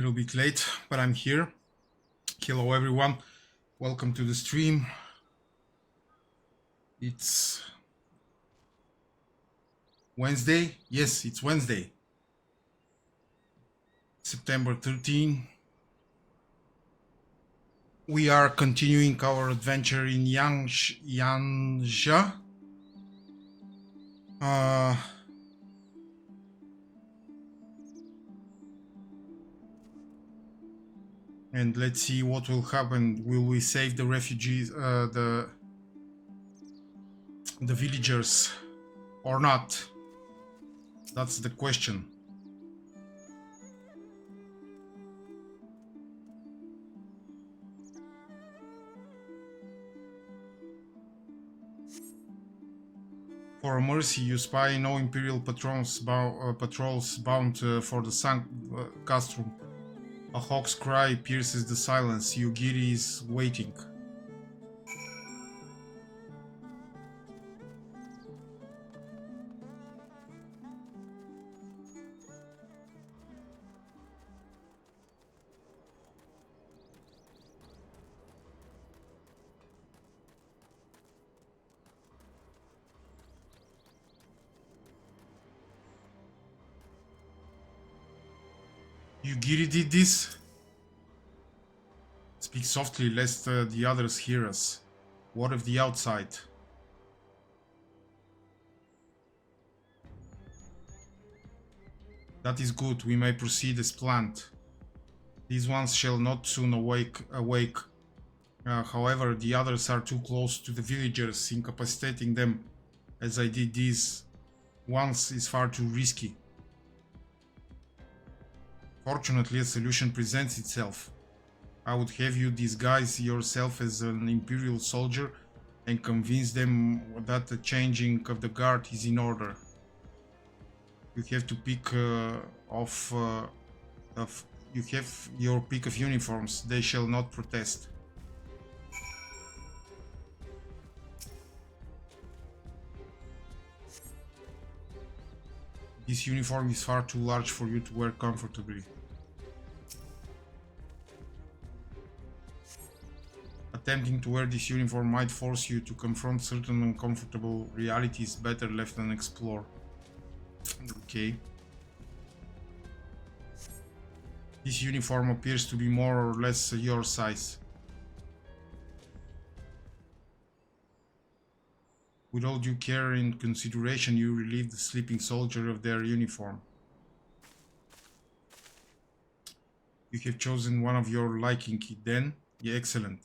A little bit late, but I'm here. Hello, everyone. Welcome to the stream. It's Wednesday. Yes, it's Wednesday, September 13. We are continuing our adventure in Yanja. And let's see what will happen. Will we save the refugees, the villagers, or not? That's the question. For a mercy, you spy no Imperial patrols bound for the sunk castrum. A hawk's cry pierces the silence. Yugiri is waiting. Yugiri did this? Speak softly, lest the others hear us. What of the outside? That is good. We may proceed as planned. These ones shall not soon awake. However, the others are too close to the villagers. Incapacitating them, as I did these once, is far too risky. Fortunately, a solution presents itself. I would have you disguise yourself as an Imperial soldier and convince them that the changing of the guard is in order. You have to pick you have your pick of uniforms. They shall not protest. This uniform is far too large for you to wear comfortably. Attempting to wear this uniform might force you to confront certain uncomfortable realities better left unexplored. Okay. This uniform appears to be more or less your size. With all due care and consideration, you relieve the sleeping soldier of their uniform. You have chosen one of your liking, then? Yeah, excellent.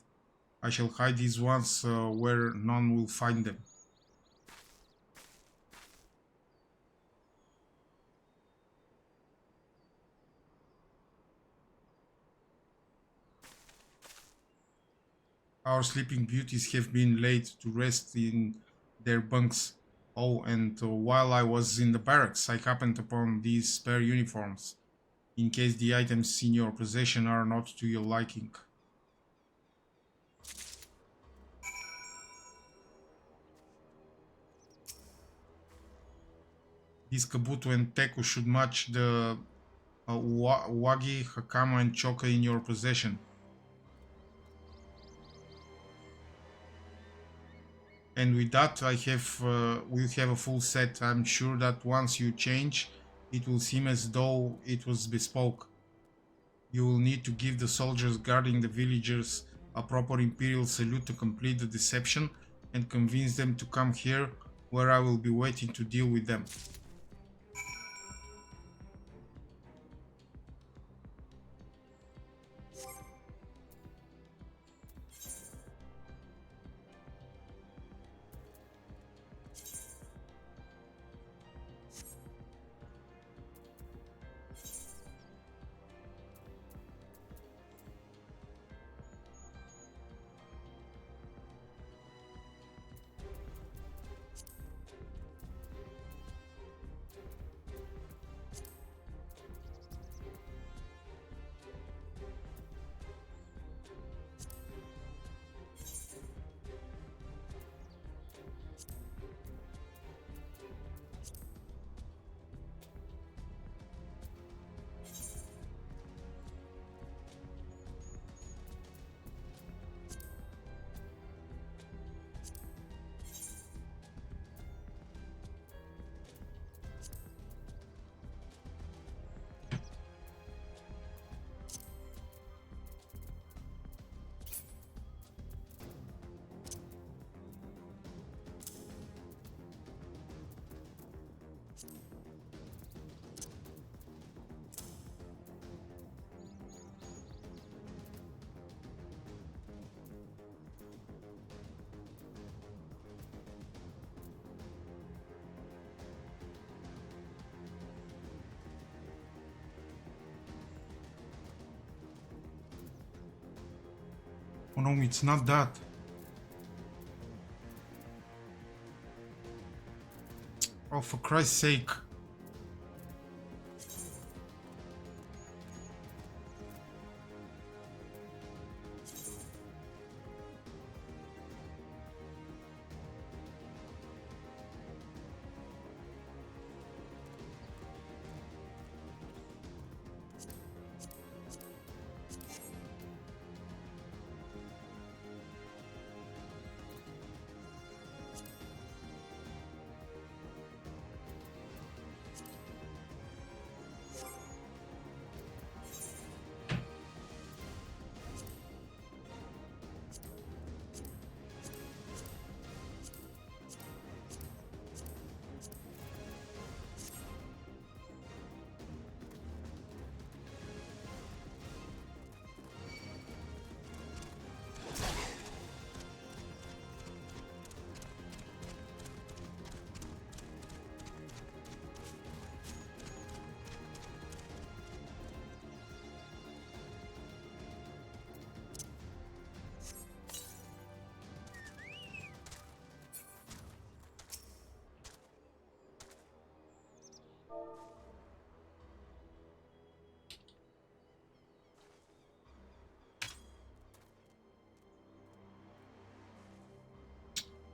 I shall hide these ones where none will find them. Our sleeping beauties have been laid to rest in their bunks. Oh, and while I was in the barracks, I happened upon these spare uniforms, in case the items in your possession are not to your liking. This Kabuto and Teku should match the Wagi, Hakama and Choka in your possession. And with that, we'll have a full set. I'm sure that once you change, it will seem as though it was bespoke. You will need to give the soldiers guarding the villagers a proper Imperial salute to complete the deception and convince them to come here, where I will be waiting to deal with them. Oh no, it's not that. Oh, for Christ's sake.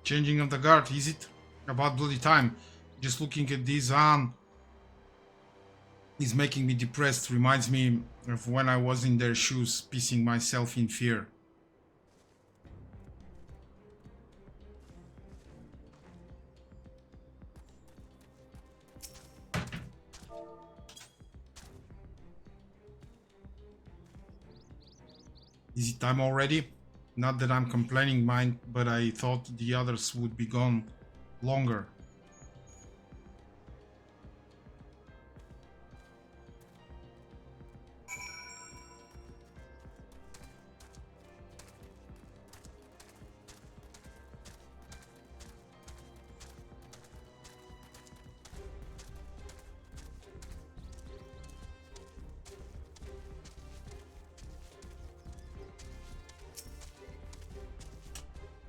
Changing of the guard, is it? About bloody time. Just looking at this on is making me depressed. Reminds me of when I was in their shoes, pissing myself in fear. Is it time already? Not that I'm complaining, mind, but I thought the others would be gone longer.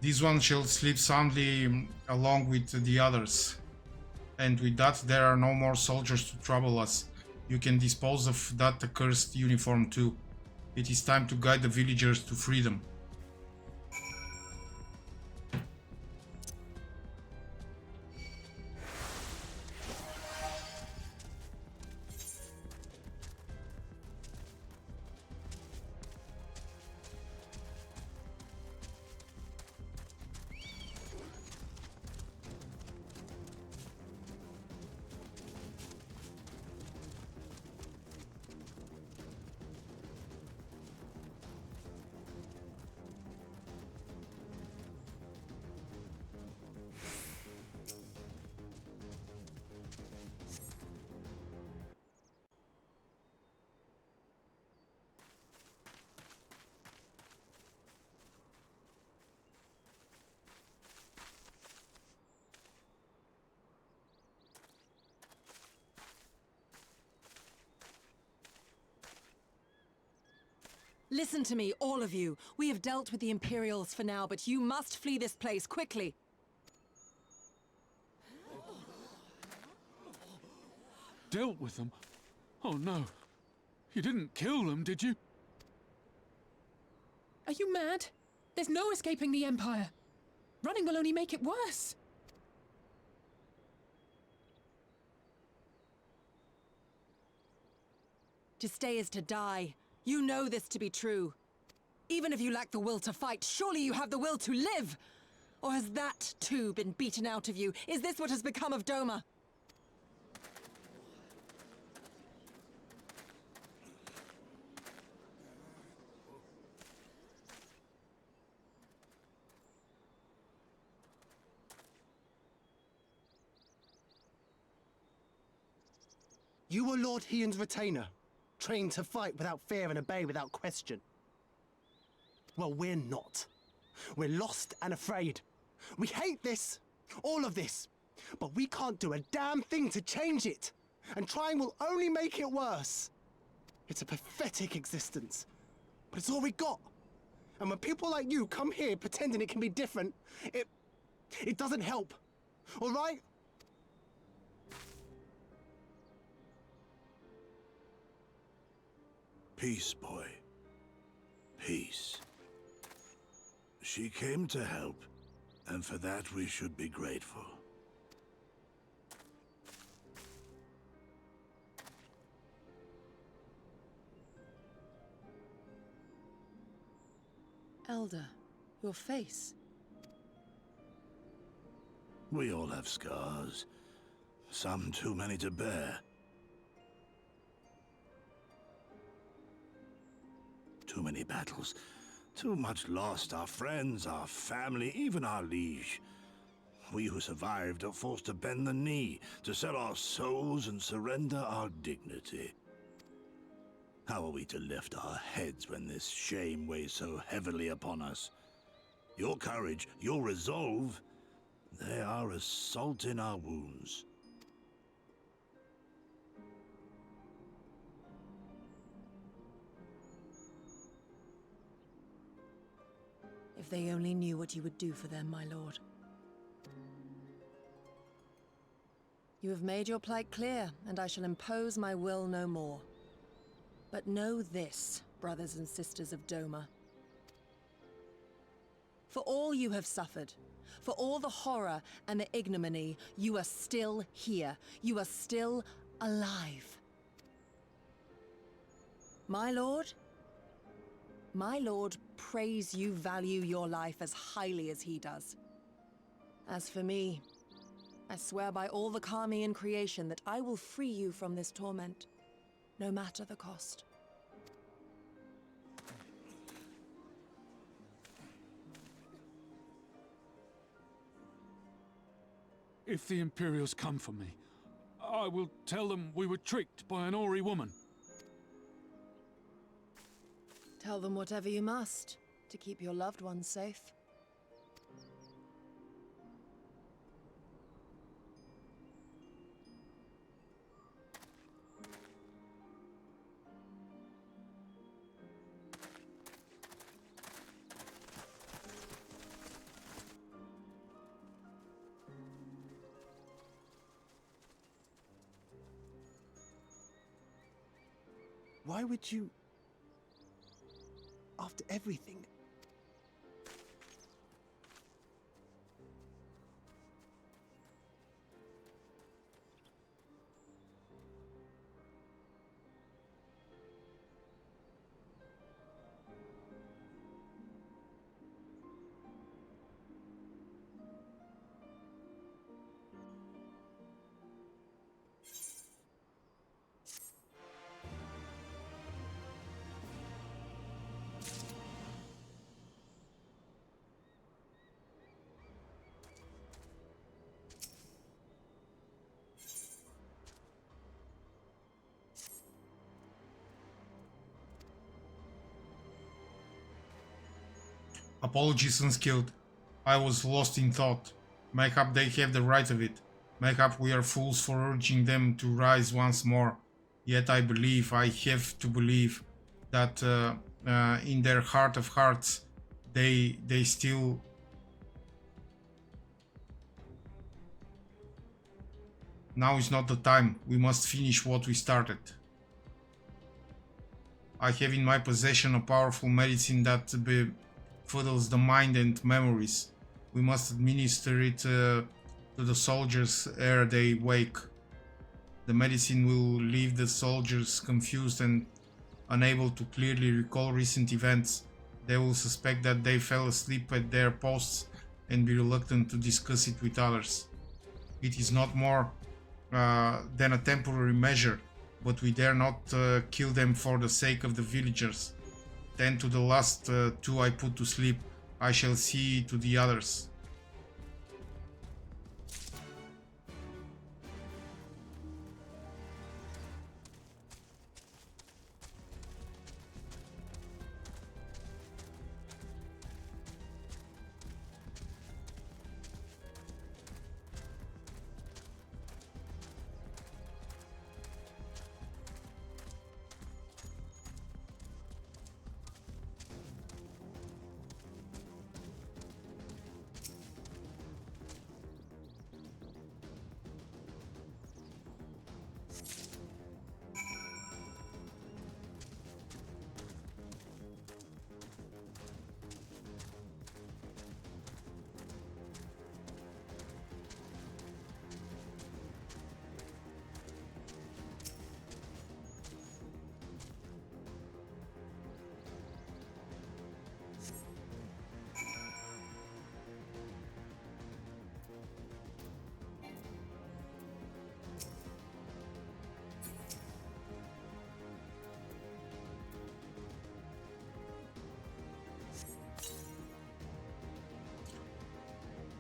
This one shall sleep soundly along with the others. And with that, there are no more soldiers to trouble us. You can dispose of that accursed uniform too. It is time to guide the villagers to freedom. Listen to me, all of you. We have dealt with the Imperials for now, but you must flee this place quickly. Dealt with them? Oh no. You didn't kill them, did you? Are you mad? There's no escaping the Empire. Running will only make it worse. To stay is to die. You know this to be true. Even if you lack the will to fight, surely you have the will to live! Or has that, too, been beaten out of you? Is this what has become of Doma? You were Lord Hien's retainer, trained to fight without fear and obey without question. Well, we're not. We're lost and afraid. We hate this, all of this, but we can't do a damn thing to change it. And trying will only make it worse. It's a pathetic existence, but it's all we got. And when people like you come here pretending it can be different, it doesn't help. All right? Peace, boy. Peace. She came to help, and for that we should be grateful. Elder, your face. We all have scars. Some too many to bear. Too many battles. Too much lost. Our friends, our family, even our liege. We who survived are forced to bend the knee, to sell our souls and surrender our dignity. How are we to lift our heads when this shame weighs so heavily upon us? Your courage, your resolve, they are as salt in our wounds. If they only knew what you would do for them, my lord. You have made your plight clear, and I shall impose my will no more. But know this, brothers and sisters of Doma. For all you have suffered, for all the horror and the ignominy, you are still here. You are still alive. My lord prays you value your life as highly as he does. As for me, I swear by all the Kami in creation that I will free you from this torment, no matter the cost. If the Imperials come for me, I will tell them we were tricked by an Ori woman. Tell them whatever you must to keep your loved ones safe. Why would you... After everything... Apologies, unskilled. I was lost in thought. Mayhap they have the right of it. Mayhap we are fools for urging them to rise once more. Yet I have to believe, that in their heart of hearts, they still... Now is not the time. We must finish what we started. I have in my possession a powerful medicine that befuddles the mind and memories. We must administer it to the soldiers ere they wake. The medicine will leave the soldiers confused and unable to clearly recall recent events. They will suspect that they fell asleep at their posts and be reluctant to discuss it with others. It is not more than a temporary measure, but we dare not kill them for the sake of the villagers. Then to the last two I put to sleep, I shall see to the others.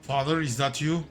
Father, is that you?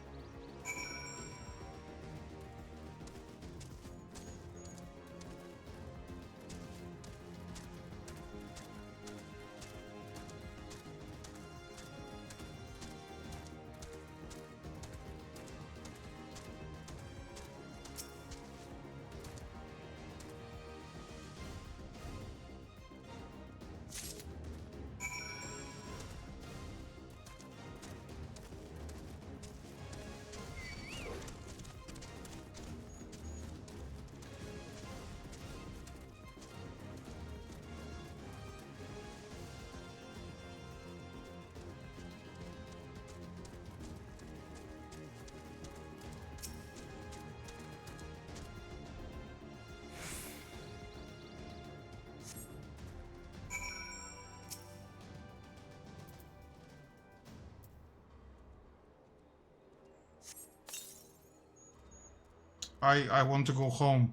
I want to go home.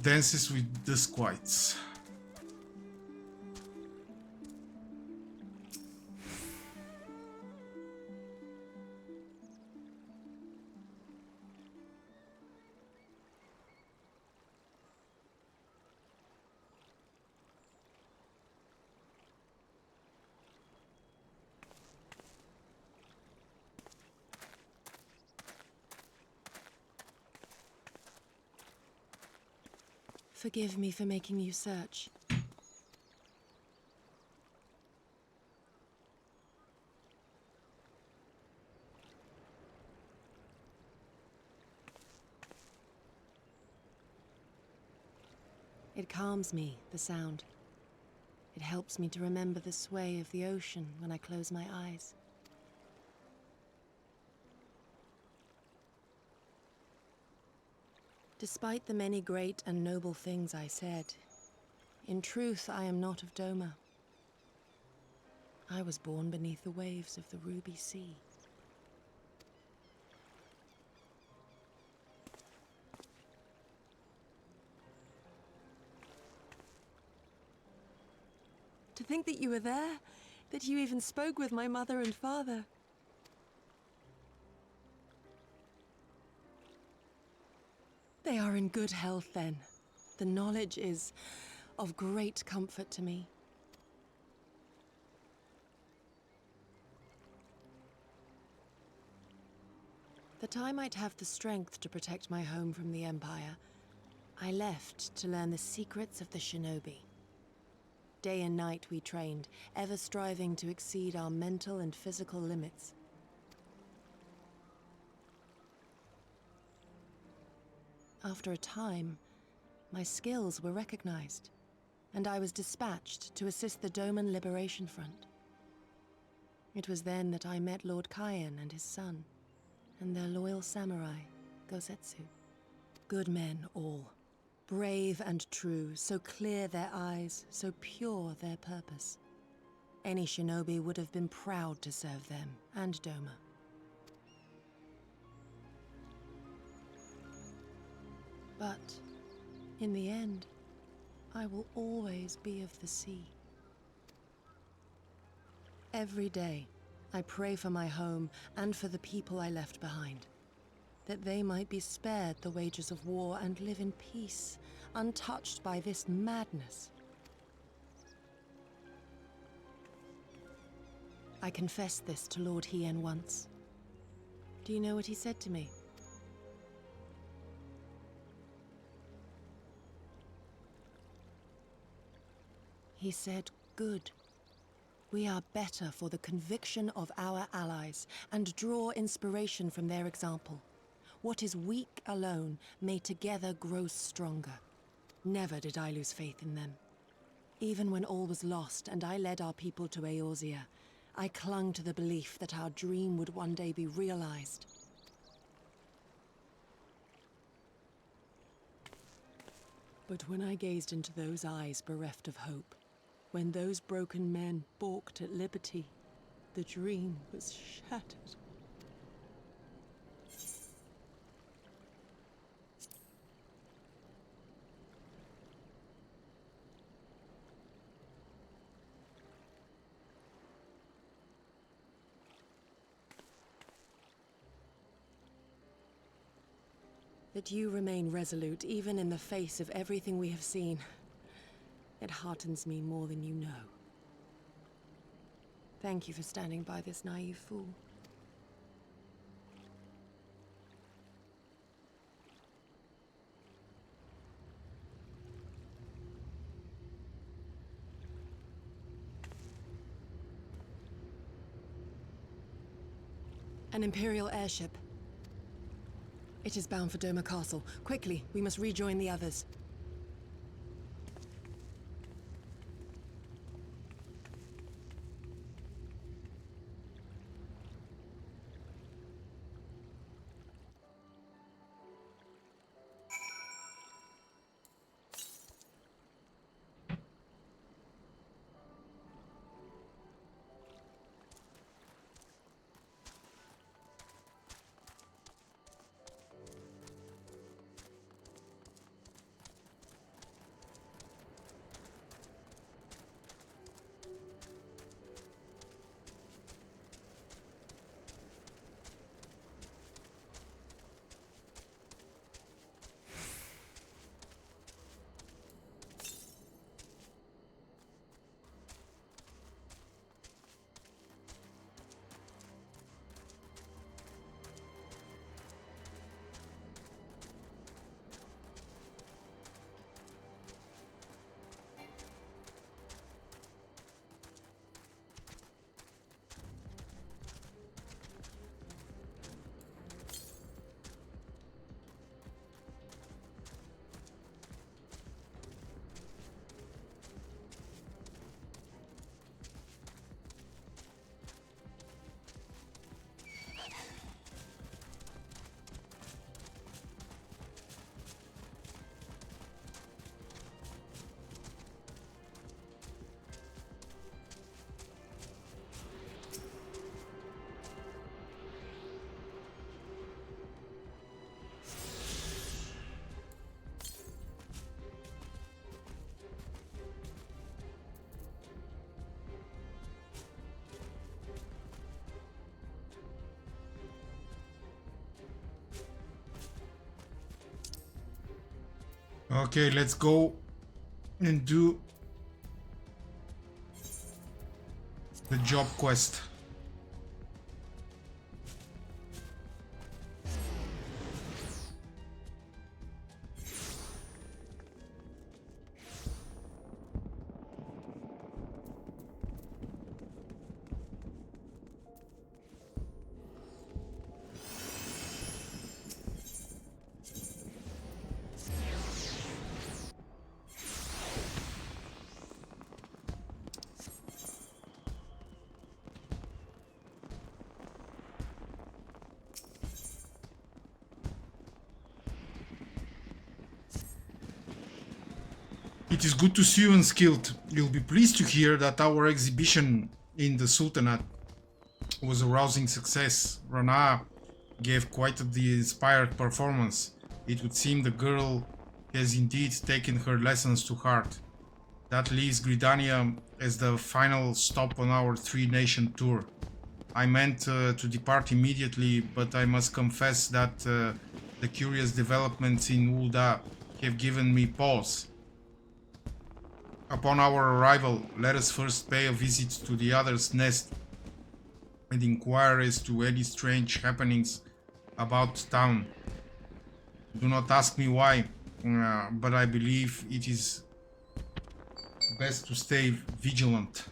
Dances with the squites. Forgive me for making you search. It calms me, the sound. It helps me to remember the sway of the ocean when I close my eyes. Despite the many great and noble things I said, in truth I am not of Doma. I was born beneath the waves of the Ruby Sea. To think that you were there, that you even spoke with my mother and father. They are in good health, then. The knowledge is of great comfort to me. That I might have the strength to protect my home from the Empire, I left to learn the secrets of the shinobi. Day and night we trained, ever striving to exceed our mental and physical limits. After a time, my skills were recognized, and I was dispatched to assist the Doman Liberation Front. It was then that I met Lord Kayan and his son, and their loyal samurai, Gosetsu. Good men all, brave and true, so clear their eyes, so pure their purpose. Any shinobi would have been proud to serve them and Doma. But, in the end, I will always be of the sea. Every day, I pray for my home and for the people I left behind, that they might be spared the wages of war and live in peace, untouched by this madness. I confessed this to Lord Hien once. Do you know what he said to me? He said, good. We are better for the conviction of our allies and draw inspiration from their example. What is weak alone may together grow stronger. Never did I lose faith in them. Even when all was lost and I led our people to Eorzea, I clung to the belief that our dream would one day be realized. But when I gazed into those eyes bereft of hope, when those broken men balked at liberty, the dream was shattered. That you remain resolute even in the face of everything we have seen. It heartens me more than you know. Thank you for standing by this naive fool. An Imperial airship. It is bound for Doma Castle. Quickly, we must rejoin the others. Okay, let's go and do the job quest. It is good to see you unskilled. You'll be pleased to hear that our exhibition in the Sultanate was a rousing success. Rana gave quite the inspired performance. It would seem the girl has indeed taken her lessons to heart. That leaves Gridania as the final stop on our three-nation tour. I meant to depart immediately, but I must confess that the curious developments in Ul'dah have given me pause. Upon our arrival, let us first pay a visit to the other's nest and inquire as to any strange happenings about town. Do not ask me why, but I believe it is best to stay vigilant.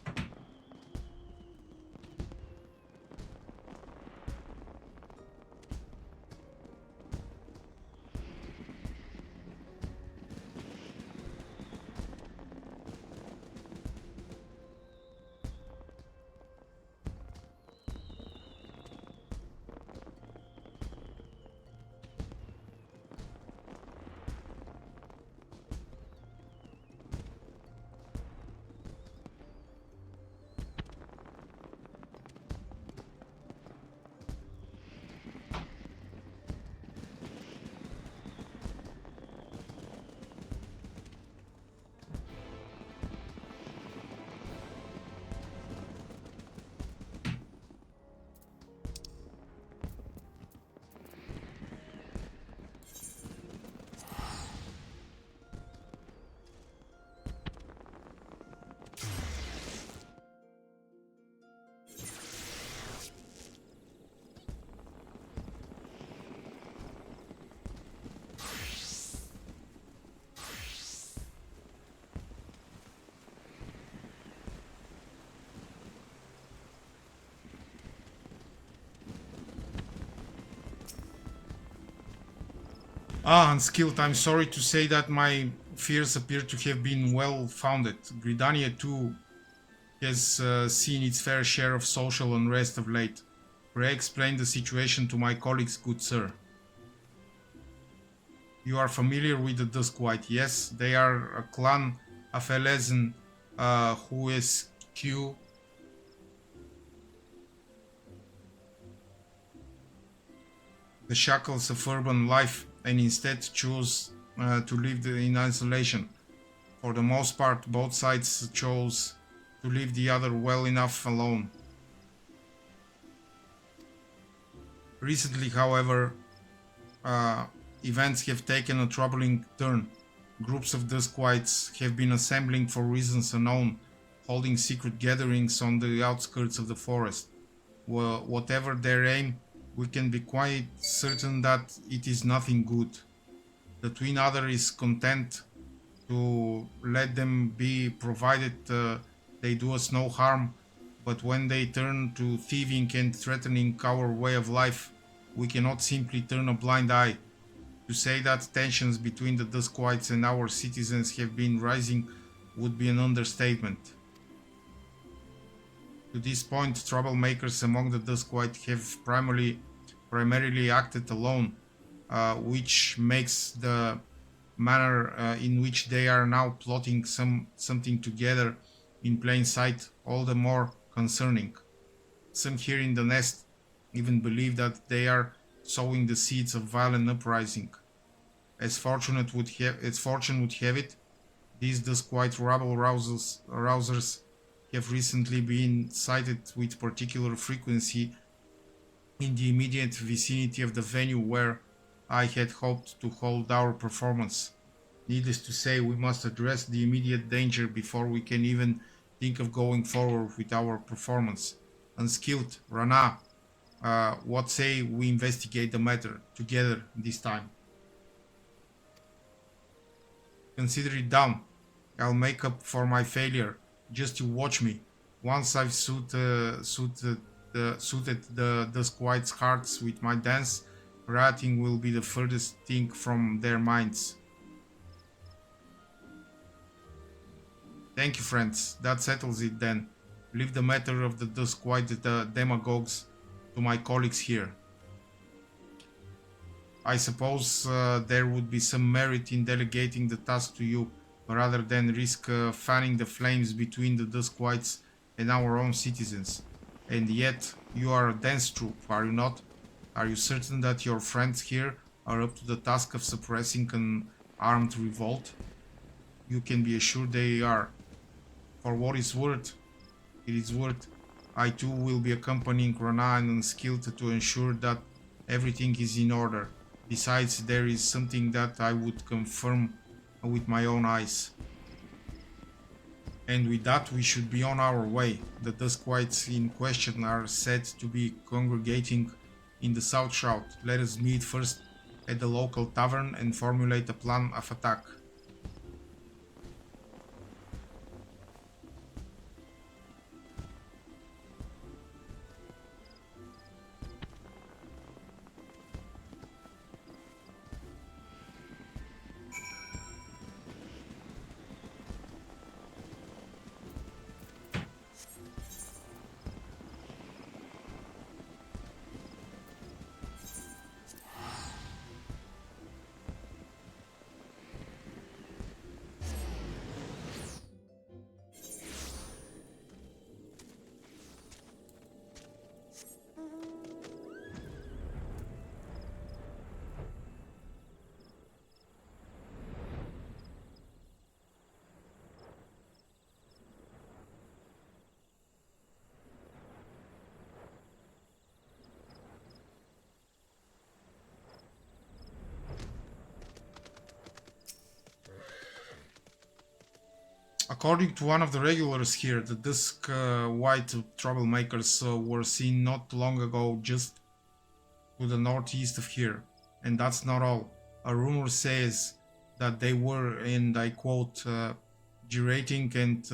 Unskilled, I'm sorry to say that my fears appear to have been well founded. Gridania too has seen its fair share of social unrest of late. Pray explain the situation to my colleagues, good sir. You are familiar with the Duskwhite, yes? They are a clan of Elezen who eschew the shackles of urban life and instead choose to live in isolation. For the most part, both sides chose to leave the other well enough alone. Recently, however, events have taken a troubling turn. Groups of Duskwites have been assembling for reasons unknown, holding secret gatherings on the outskirts of the forest. Well, whatever their aim, we can be quite certain that it is nothing good. The Twin Other is content to let them be, provided they do us no harm, but when they turn to thieving and threatening our way of life, we cannot simply turn a blind eye. To say that tensions between the Duskwites and our citizens have been rising would be an understatement. To this point, troublemakers among the Duskwite have primarily acted alone, which makes the manner in which they are now plotting something together in plain sight all the more concerning. Some here in the nest even believe that they are sowing the seeds of violent uprising. As fortune would have it, these Duskwite rabble rousers have recently been sighted with particular frequency in the immediate vicinity of the venue where I had hoped to hold our performance. Needless to say, we must address the immediate danger before we can even think of going forward with our performance. Unskilled, Rana, what say we investigate the matter together this time? Consider it done. I'll make up for my failure. Just you watch me. Once I've suited the Duskwites' hearts with my dance, rioting will be the furthest thing from their minds. Thank you, friends. That settles it then. Leave the matter of the Duskwite demagogues to my colleagues here. I suppose there would be some merit in delegating the task to you, rather than risk fanning the flames between the Duskwites and our own citizens. And yet, you are a dance troupe, are you not? Are you certain that your friends here are up to the task of suppressing an armed revolt? You can be assured they are. For what it is worth, I too will be accompanying Rana and Unskilled to ensure that everything is in order. Besides, there is something that I would confirm with my own eyes. And with that, we should be on our way. The Duskwites in question are said to be congregating in the South Shroud. Let us meet first at the local tavern and formulate a plan of attack. According to one of the regulars here, the Duskwite troublemakers were seen not long ago just to the northeast of here. And that's not all. A rumor says that they were, and I quote, gyrating and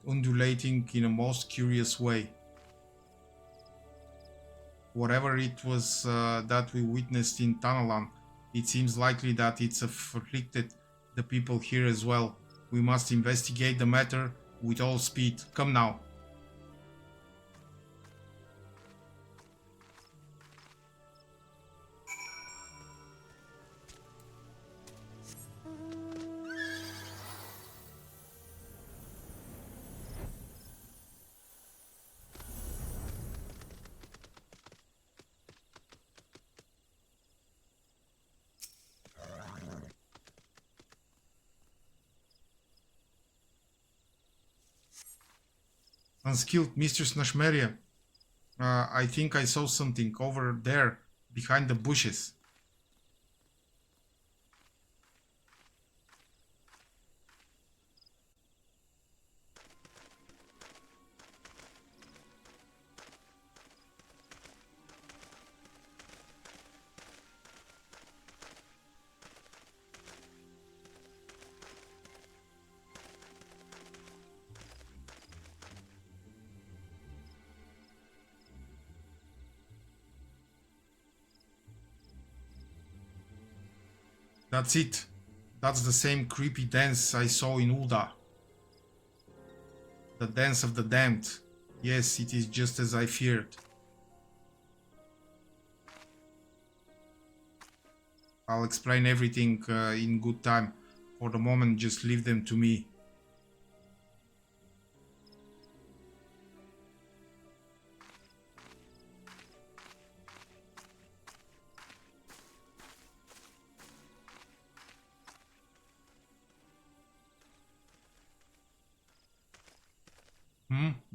undulating in a most curious way. Whatever it was that we witnessed in Tanalan, It seems likely that it's afflicted the people here as well. We must investigate the matter with all speed. Come now. Unskilled Mistress Nashmeria. I think I saw something over there behind the bushes. That's it. That's the same creepy dance I saw in Ulda. The dance of the damned. Yes, it is just as I feared. I'll explain everything in good time. For the moment, just leave them to me.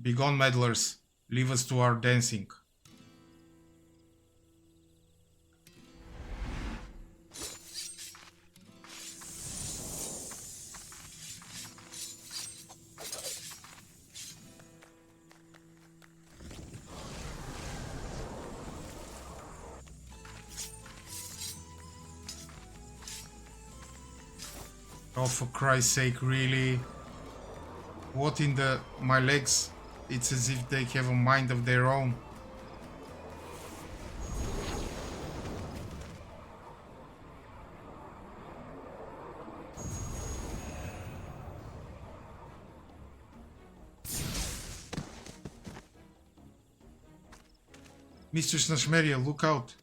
Begone, meddlers. Leave us to our dancing. Oh, for Christ's sake, really? What in the... my legs? It's as if they have a mind of their own. Mistress Nashmeria, look out!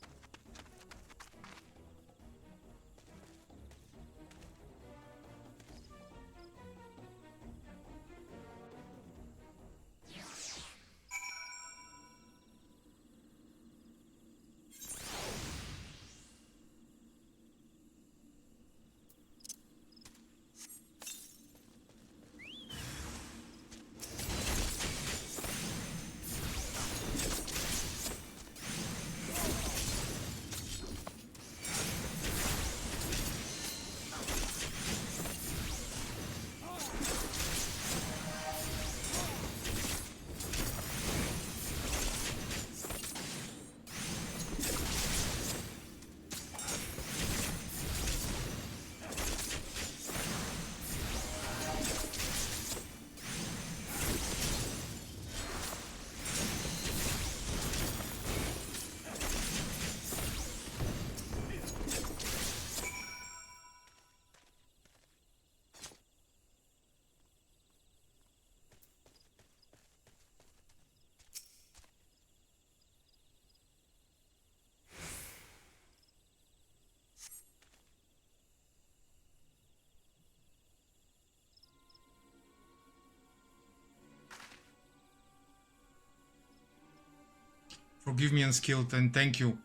Forgive me, Unskilled, and thank you.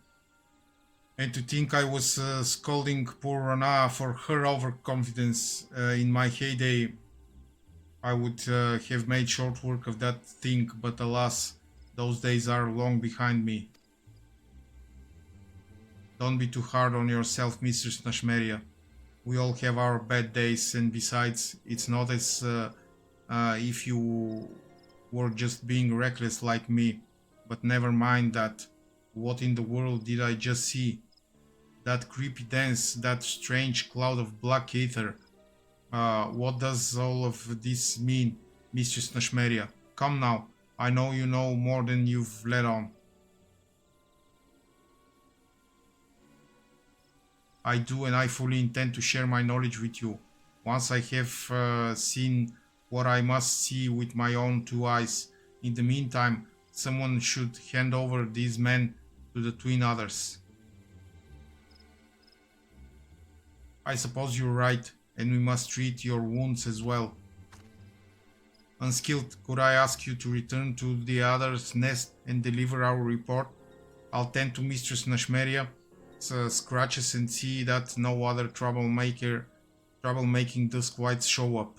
And to think I was scolding poor Rana for her overconfidence in my heyday, I would have made short work of that thing, but alas, those days are long behind me. Don't be too hard on yourself, Mistress Nashmeria. We all have our bad days, and besides, it's not as if you were just being reckless like me. But never mind that. What in the world did I just see? That creepy dance, that strange cloud of black ether. What does all of this mean, Mistress Nashmeria? Come now, I know you know more than you've let on. I do, and I fully intend to share my knowledge with you. Once I have seen what I must see with my own two eyes. In the meantime, someone should hand over these men to the twin others. I suppose you're right, and we must treat your wounds as well. Unskilled, could I ask you to return to the other's nest and deliver our report? I'll tend to Mistress Nashmeria, scratches, and see that no other troublemaking does quite show up.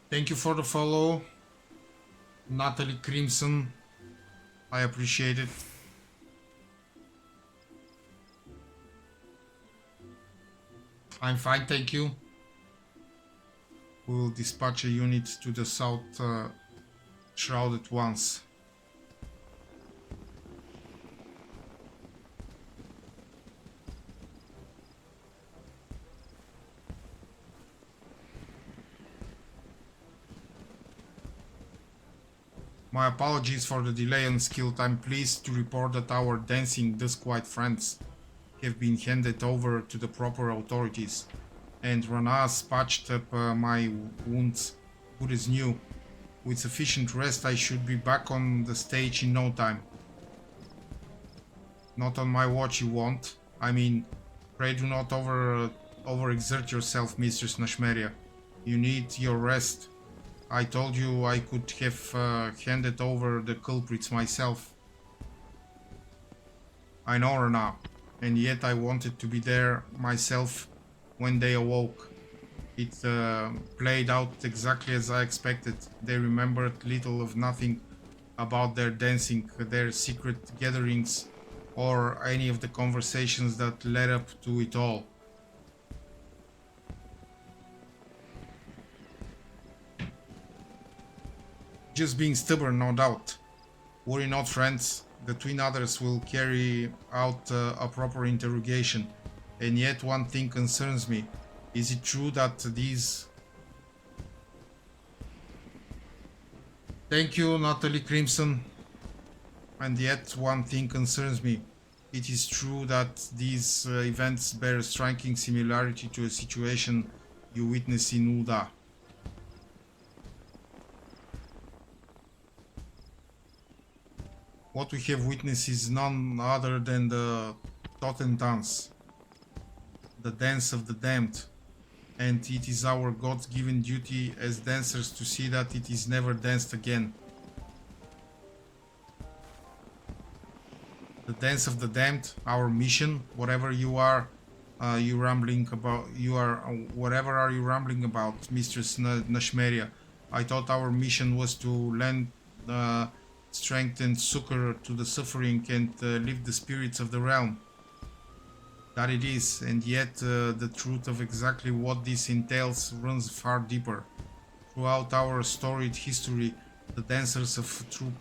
Thank you for the follow, Natalie Crimson. I appreciate it. I'm fine, thank you. We'll dispatch a unit to the south shroud at once. My apologies for the delay, Unskilled. I'm pleased to report that our dancing Duskwight friends have been handed over to the proper authorities, and Ranaz patched up my wounds good as new. With sufficient rest, I should be back on the stage in no time. Not on my watch, you won't. I mean, pray do not overexert yourself, Mistress Nashmeria. You need your rest. I told you I could have handed over the culprits myself. I know her now, and yet I wanted to be there myself when they awoke. It played out exactly as I expected. They remembered little of nothing about their dancing, their secret gatherings, or any of the conversations that led up to it all. Just being stubborn, no doubt. Worry not, friends. The twin others will carry out a proper interrogation. And yet one thing concerns me. Is it true that these... Thank you, Natalie Crimson. And yet one thing concerns me. It is true that these events bear a striking similarity to a situation you witnessed in Uda. What we have witnessed is none other than the Totem dance, the dance of the damned, and it is our God-given duty as dancers to see that it is never danced again. The dance of the damned, our mission, whatever you are, whatever are you rambling about, Mistress Nashmeria? I thought our mission was to lend strength and succor to the suffering and lift the spirits of the realm. That it is, and yet the truth of exactly what this entails runs far deeper. Throughout our storied history, the dancers of Troop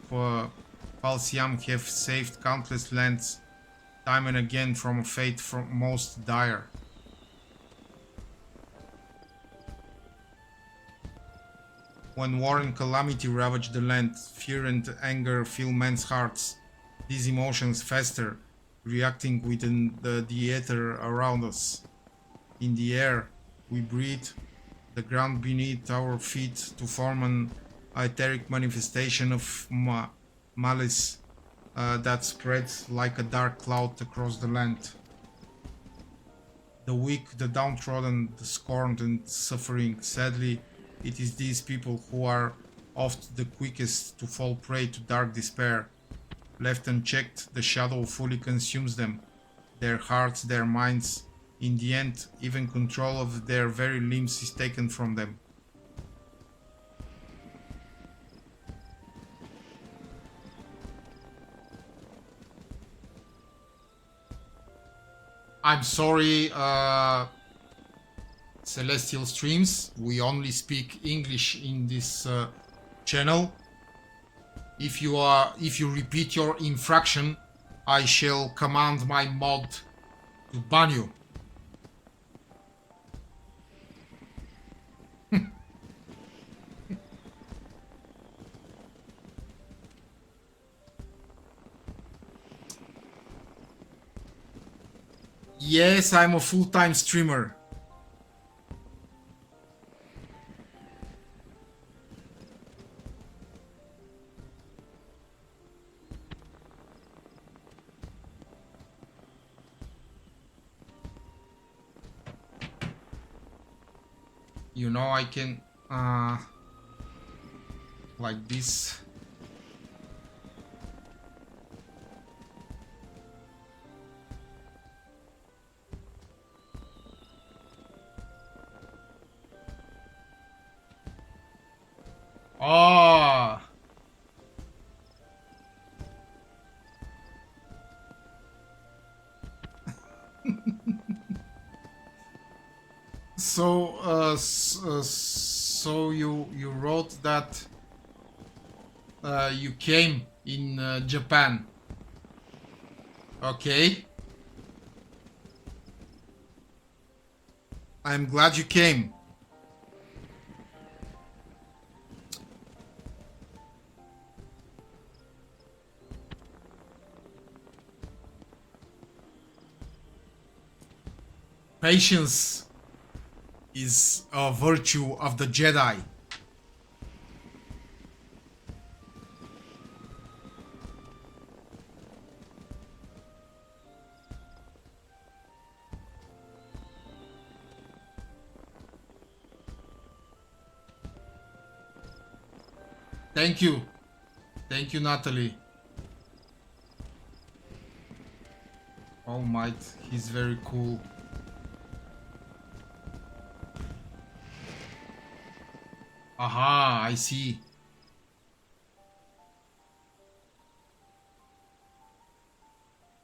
Falsiam have saved countless lands, time and again, from a fate most dire. When war and calamity ravage the land, fear and anger fill men's hearts. These emotions fester, reacting within the ether around us. In the air we breathe, the ground beneath our feet to form an etheric manifestation of malice that spreads like a dark cloud across the land. The weak, the downtrodden, the scorned and suffering, sadly, it is these people who are oft the quickest to fall prey to dark despair. Left unchecked, the shadow fully consumes them, their hearts, their minds, In the end, even control of their very limbs is taken from them. I'm sorry, Celestial Streams. We only speak English in this channel. If you repeat your infraction, I shall command my mod to ban you. Yes, I'm a full-time streamer. You know, I can like this. Oh. So you wrote that you came in Japan. Okay. I'm glad you came. Patience is a virtue of the Jedi. Thank you. Thank you, Natalie. All Might, he's very cool. Aha, I see.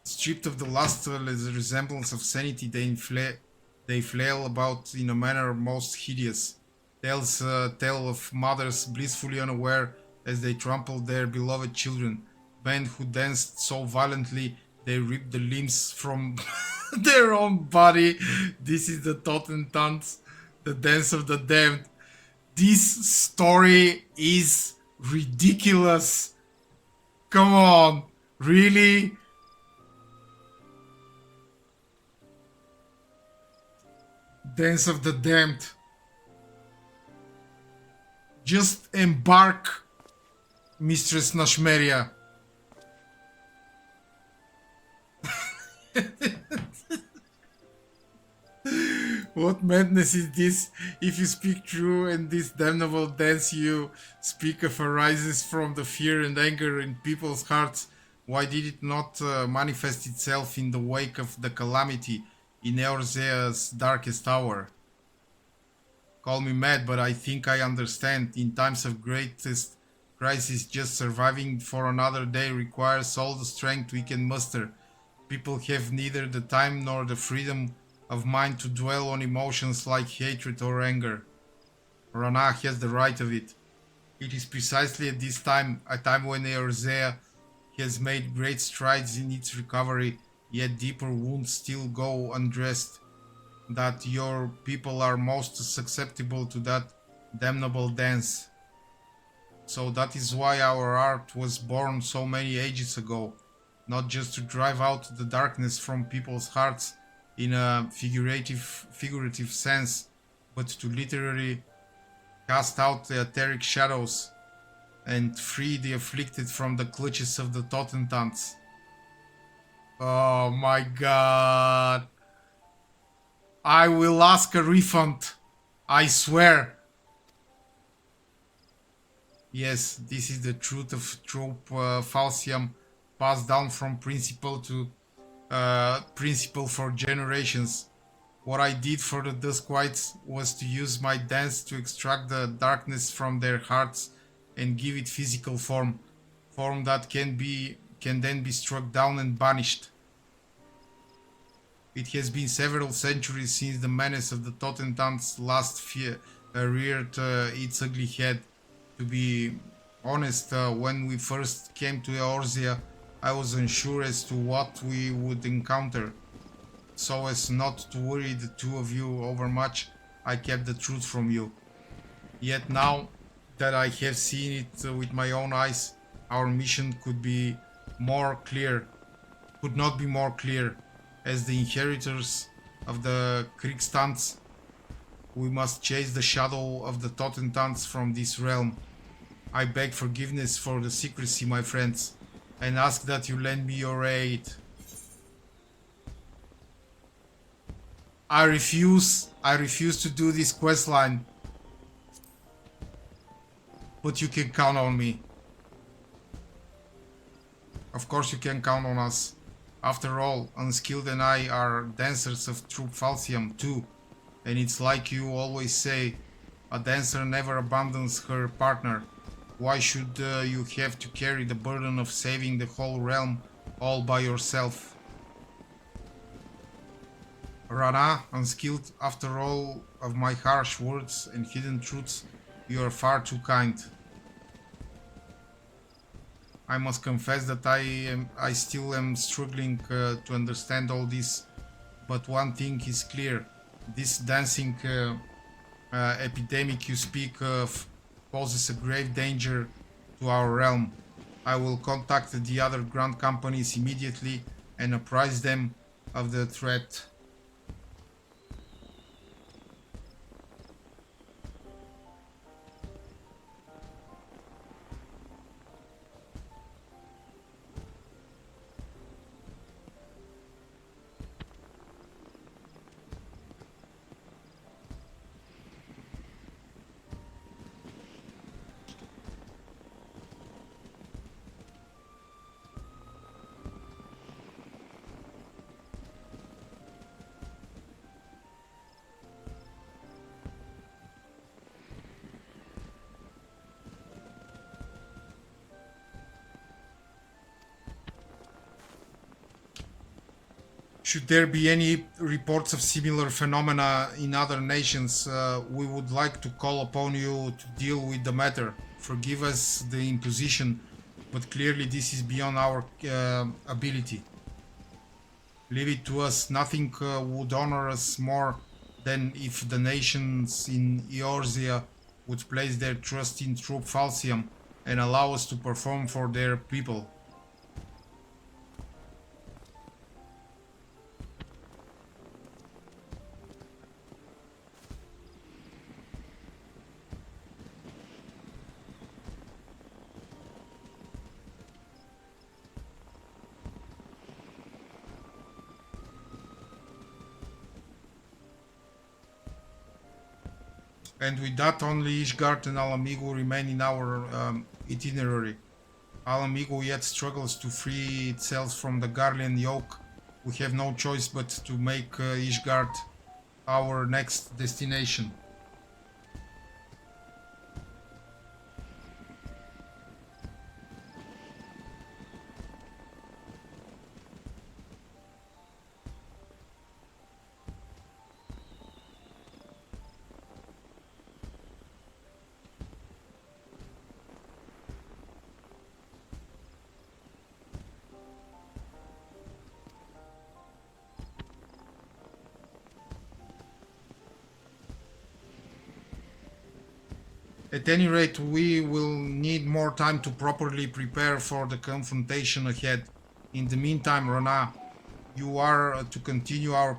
Stripped of the last resemblance of sanity, they flail about in a manner most hideous. Tales tell of mothers blissfully unaware as they trampled their beloved children. Men who danced so violently they ripped the limbs from their own body. This is the Totentanz, the dance of the damned. This story is ridiculous. Come on, really? Dance of the damned. Just embark, Mistress Nashmeria. What madness is this? If you speak true and this damnable dance you speak of arises from the fear and anger in people's hearts, why did it not manifest itself in the wake of the calamity in Eorzea's darkest hour? Call me mad, but I think I understand. In times of greatest crisis, just surviving for another day requires all the strength we can muster. People have neither the time nor the freedom of mind to dwell on emotions like hatred or anger. Rana has the right of it. It is precisely at this time, a time when Eorzea has made great strides in its recovery, yet deeper wounds still go undressed, that your people are most susceptible to that damnable dance. So that is why our art was born so many ages ago, not just to drive out the darkness from people's hearts in a figurative sense, but to literally cast out the etheric shadows and free the afflicted from the clutches of the Totentanz. Oh my god. I will ask a refund. I swear. Yes, this is the truth of trope falsium passed down from principle to principle for generations. What I did for the Duskwites was to use my dance to extract the darkness from their hearts and give it physical form that can then be struck down and banished. It has been several centuries since the menace of the Totentanz last reared its ugly head. To be honest, when we first came to Eorzea, I was unsure as to what we would encounter. So as not to worry the two of you overmuch, I kept the truth from you. Yet now that I have seen it with my own eyes, our mission could not be more clear. As the inheritors of the Kriegstanz, we must chase the shadow of the Totentanz from this realm. I beg forgiveness for the secrecy, my friends, and ask that you lend me your aid. I refuse to do this questline. But you can count on me. Of course you can count on us. After all, Unskilled and I are dancers of Troop Falcium too. And it's like you always say, a dancer never abandons her partner. Why should you have to carry the burden of saving the whole realm all by yourself? Rana, Unskilled, after all of my harsh words and hidden truths, you are far too kind. I must confess that I still am struggling to understand all this, but one thing is clear. This dancing epidemic you speak of poses a grave danger to our realm. I will contact the other grand companies immediately and apprise them of the threat. Should there be any reports of similar phenomena in other nations, we would like to call upon you to deal with the matter. Forgive us the imposition, but clearly this is beyond our ability. Leave it to us. Nothing would honor us more than if the nations in Eorzea would place their trust in Troop Falcium and allow us to perform for their people. And with that, only Ishgard and Alamigo remain in our itinerary. Alamigo yet struggles to free itself from the Garlean yoke. We have no choice but to make Ishgard our next destination. At any rate, we will need more time to properly prepare for the confrontation ahead. In the meantime, Rana, you are to continue your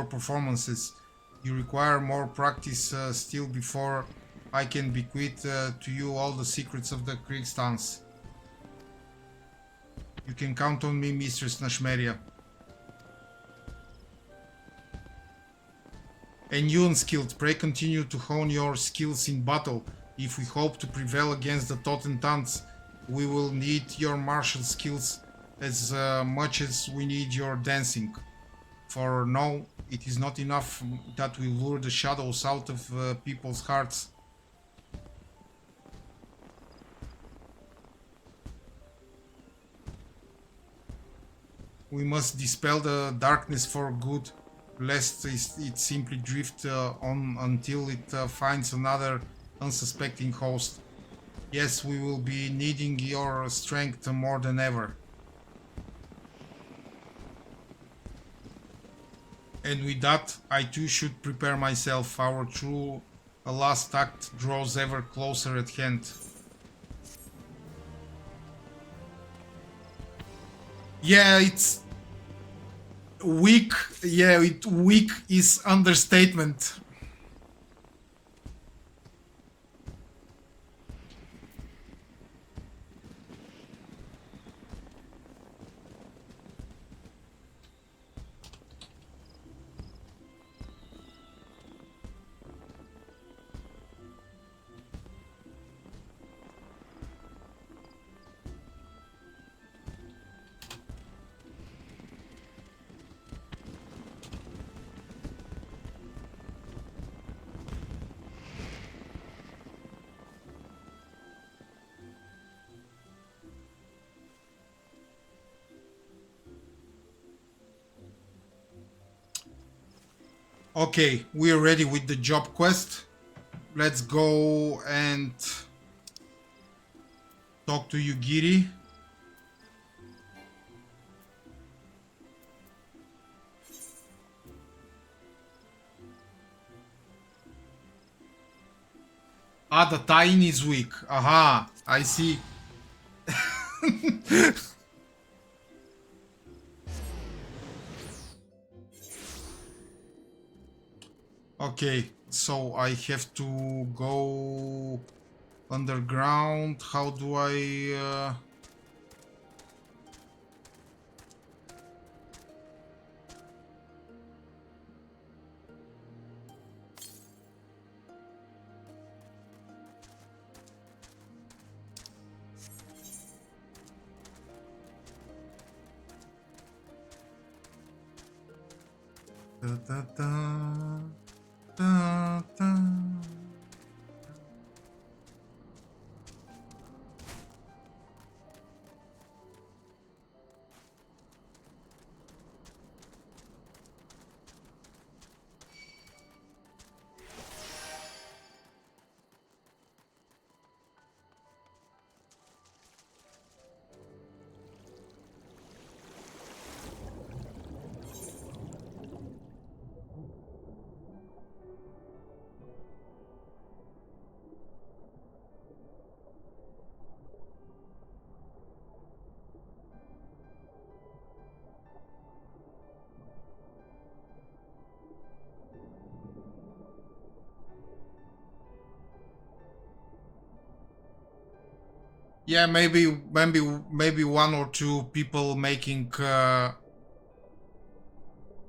performances. You require more practice still before I can bequeath to you all the secrets of the Kriegstanz. You can count on me, Mistress Nashmeria. And you, Unskilled, pray continue to hone your skills in battle. If we hope to prevail against the Totentanz, we will need your martial skills as much as we need your dancing. For now, it is not enough that we lure the shadows out of people's hearts. We must dispel the darkness for good, lest it simply drift on until it finds another unsuspecting host. Yes, we will be needing your strength more than ever. And with that, I too should prepare myself. Our true last act draws ever closer at hand. Yeah, it's weak. Yeah, weak is understatement. Okay, we're ready with the job quest. Let's go and talk to Yugiri. Ah, the tie-in is weak. Aha, I see. Okay, so I have to go underground. How do I... Da, da, da, da, da. Yeah, maybe one or two people making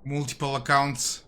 multiple accounts.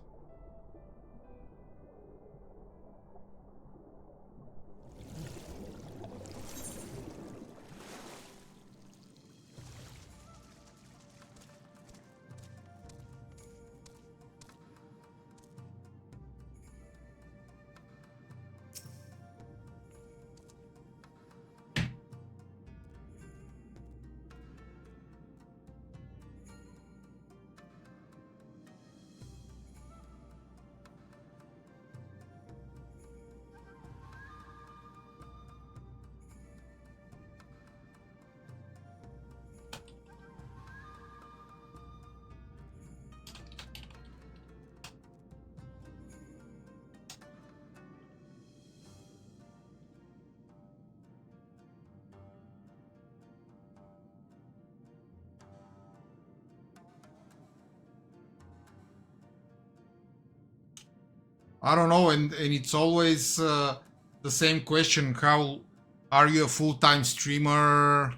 I don't know, and it's always the same question. How are you a full-time streamer?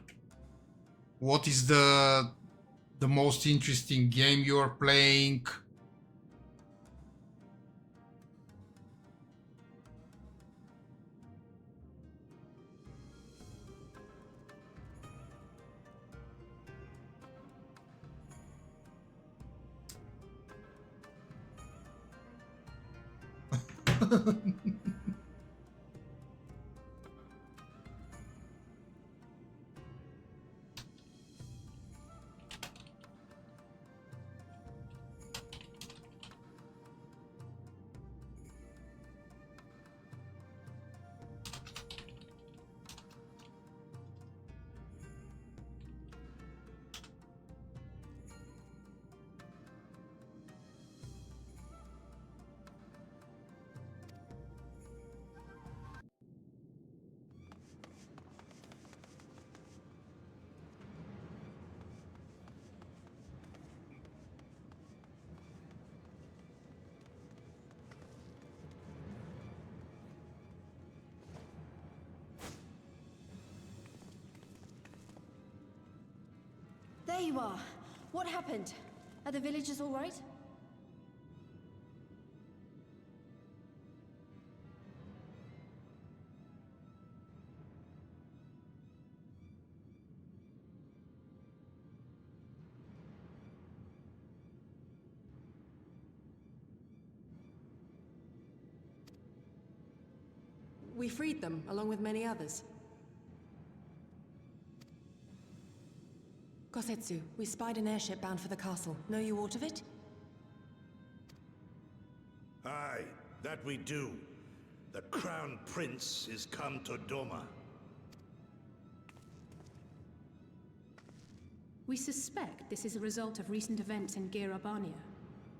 What is the most interesting game you're playing? There you are. What happened? Are the villagers all right? We freed them, along with many others. Kosetsu, we spied an airship bound for the castle. Know you aught of it? Aye, that we do. The Crown Prince is come to Doma. We suspect this is a result of recent events in Girabania.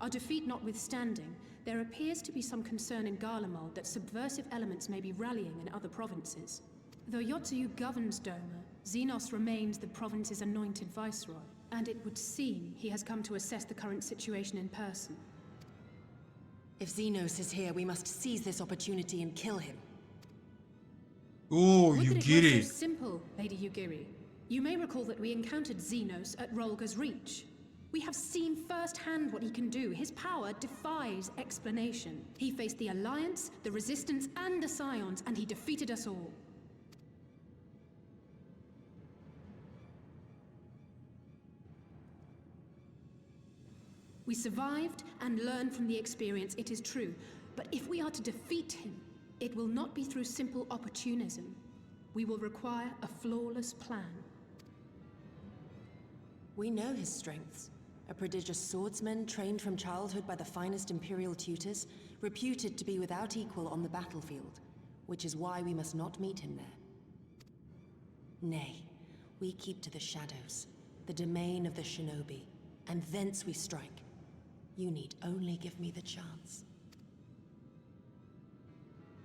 Our defeat notwithstanding, there appears to be some concern in Garlemald that subversive elements may be rallying in other provinces. Though Yotsuyu governs Doma, Xenos remains the province's anointed viceroy, and it would seem he has come to assess the current situation in person. If Xenos is here, we must seize this opportunity and kill him. Oh, Would you that get it were it. so simple, Lady Yugiri. You may recall that we encountered Xenos at Rolga's Reach. We have seen firsthand what he can do. His power defies explanation. He faced the Alliance, the Resistance, and the Scions, and he defeated us all. We survived and learned from the experience, it is true. But if we are to defeat him, it will not be through simple opportunism. We will require a flawless plan. We know his strengths. A prodigious swordsman trained from childhood by the finest Imperial tutors, reputed to be without equal on the battlefield, which is why we must not meet him there. Nay, we keep to the shadows, the domain of the shinobi, and thence we strike. You need only give me the chance.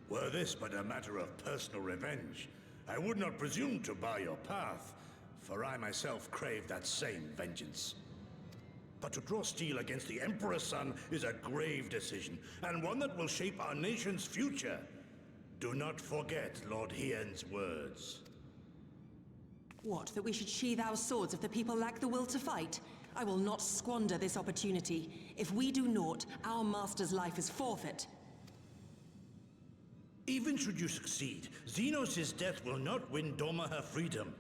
Were this but a matter of personal revenge, I would not presume to bar your path, for I myself crave that same vengeance. But to draw steel against the Emperor's son is a grave decision, and one that will shape our nation's future. Do not forget Lord Hien's words. What, that we should sheathe our swords if the people lack the will to fight? I will not squander this opportunity. If we do naught, our master's life is forfeit. Even should you succeed, Xenos' death will not win Doma her freedom.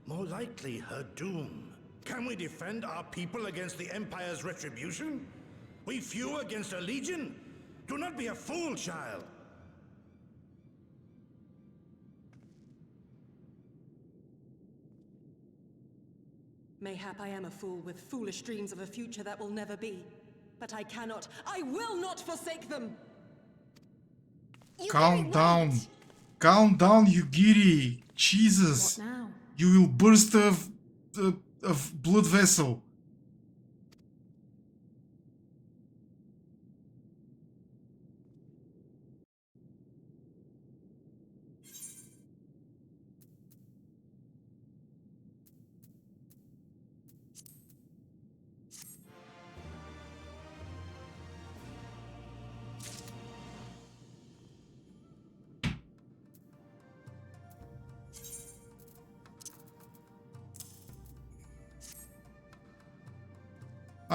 More likely, her doom. Can we defend our people against the Empire's retribution? We few against a legion? Do not be a fool, child! Mayhap I am a fool with foolish dreams of a future that will never be. But I cannot, I will not forsake them! Calm down. Calm down, Yugiri. Jesus. What now? You will burst of blood vessel.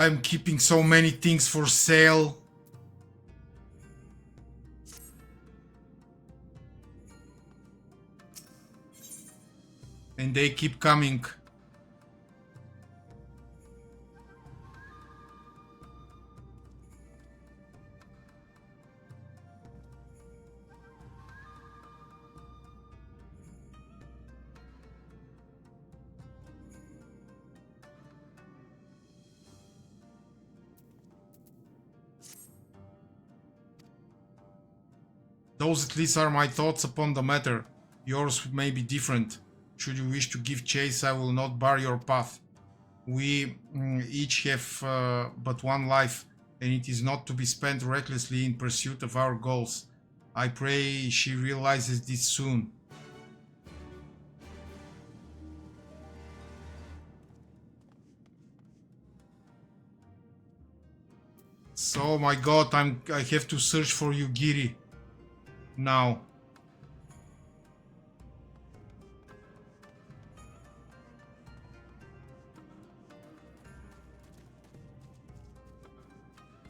I'm keeping so many things for sale. And they keep coming. Those at least are my thoughts upon the matter. Yours may be different. Should you wish to give chase, I will not bar your path. We each have but one life, and it is not to be spent recklessly in pursuit of our goals. I pray she realizes this soon. So, my God, I have to search for you, Giri. Now.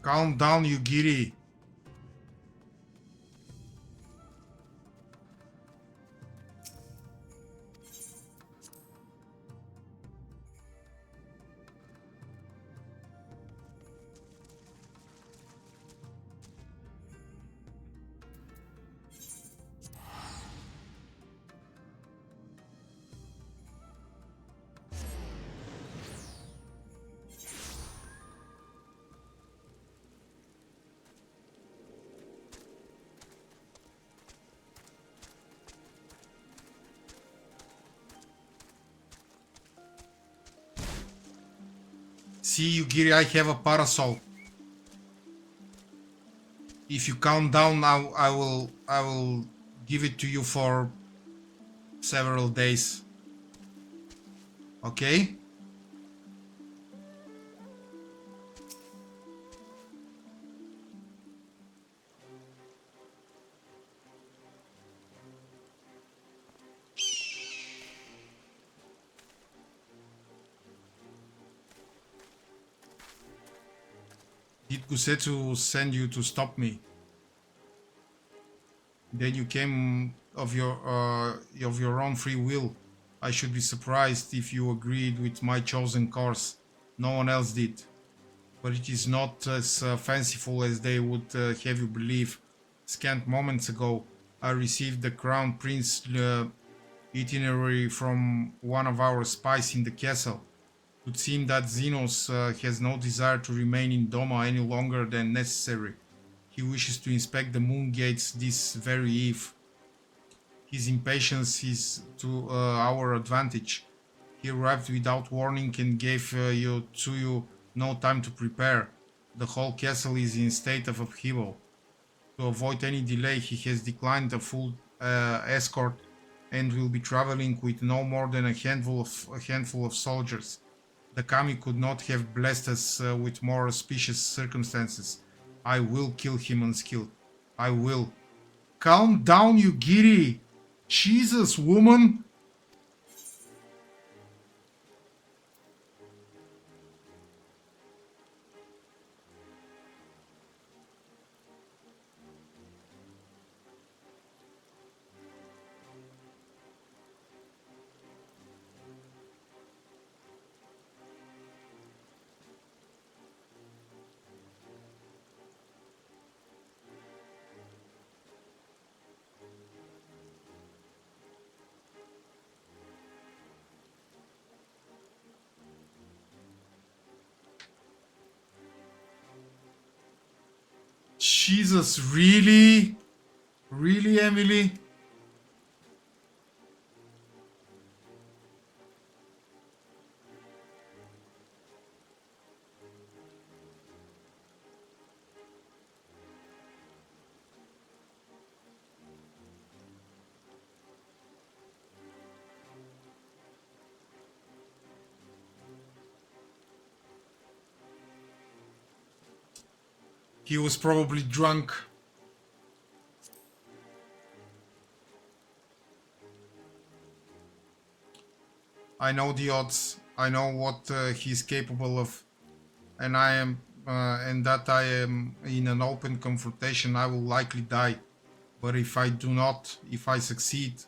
Calm down, you Giri. See, Yugiri, I have a parasol. If you calm down, I will give it to you for several days. Okay? Did Gusetsu send you to stop me? Then you came of your own free will. I should be surprised if you agreed with my chosen course. No one else did. But it is not as fanciful as they would have you believe. Scant moments ago, I received the Crown Prince itinerary from one of our spies in the castle. It would seem that Xenos has no desire to remain in Doma any longer than necessary. He wishes to inspect the moon gates this very eve. His impatience is to our advantage. He arrived without warning and gave you no time to prepare. The whole castle is in state of upheaval. To avoid any delay, he has declined a full escort and will be traveling with no more than a handful of soldiers. The Kami could not have blessed us with more auspicious circumstances. I will kill him unskilled. I will. Calm down, you Giri! Jesus, woman! Jesus, really? Really, Emily? He was probably drunk. I know the odds. I know what he's capable of, and that I am in an open confrontation. I will likely die, but if I do not, if I succeed,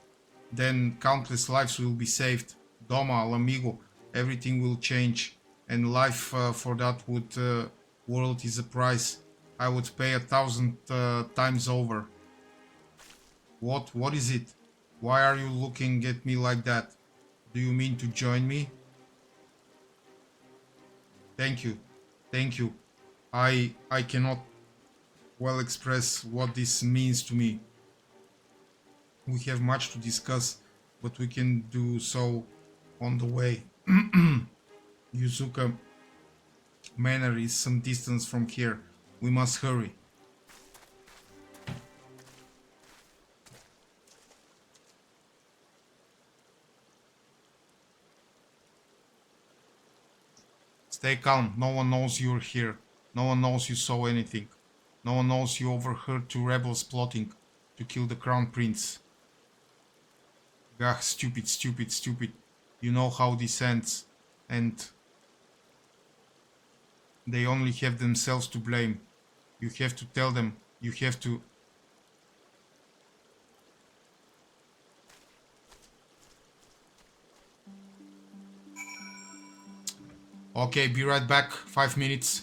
then countless lives will be saved. Doma, L'Amigo, everything will change, and life for that world is a price I would pay 1,000 times over. What is it? Why are you looking at me like that? Do you mean to join me? Thank you. Thank you. I cannot well express what this means to me. We have much to discuss, but we can do so on the way. Yuzuka Manor is some distance from here. We must hurry. Stay calm. No one knows you're here. No one knows you saw anything. No one knows you overheard two rebels plotting to kill the crown prince. Gah, stupid, stupid, stupid. You know how this ends. And they only have themselves to blame. You have to tell them. You have to... Okay, be right back. 5 minutes.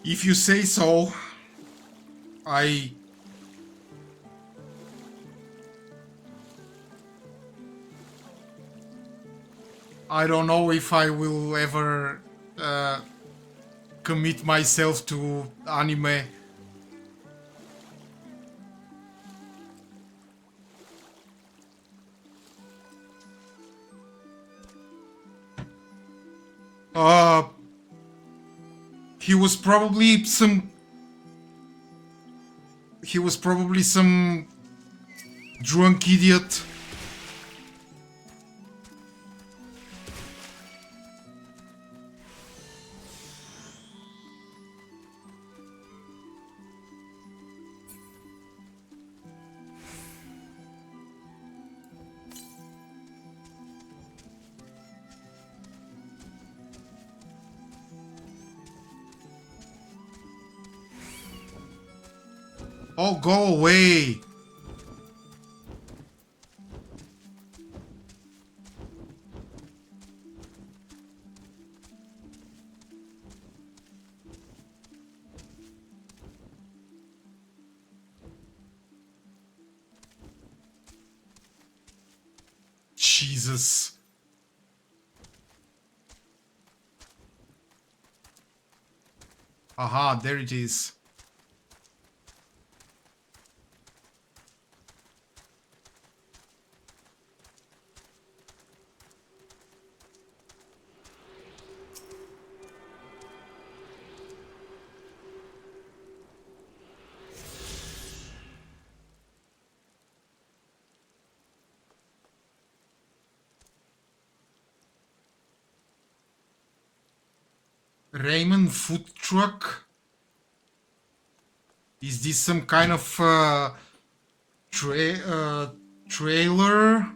If you say so, I don't know if I will ever commit myself to anime. He was probably some drunk idiot. Oh, go away! Jesus. Aha, there it is. Raymond food truck? Is this some kind of trailer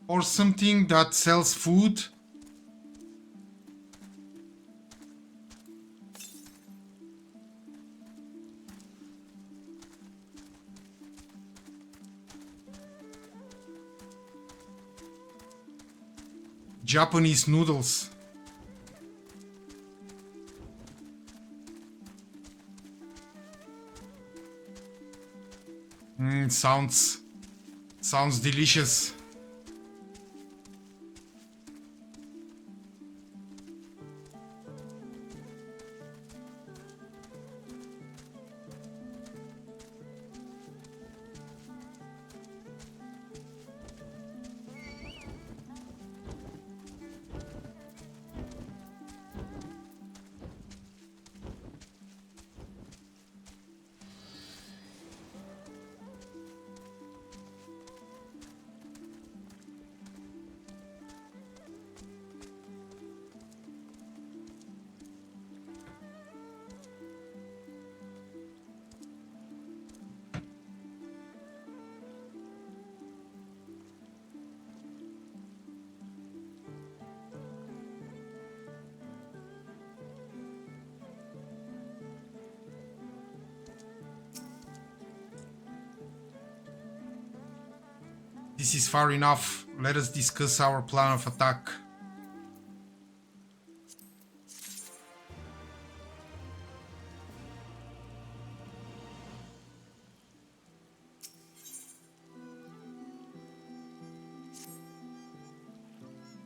or something that sells food? Japanese noodles. Sounds delicious. This is far enough. Let us discuss our plan of attack.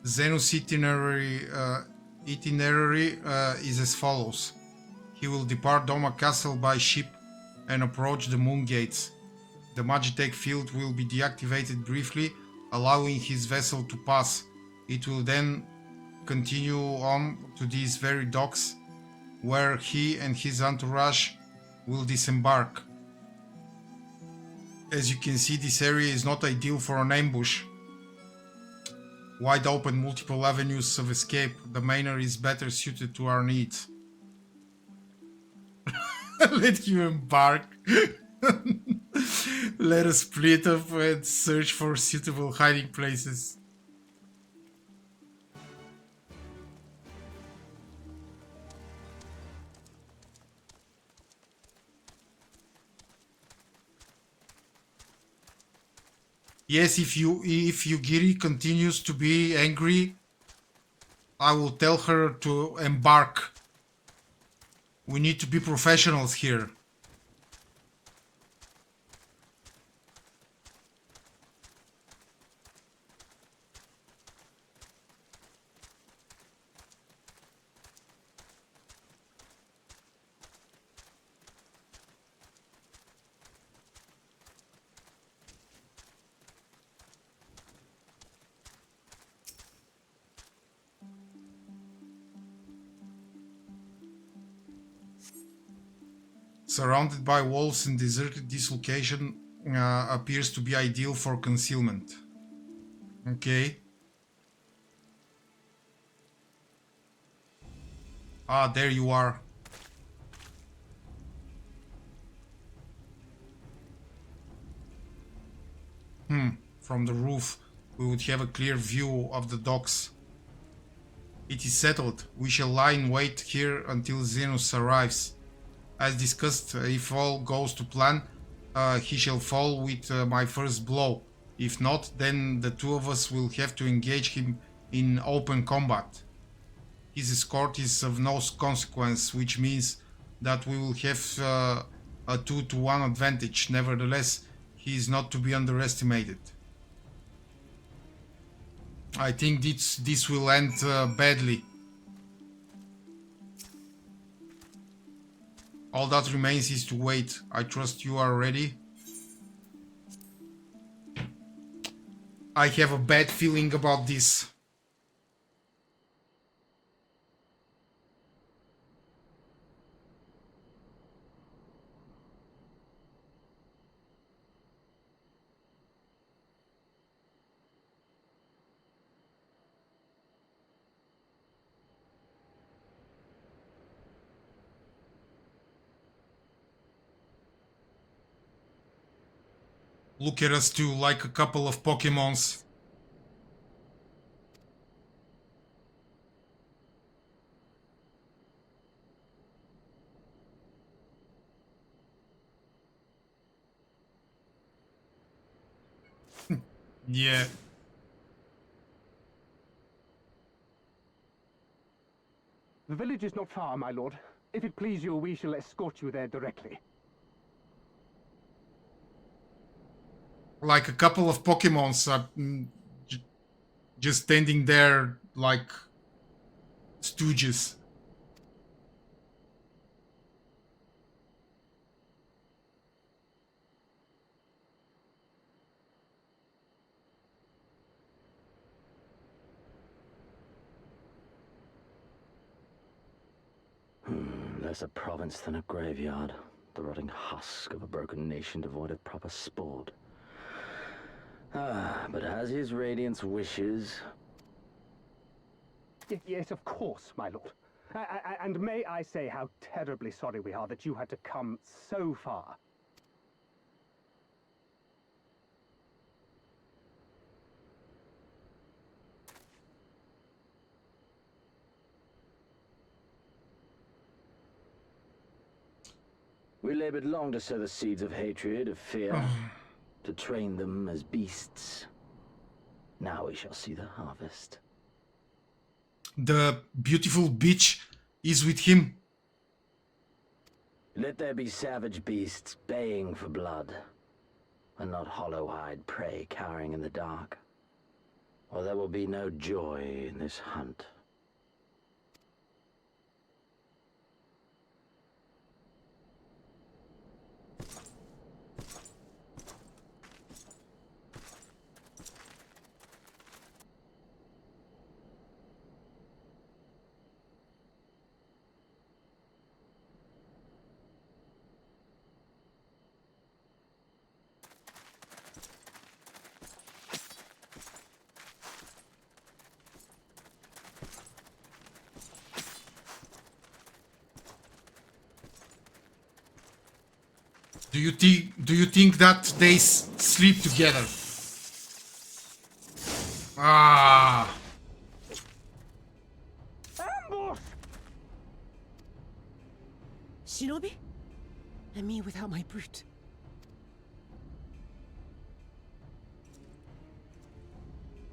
Zenus' itinerary is as follows. He will depart Doma Castle by ship and approach the Moon Gates. The Magitech field will be deactivated briefly, allowing his vessel to pass. It will then continue on to these very docks, where he and his entourage will disembark. As you can see, this area is not ideal for an ambush. Wide open, multiple avenues of escape. The manor is better suited to our needs. Let you embark. Let us split up and search for suitable hiding places. Yes, if Yugiri continues to be angry, I will tell her to embark. We need to be professionals here. Surrounded by walls and deserted, this location appears to be ideal for concealment. Okay. Ah, there you are. From the roof, we would have a clear view of the docks. It is settled. We shall lie in wait here until Xenos arrives. As discussed, if all goes to plan, he shall fall with my first blow. If not, then the two of us will have to engage him in open combat. His escort is of no consequence, which means that we will have a 2-to-1 advantage. Nevertheless, he is not to be underestimated. I think this will end badly. All that remains is to wait. I trust you are ready. I have a bad feeling about this. Look at us two, like a couple of Pokemons. Yeah. The village is not far, my lord. If it please you, we shall escort you there directly. Like a couple of Pokemons just standing there like stooges. Less a province than a graveyard. The rotting husk of a broken nation devoid of proper sport. But as his radiance wishes... Yes, of course, my lord. And may I say how terribly sorry we are that you had to come so far. We labored long to sow the seeds of hatred, of fear, to train them as beasts. Now we shall see the harvest. The beautiful bitch is with him. Let there be savage beasts baying for blood, and not hollow-eyed prey cowering in the dark. Or there will be no joy in this hunt. Do you think that they sleep together? Ah. Ambush! Shinobi? And me without my brute.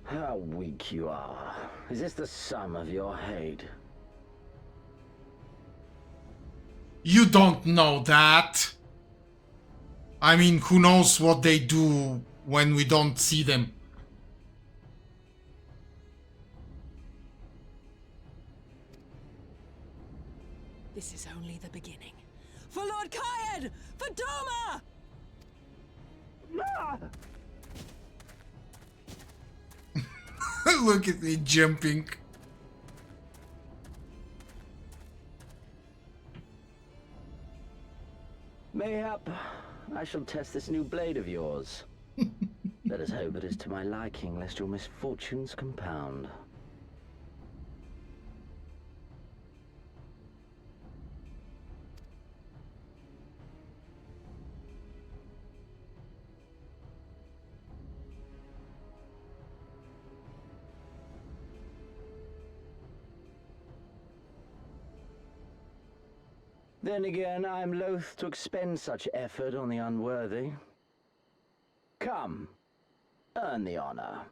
How weak you are. Is this the sum of your hate? You don't know that. I mean, who knows what they do when we don't see them? This is only the beginning. For Lord Kyan! For Doma! Look at me jumping. Mayhap I shall test this new blade of yours. Let us hope it is to my liking, lest your misfortunes compound. Then again, I am loath to expend such effort on the unworthy. Come, earn the honor.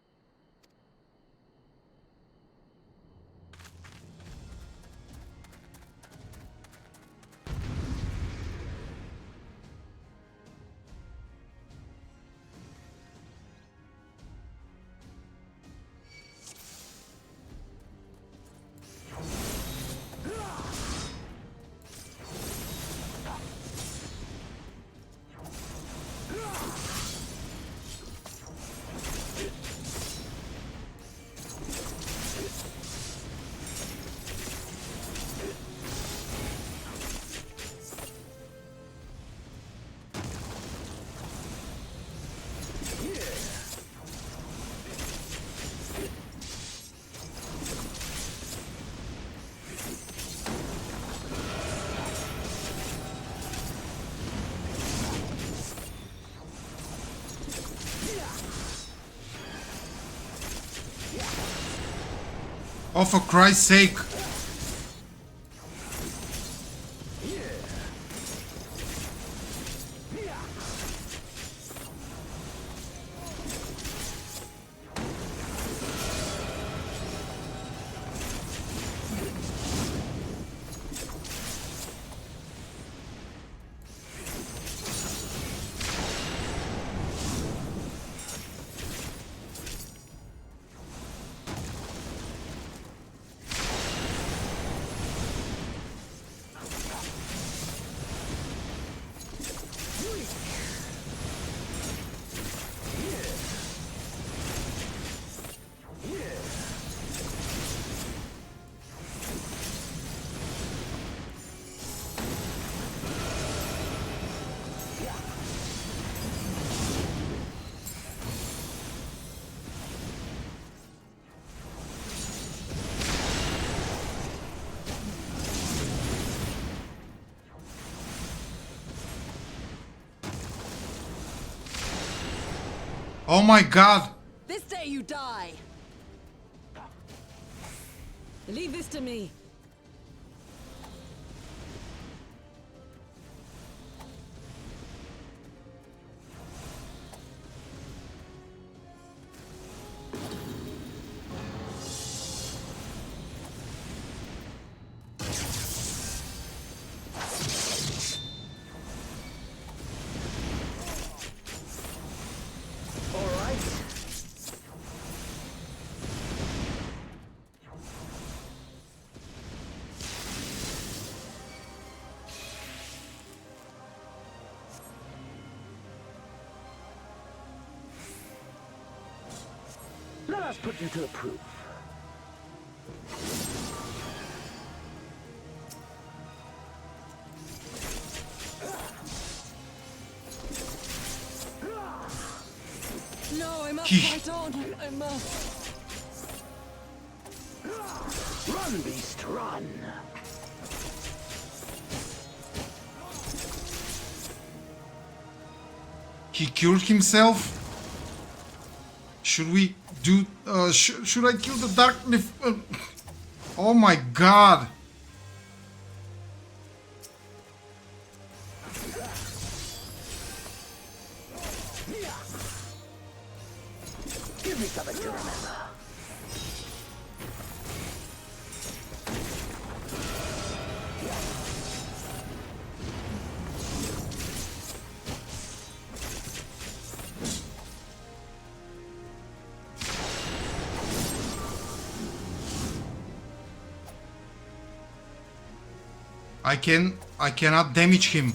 Oh, for Christ's sake. Oh my god! This day you die! Leave this to me. Let us put you to the proof. No, I must fight on. I must. Run, beast, run! He cured himself? Should we do... should I kill the darkness? Oh my god! Give me something to remember. I cannot damage him.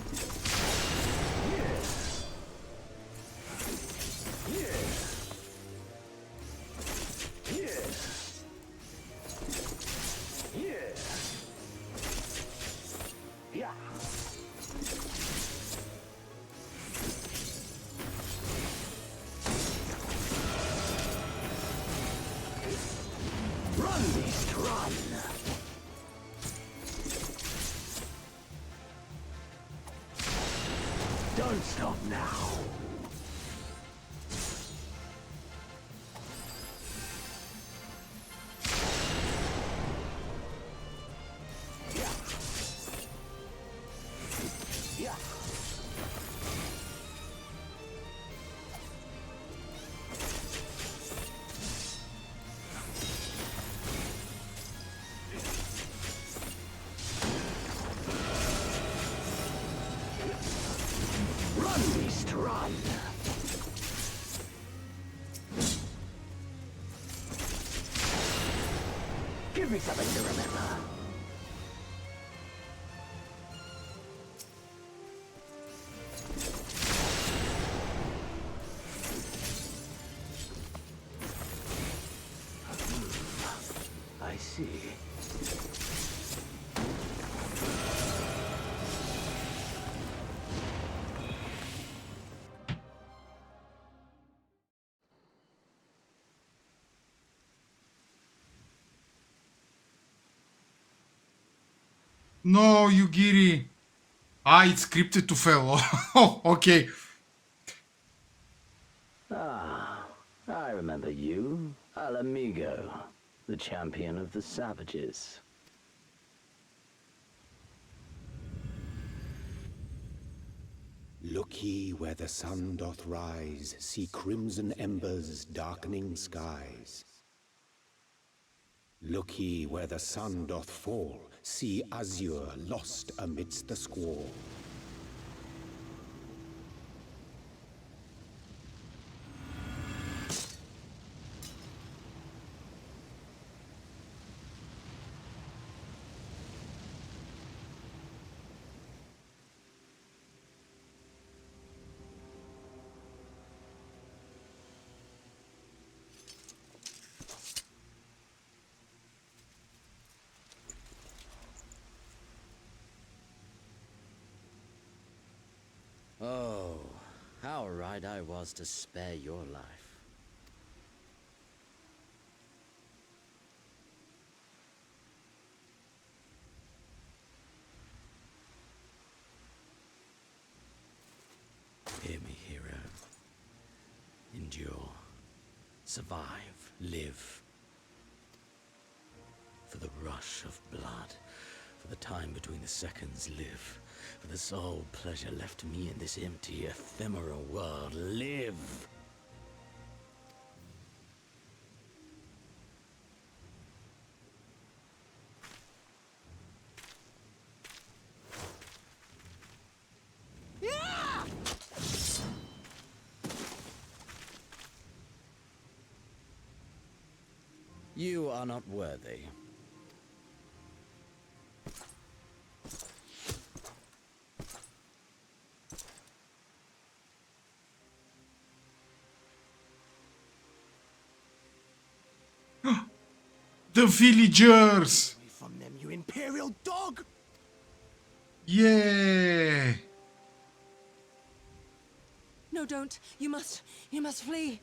Don't stop now. Run, beast, run! Give me something to remember. I see. No, Yugiri. Ah, it's scripted to fail. Oh, okay. Ah, I remember you. Al Amigo, the champion of the savages. Look ye where the sun doth rise, see crimson embers darkening skies. Look ye where the sun doth fall, see azure lost amidst the squall. Oh, how right I was to spare your life. Hear me, hero. Endure. Survive. Live. For the rush of blood. For the time between the seconds, live. For the sole pleasure left to me in this empty, ephemeral world, live! You are not worthy. The villagers! Away from them, you imperial dog! Yeah! No, don't. You must flee.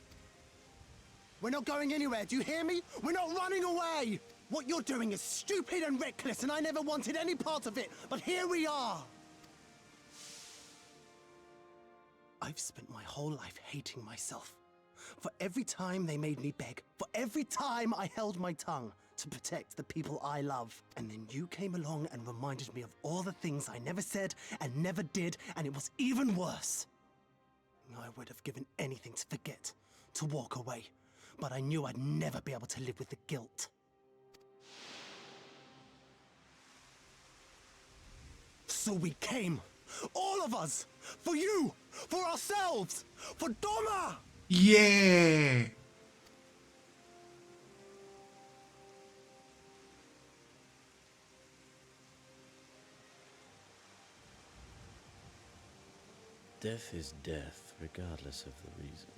We're not going anywhere, do you hear me? We're not running away! What you're doing is stupid and reckless, and I never wanted any part of it, but here we are! I've spent my whole life hating myself. For every time they made me beg, for every time I held my tongue to protect the people I love. And then you came along and reminded me of all the things I never said and never did, and it was even worse. I would have given anything to forget, to walk away, but I knew I'd never be able to live with the guilt. So we came, all of us, for you, for ourselves, for Doma! Yeah! Death is death, regardless of the reason.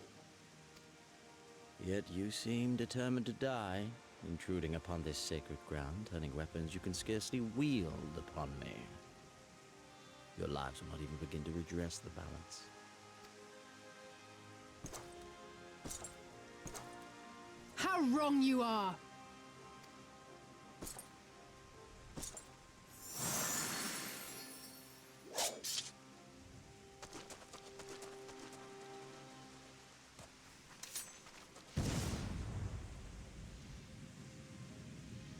Yet you seem determined to die, intruding upon this sacred ground, turning weapons you can scarcely wield upon me. Your lives will not even begin to redress the balance. How wrong you are!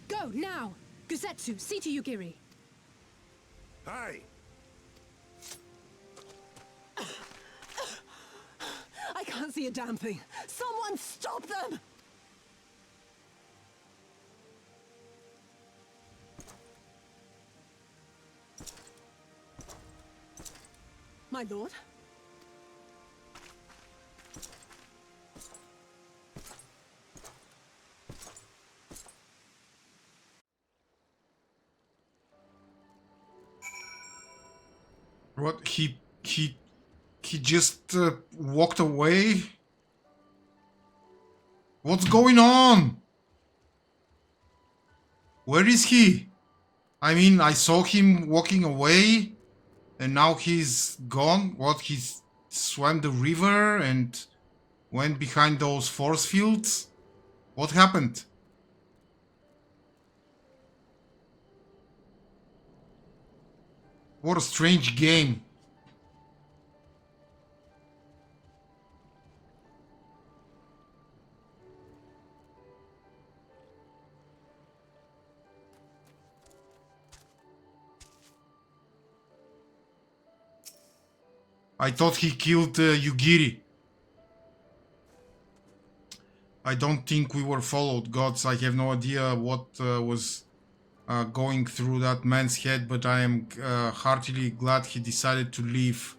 Go, now! Gusetsu, see to Yugiri. Hey! I can't see a damn thing. Someone stop them! My lord? What? He just walked away? What's going on? Where is he? I mean, I saw him walking away and now he's gone. What? He swam the river and went behind those force fields? What happened? What a strange game. I thought he killed Yugiri. I don't think we were followed, gods. I have no idea what was going through that man's head, but I am heartily glad he decided to leave.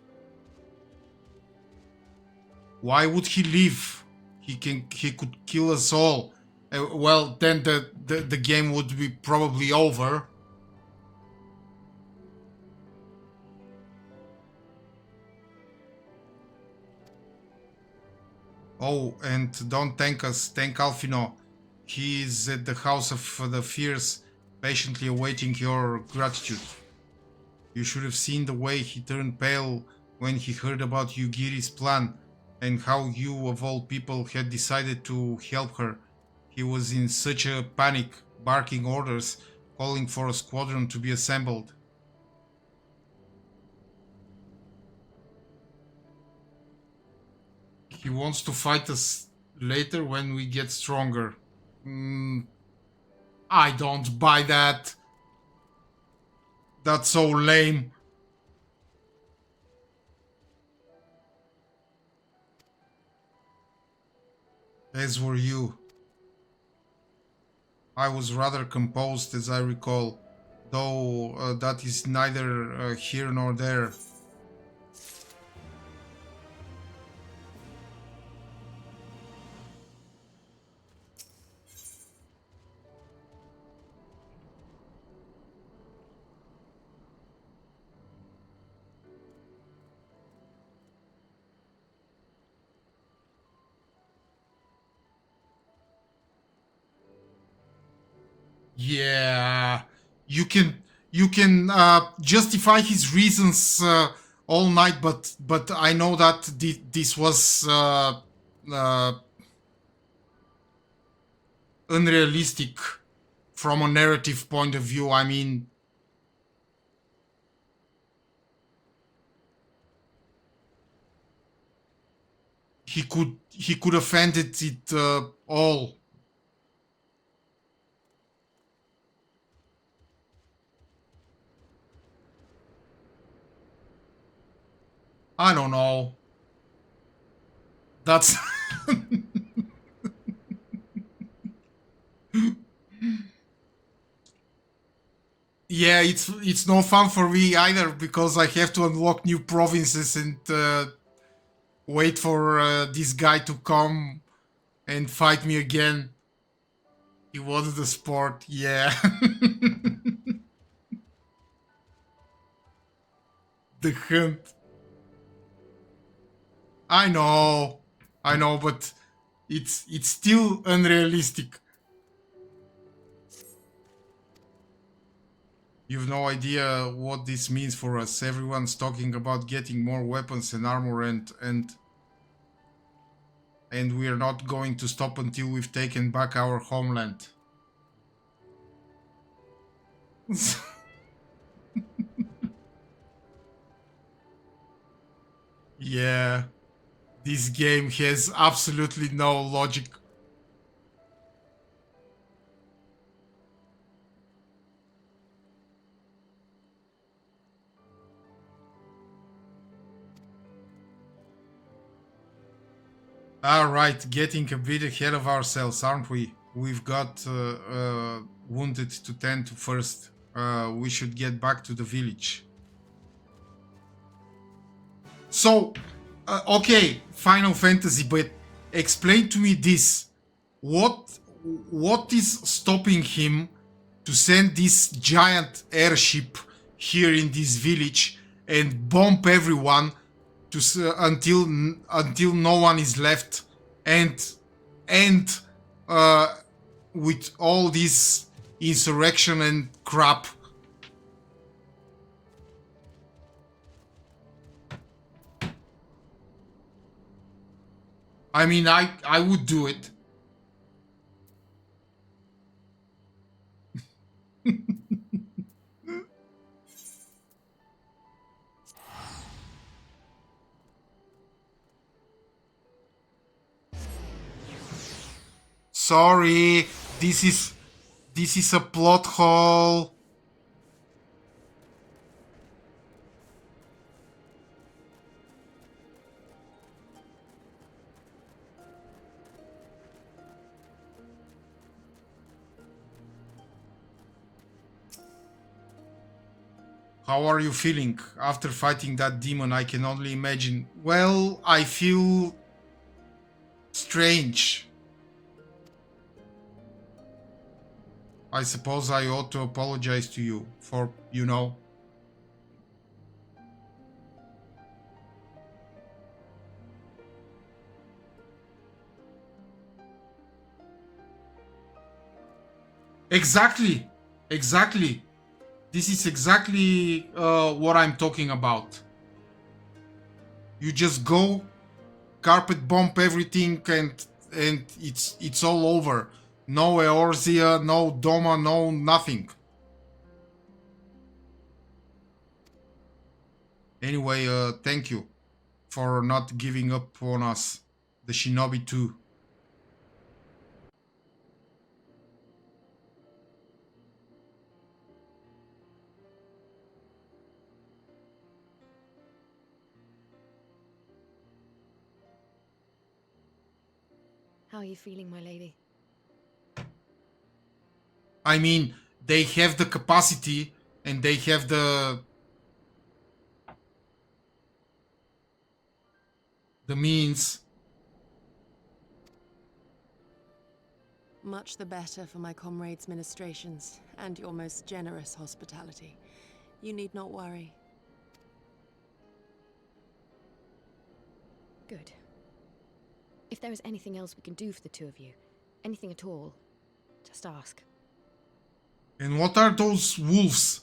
Why would he leave? He could kill us all. Well, then the game would be probably over. Oh, and don't thank us, thank Alfino. He is at the House of the Fierce, patiently awaiting your gratitude. You should have seen the way he turned pale when he heard about Yugiri's plan, and how you, of all people, had decided to help her. He was in such a panic, barking orders, calling for a squadron to be assembled. He wants to fight us later when we get stronger. I don't buy that. That's so lame. As were you. I was rather composed, as I recall, though that is neither here nor there. Yeah, you can justify his reasons all night, but I know that this was unrealistic from a narrative point of view. I mean, he could have ended it all. I don't know. That's yeah, it's no fun for me either, because I have to unlock new provinces and wait for this guy to come and fight me again. He wanted the sport, yeah. The hunt. I know, but it's still unrealistic. You've no idea what this means for us. Everyone's talking about getting more weapons and armor, and we're not going to stop until we've taken back our homeland. Yeah, this game has absolutely no logic. Alright, getting a bit ahead of ourselves, aren't we? We've got wounded to tend to first. We should get back to the village. So, okay, Final Fantasy, but explain to me this. What is stopping him to send this giant airship here in this village and bomb everyone to until no one is left, and with all this insurrection and crap? I mean, I would do it. Sorry, this is a plot hole. How are you feeling after fighting that demon? I can only imagine. Well, I feel strange. I suppose I ought to apologize to you for, you know. Exactly. Exactly. This is exactly what I'm talking about. You just go, carpet bomb everything, and it's all over. No Eorzea, no Doma, no nothing. Anyway, thank you for not giving up on us, the Shinobi 2. How are you feeling, my lady? I mean, they have the capacity and they have the means. Much the better for my comrades' ministrations and your most generous hospitality. You need not worry. Good. If there is anything else we can do for the two of you, anything at all, just ask. And what are those wolves?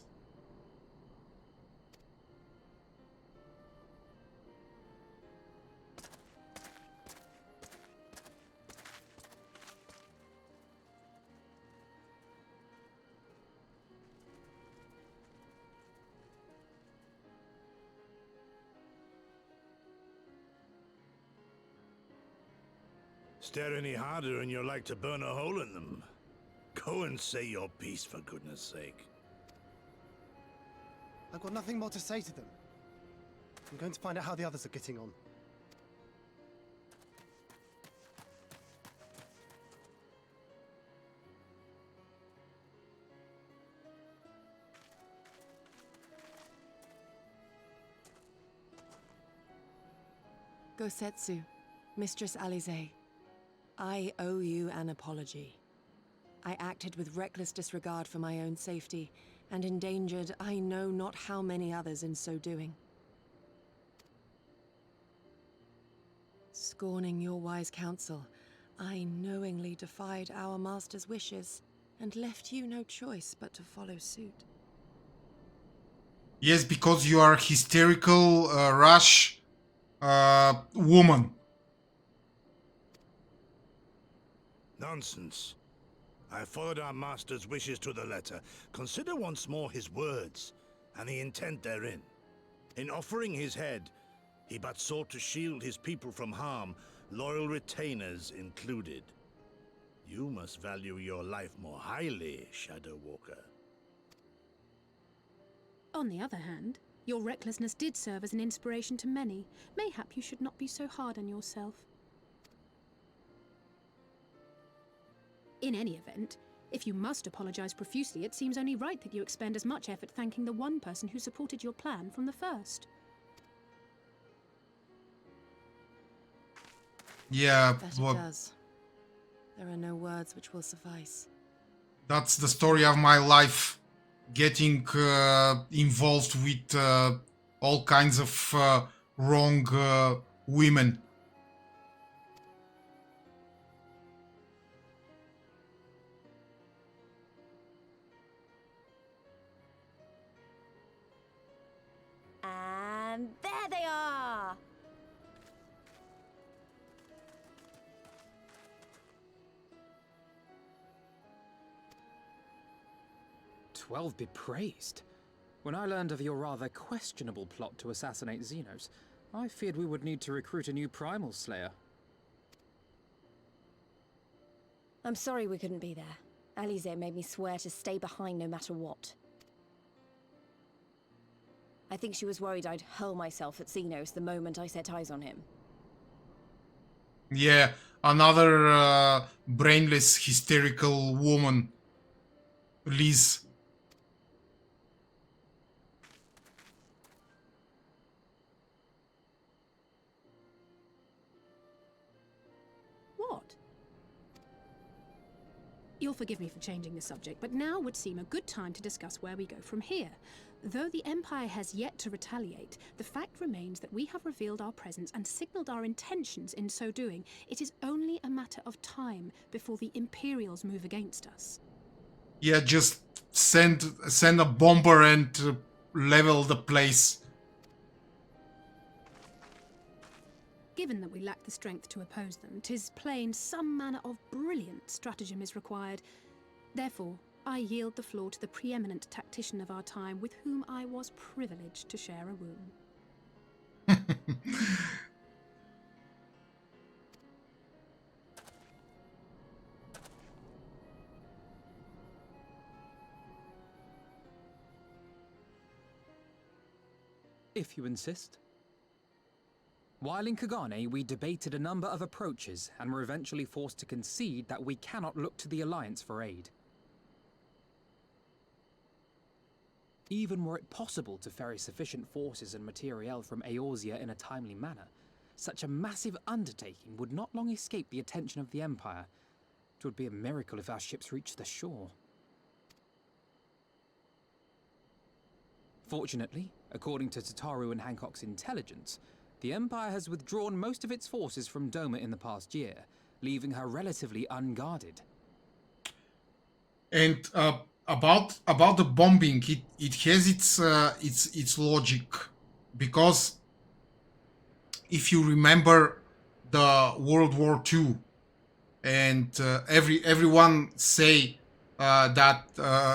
Stare any harder and you're like to burn a hole in them. Go and say your piece, for goodness sake. I've got nothing more to say to them. I'm going to find out how the others are getting on. Gosetsu, Mistress Alize, I owe you an apology. I acted with reckless disregard for my own safety, and endangered I know not how many others in so doing. Scorning your wise counsel, I knowingly defied our master's wishes and left you no choice but to follow suit. Yes, because you are hysterical, rash woman. Nonsense. I followed our master's wishes to the letter. Consider once more his words, and the intent therein. In offering his head, he but sought to shield his people from harm, loyal retainers included. You must value your life more highly, Shadow Walker. On the other hand, your recklessness did serve as an inspiration to many. Mayhap you should not be so hard on yourself. In any event, if you must apologize profusely, it seems only right that you expend as much effort thanking the one person who supported your plan from the first. Yeah, That it does. There are no words which will suffice. That's the story of my life. Getting involved with all kinds of wrong women. And there they are! "12 be praised. When I learned of your rather questionable plot to assassinate Xenos, I feared we would need to recruit a new primal slayer." I'm sorry we couldn't be there. Alize made me swear to stay behind no matter what. I think she was worried I'd hurl myself at Xenos the moment I set eyes on him. Yeah, another brainless, hysterical woman. Liz. What? You'll forgive me for changing the subject, but now would seem a good time to discuss where we go from here. Though the Empire has yet to retaliate, the fact remains that we have revealed our presence and signaled our intentions in so doing. It is only a matter of time before the Imperials move against us. Yeah, just send a bomber and level the place. Given that we lack the strength to oppose them, 'tis plain some manner of brilliant stratagem is required. Therefore, I yield the floor to the preeminent tactician of our time, with whom I was privileged to share a room. If you insist. While in Kagane, we debated a number of approaches and were eventually forced to concede that we cannot look to the Alliance for aid. Even were it possible to ferry sufficient forces and materiel from Eorzea in a timely manner, such a massive undertaking would not long escape the attention of the Empire. It would be a miracle if our ships reached the shore. Fortunately, according to Tataru and Hancock's intelligence, the Empire has withdrawn most of its forces from Doma in the past year, leaving her relatively unguarded. And about the bombing, it has its logic, because if you remember the World War II, and everyone say that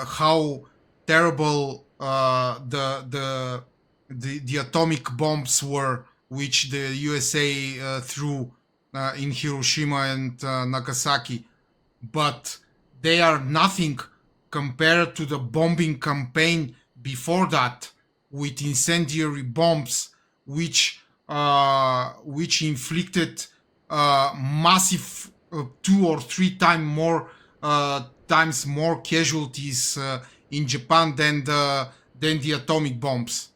how terrible the atomic bombs were, which the USA threw in Hiroshima and Nagasaki, but they are nothing compared to the bombing campaign before that, with incendiary bombs, which inflicted massive 2 or 3 times more casualties in Japan than the atomic bombs.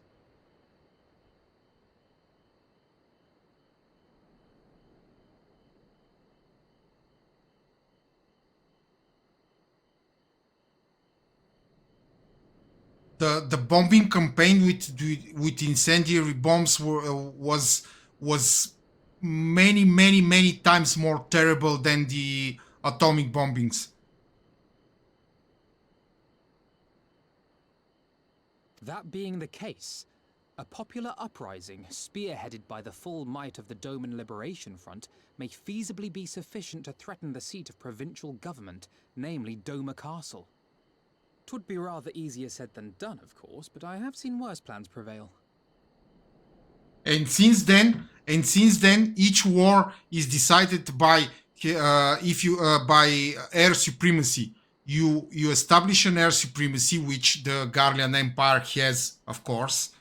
The bombing campaign with incendiary bombs was many times more terrible than the atomic bombings. That being the case, a popular uprising spearheaded by the full might of the Doman Liberation Front may feasibly be sufficient to threaten the seat of provincial government, namely Doma Castle. 'Twould be rather easier said than done, of course, but I have seen worse plans prevail. And since then, each war is decided by by air supremacy. You establish an air supremacy, which the Garlean Empire has, of course,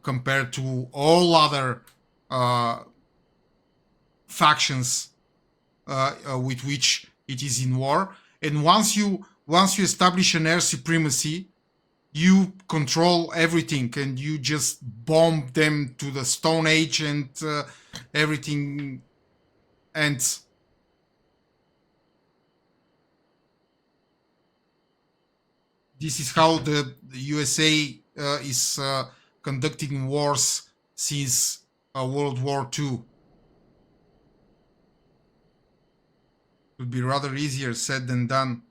compared to all other factions with which it is in war. And once you establish an air supremacy, you control everything, and you just bomb them to the Stone Age, and everything ends. This is how the USA is conducting wars since World War II. It would be rather easier said than done,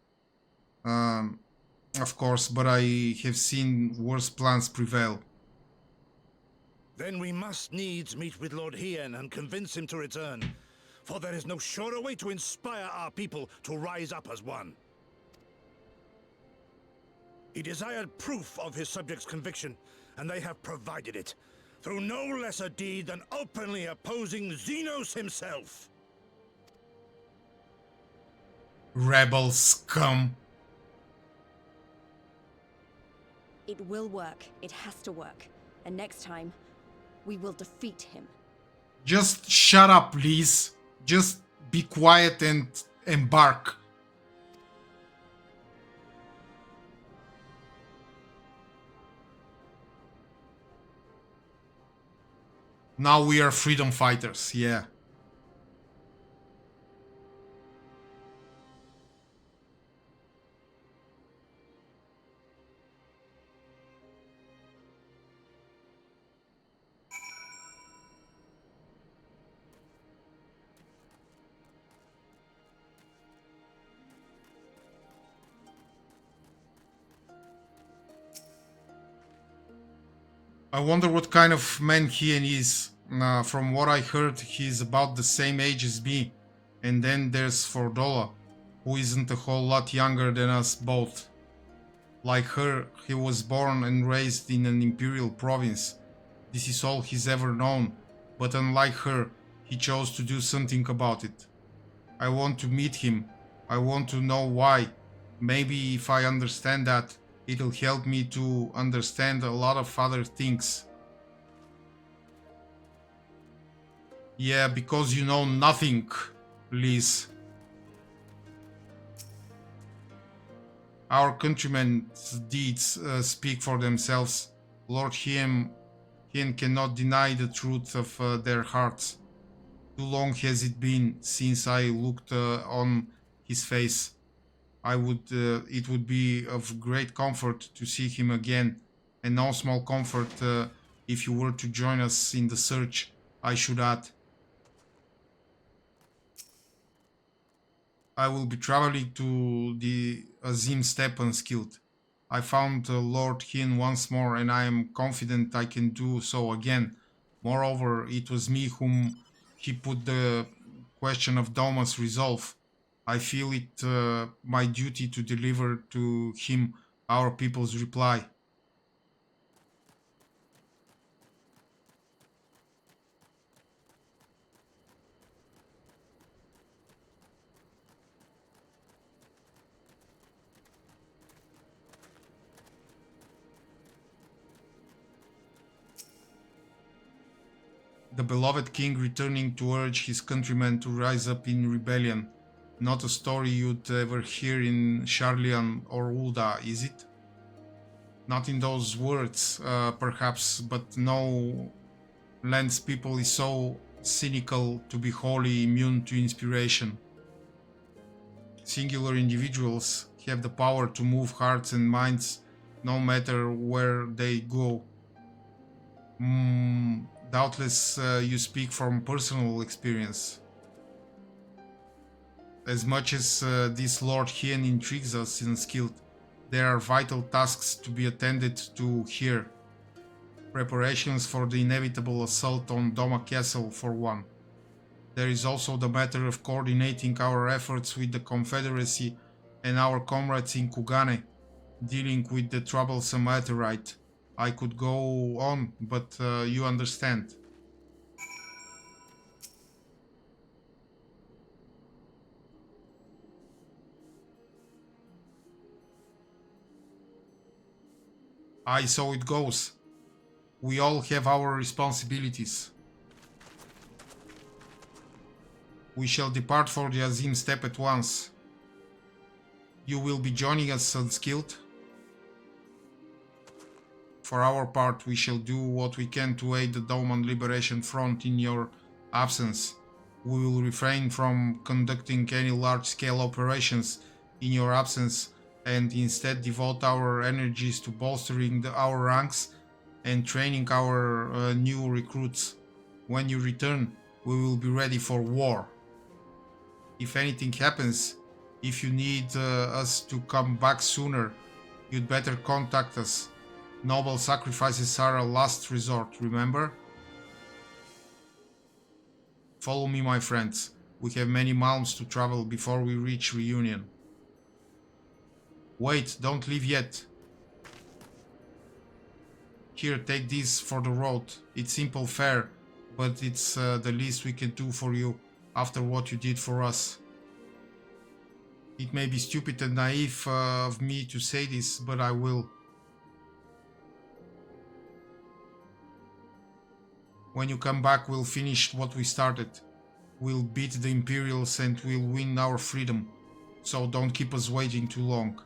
of course, but I have seen worse plans prevail. Then we must needs meet with Lord Hien and convince him to return, for there is no surer way to inspire our people to rise up as one. He desired proof of his subjects' conviction, and they have provided it, through no less a deed than openly opposing Xenos himself. Rebel scum. It will work. It has to work. And next time, we will defeat him. Just shut up, please. Just be quiet and embark. Now we are freedom fighters, yeah. I wonder what kind of man Hien is. From what I heard, he's about the same age as me. And then there's Fordola, who isn't a whole lot younger than us both. Like her, he was born and raised in an imperial province. This is all he's ever known, but unlike her, he chose to do something about it. I want to meet him. I want to know why. Maybe if I understand that, it'll help me to understand a lot of other things. Yeah, because you know nothing, Liz. Our countrymen's deeds speak for themselves. Lord Hien cannot deny the truth of their hearts. Too long has it been since I looked on his face. It would be of great comfort to see him again, and no small comfort if you were to join us in the search, I should add. I will be traveling to the Azim Steppe unskilled. I found Lord Hien once more, and I am confident I can do so again. Moreover, it was me whom he put the question of Doma's resolve. I feel it my duty to deliver to him our people's reply. The beloved king returning to urge his countrymen to rise up in rebellion. Not a story you'd ever hear in Sharlian or Ulda, is it? Not in those words, perhaps, but no land's people is so cynical to be wholly immune to inspiration. Singular individuals have the power to move hearts and minds no matter where they go. Doubtless you speak from personal experience. As much as this Lord Hien intrigues us in Skilled, there are vital tasks to be attended to here. Preparations for the inevitable assault on Doma Castle for one. There is also the matter of coordinating our efforts with the Confederacy and our comrades in Kugane, dealing with the troublesome Aetheryte. I could go on, but you understand. So it goes. We all have our responsibilities. We shall depart for the Azim Steppe at once. You will be joining us, Unskilled. For our part, we shall do what we can to aid the Doman Liberation Front in your absence. We will refrain from conducting any large-scale operations in your absence and instead devote our energies to bolstering our ranks and training our new recruits. When you return, we will be ready for war. If anything happens, if you need us to come back sooner, you'd better contact us. Noble sacrifices are a last resort, remember? Follow me, my friends. We have many miles to travel before we reach Reunion. Wait, don't leave yet. Here, take this for the road. It's simple fare, but it's the least we can do for you after what you did for us. It may be stupid and naive of me to say this, but I will. When you come back, we'll finish what we started. We'll beat the Imperials and we'll win our freedom. So don't keep us waiting too long.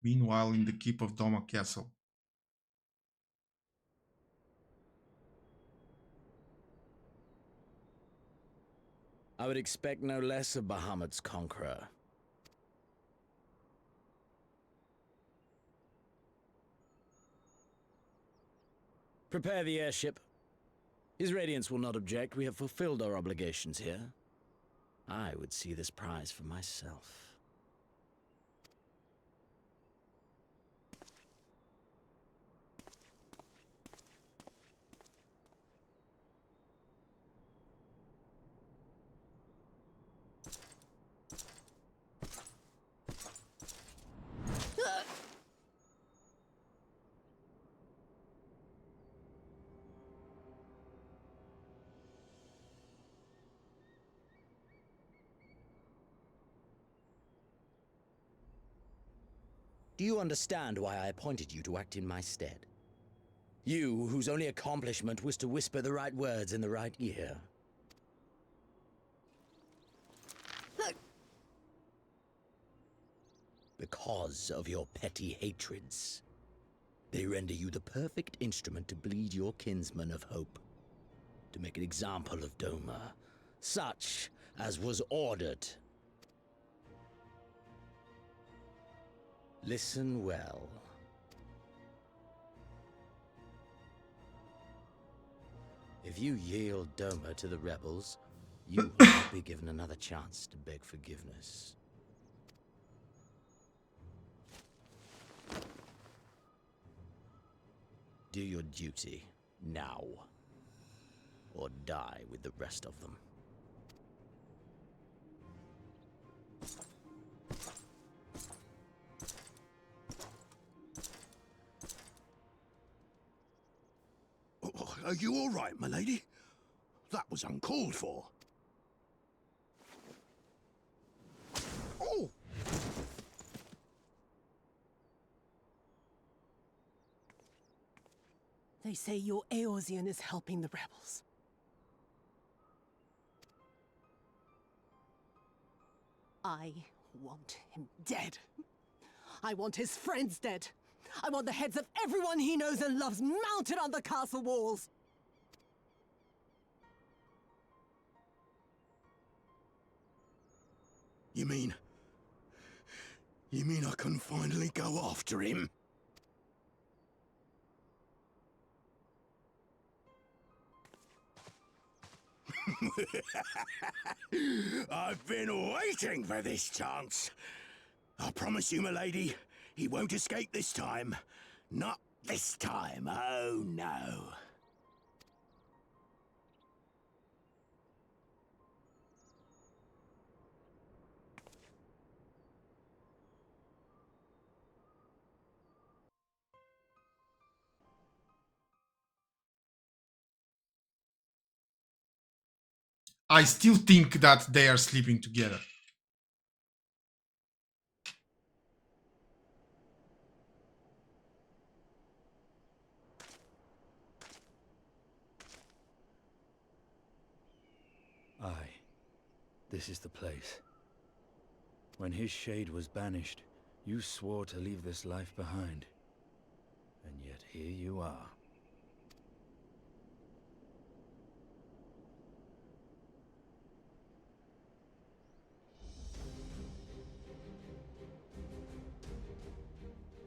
Meanwhile, in the keep of Doma Castle. I would expect no less of Bahamut's conqueror. Prepare the airship. His Radiance will not object. We have fulfilled our obligations here. I would see this prize for myself. Do you understand why I appointed you to act in my stead? You, whose only accomplishment was to whisper the right words in the right ear. Because of your petty hatreds. They render you the perfect instrument to bleed your kinsman of hope. To make an example of Doma, such as was ordered. Listen well. If you yield Doma to the rebels, you will not be given another chance to beg forgiveness. Do your duty now, or die with the rest of them. Are you all right, my lady? That was uncalled for. Oh! They say your Eorzean is helping the rebels. I want him dead. I want his friends dead. I want the heads of everyone he knows and loves mounted on the castle walls. You mean I can finally go after him? I've been waiting for this chance. I promise you, milady, he won't escape this time. Not this time, oh no. I still think that they are sleeping together. Aye, this is the place. When his shade was banished, you swore to leave this life behind. And yet here you are.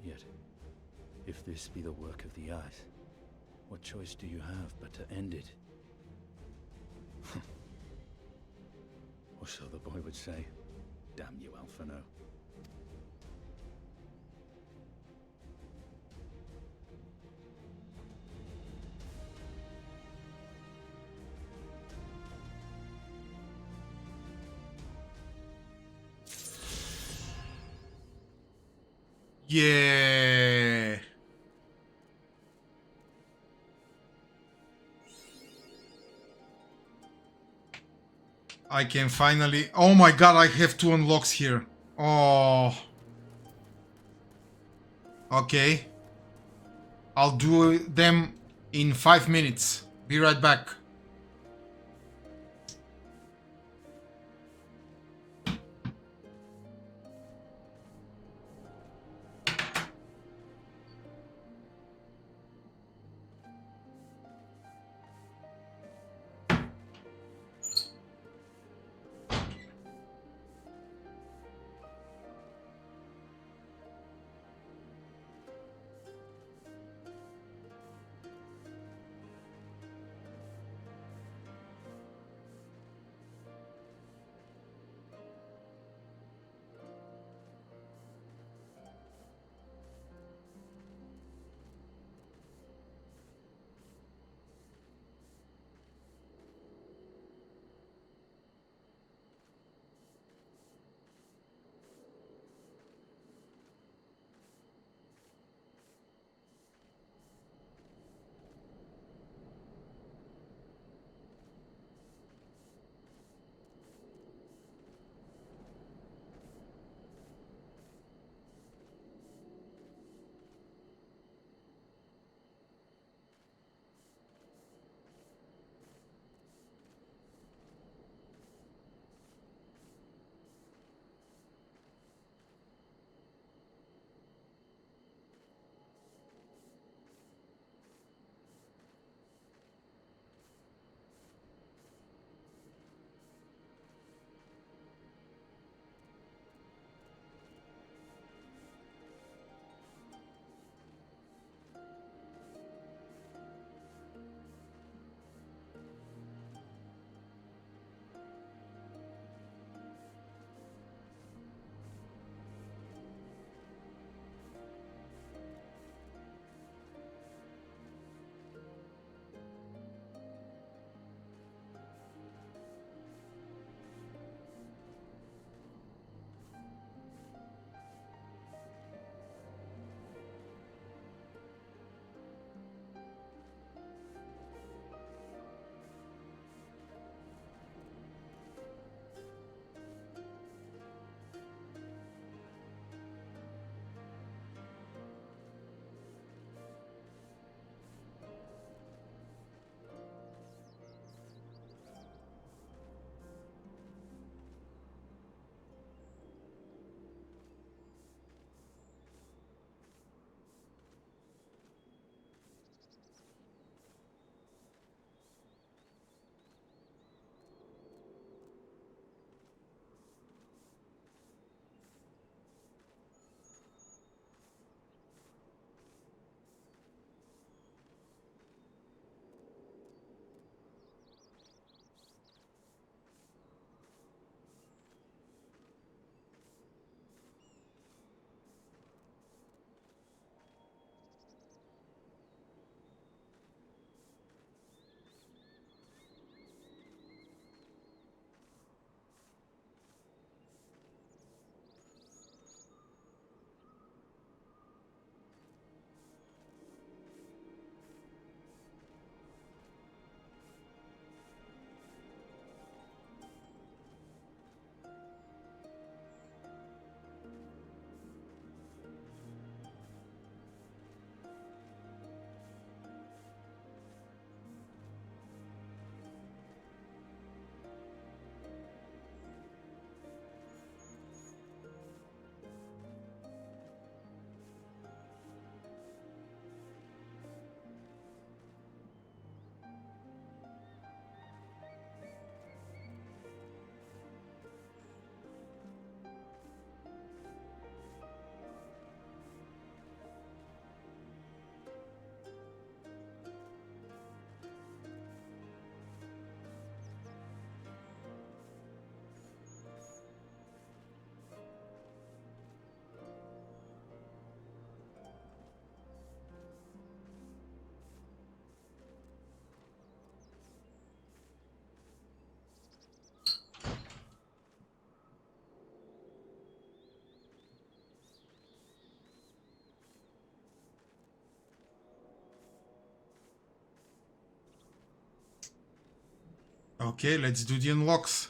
Yet, if this be the work of the eyes, what choice do you have but to end it? Or so the boy would say. Damn you, Alphino. Yeah. I can finally... Oh my god, I have 2 unlocks here. Oh. Okay. I'll do them in 5 minutes. Be right back. Okay, let's do the unlocks.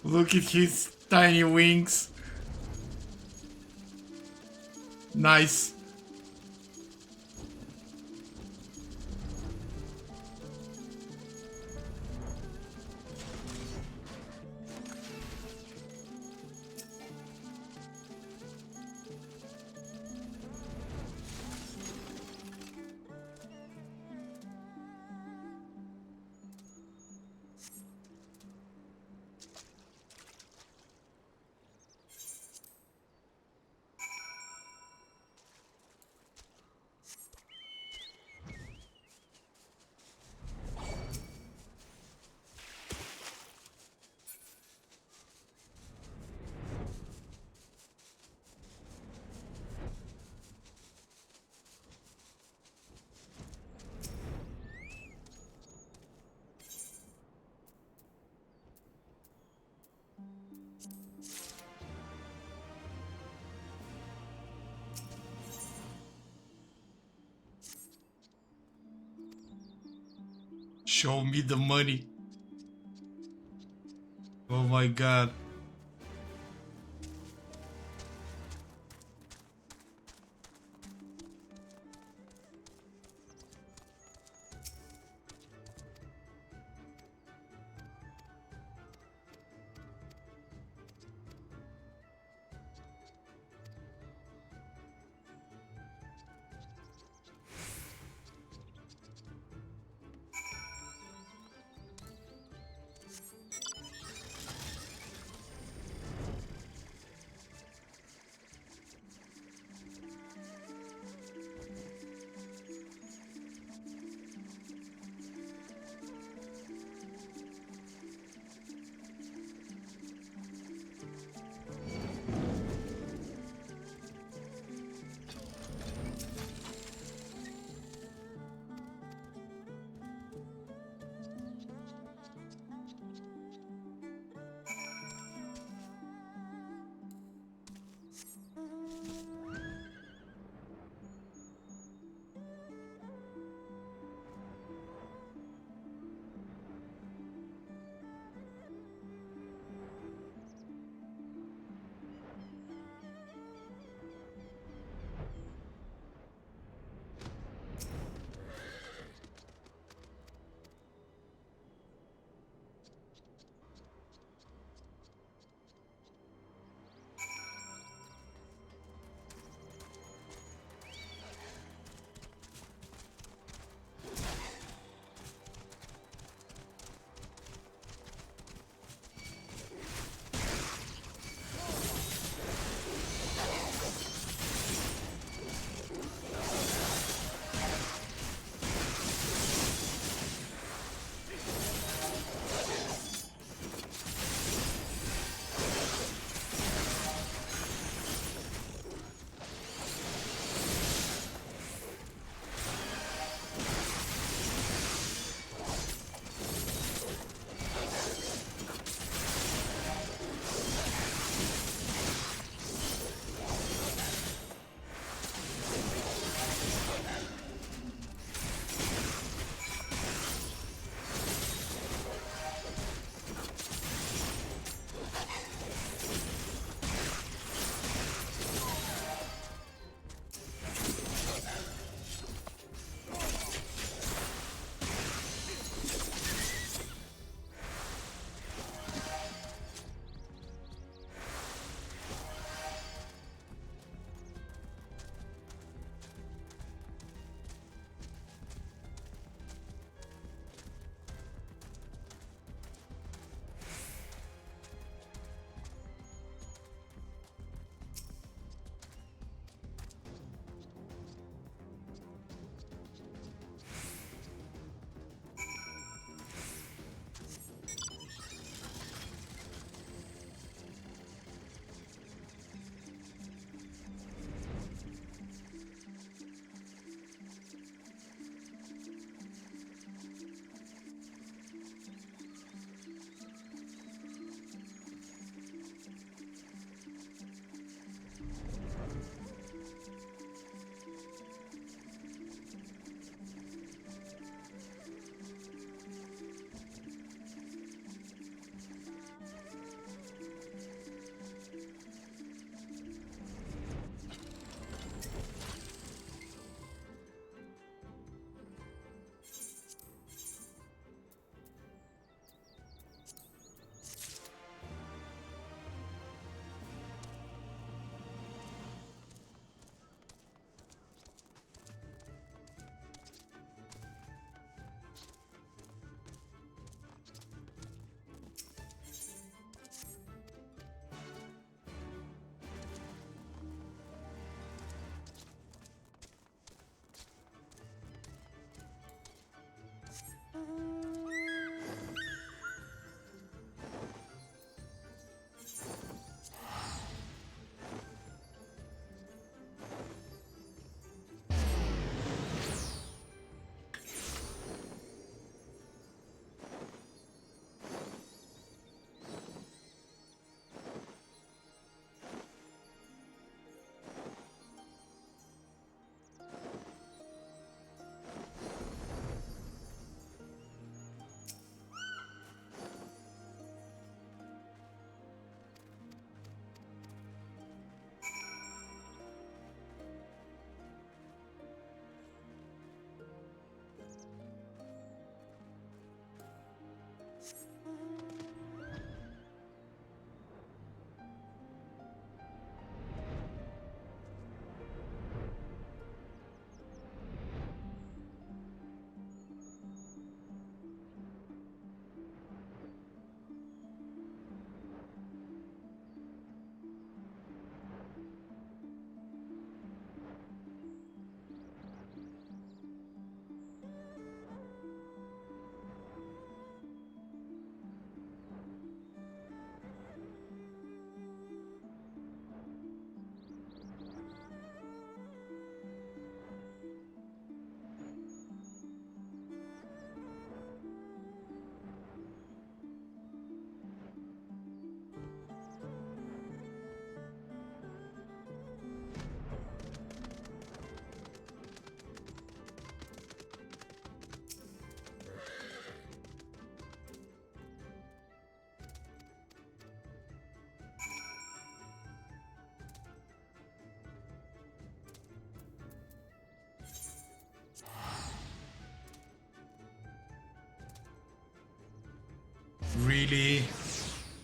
Look at his tiny wings. Nice. Show me the money. Oh my god.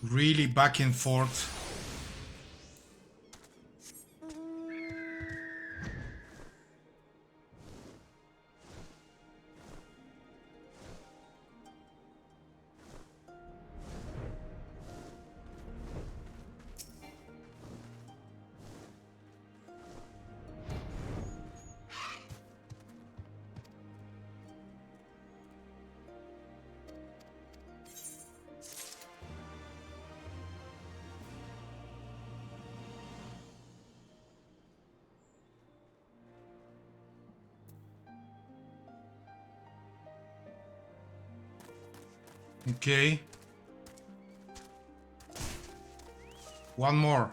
really back and forth. Okay. One more.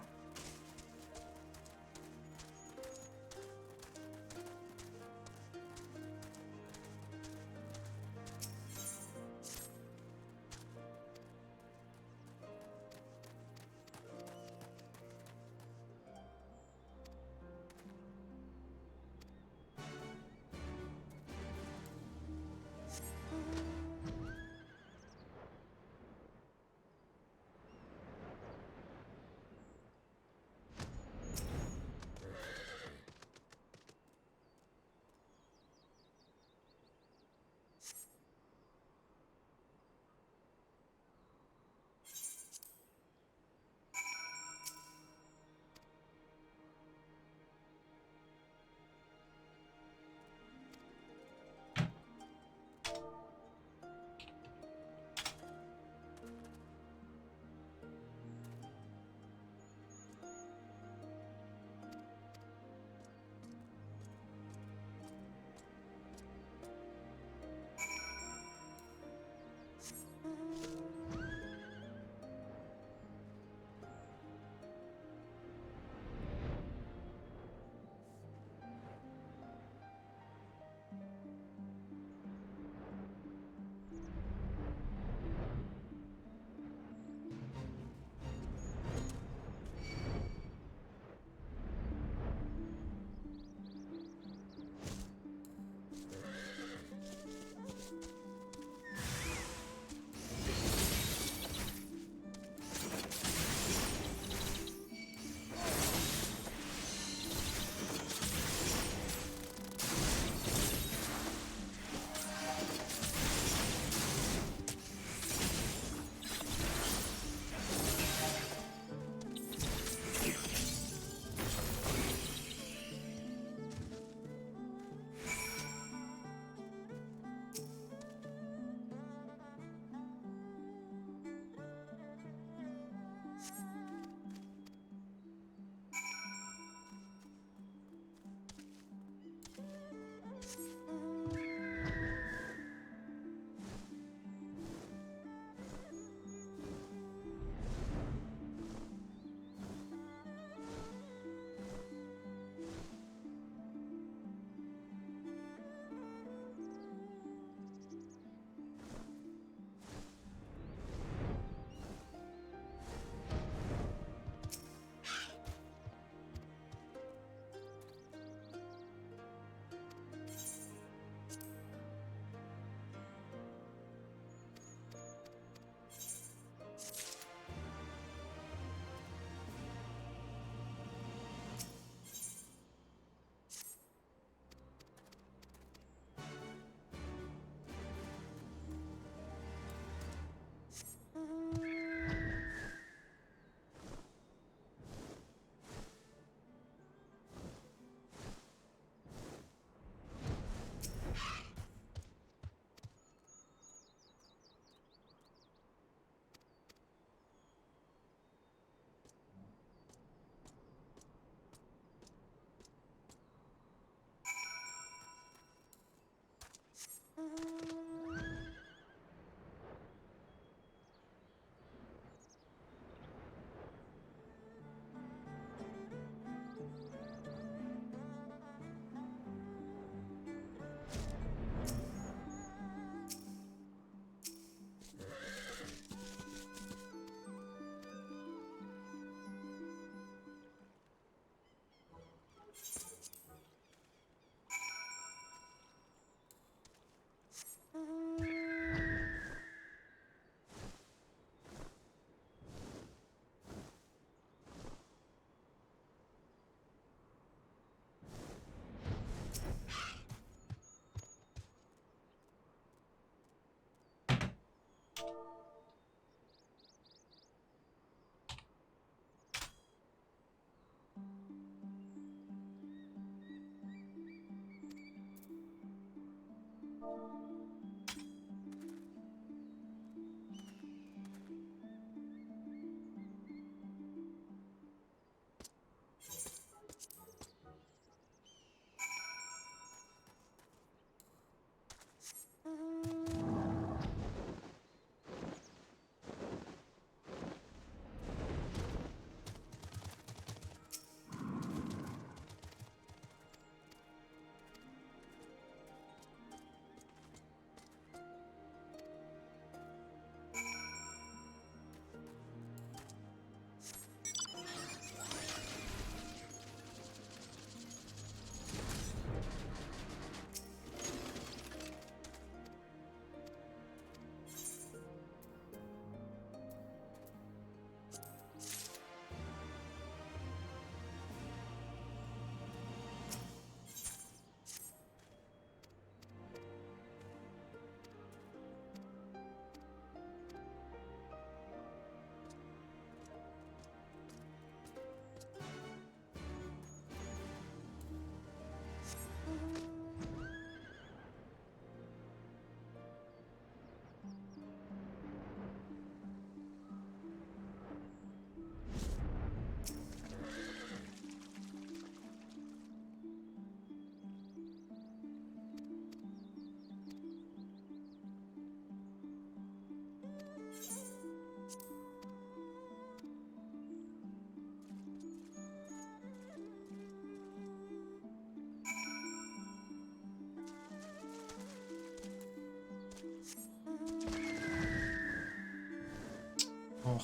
Oh.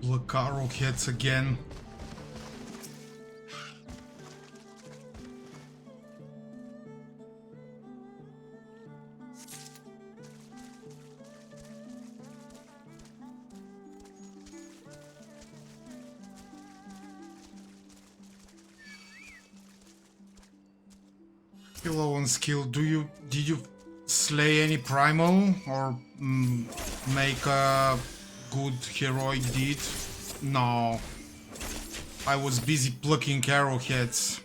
Black arrowheads again. Pillow on skill. Did you slay any primal or make a good heroic deed? No. I was busy plucking arrowheads.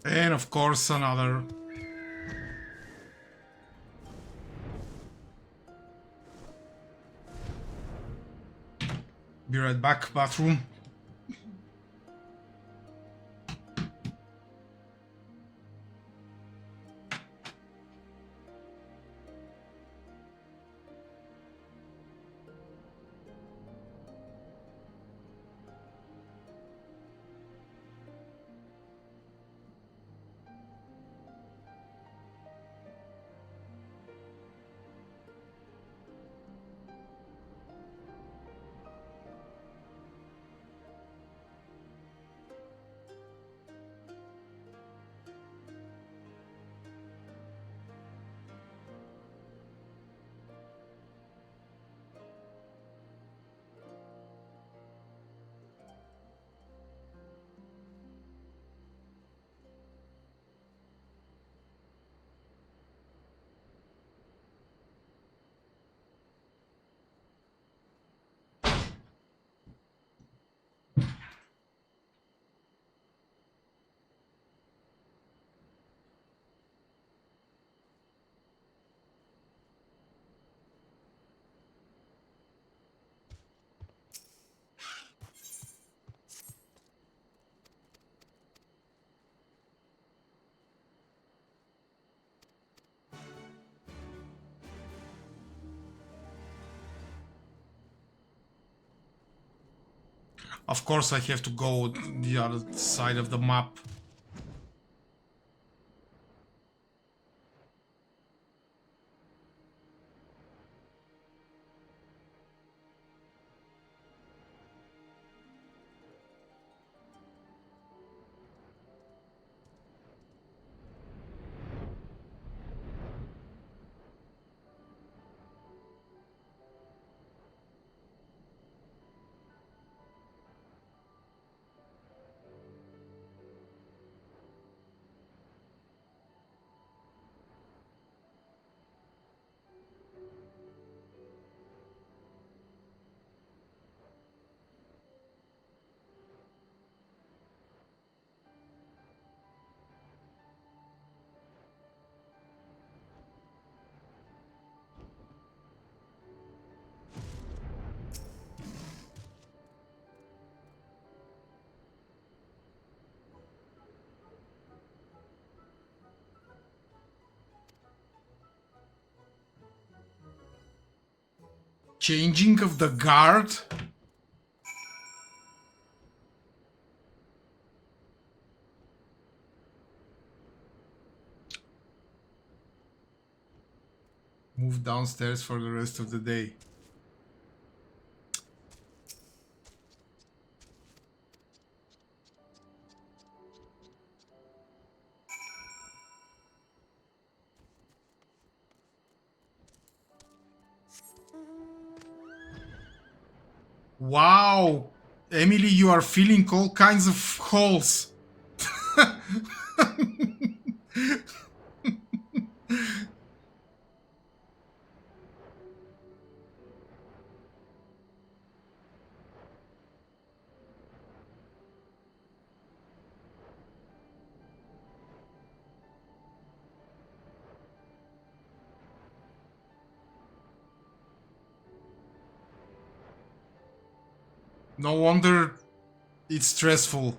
And of course another. Be right back, bathroom. Of course I have to go the other side of the map. Changing of the guard? Move downstairs for the rest of the day. Wow! Emily, you are filling all kinds of holes. No wonder it's stressful.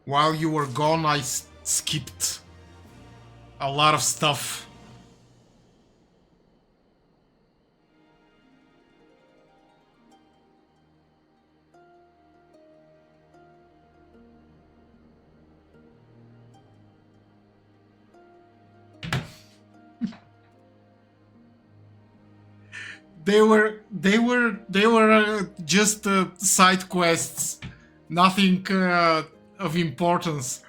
While you were gone, I skipped a lot of stuff. They were just side quests, nothing of importance.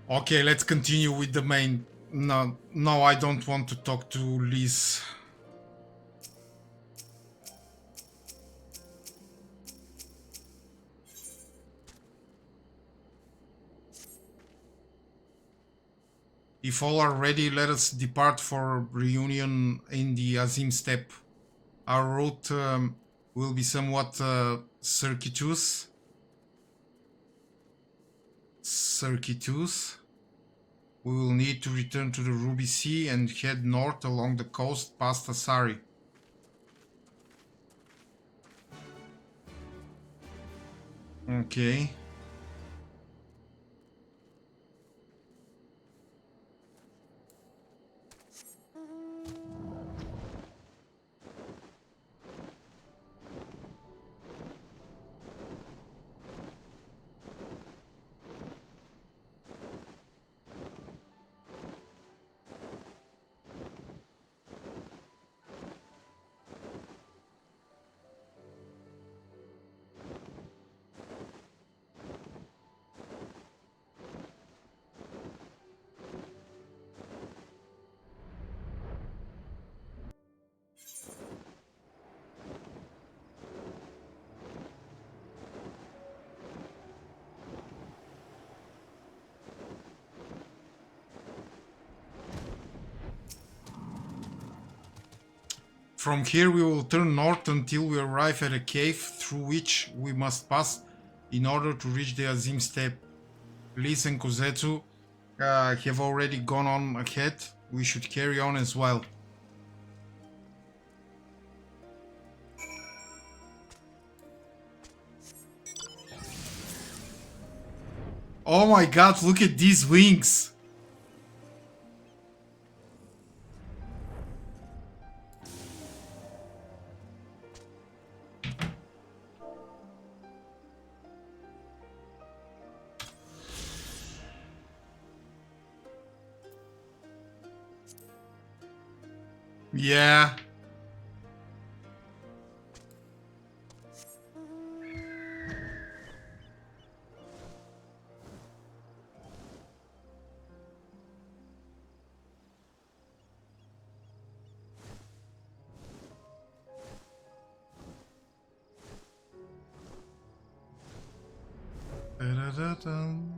Okay, let's continue with the main. No, I don't want to talk to Liz. If all are ready, let us depart for reunion in the Azim Steppe. Our route will be somewhat circuitous. We will need to return to the Ruby Sea and head north along the coast past Asari. Okay. From here we will turn north until we arrive at a cave through which we must pass in order to reach the Azim Steppe. Liz and Kozetsu have already gone on ahead. We should carry on as well. Oh my god, look at these wings! Yeah. Da-da-da-dum.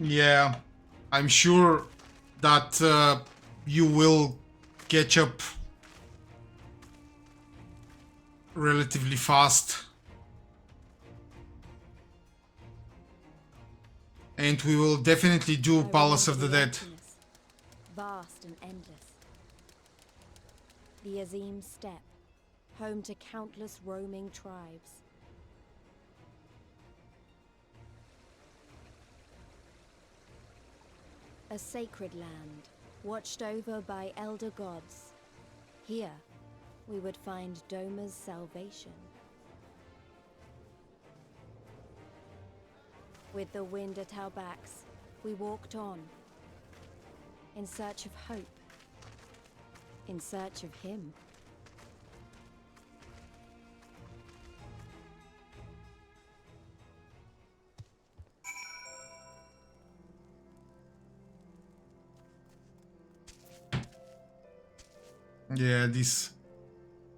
Yeah, I'm sure that you will catch up relatively fast. And we will definitely do Palace of the Dead. Vast and endless. The Azim Steppe, home to countless roaming tribes. A sacred land, watched over by elder gods. Here, we would find Doma's salvation. With the wind at our backs, we walked on, in search of hope, in search of him. Yeah, this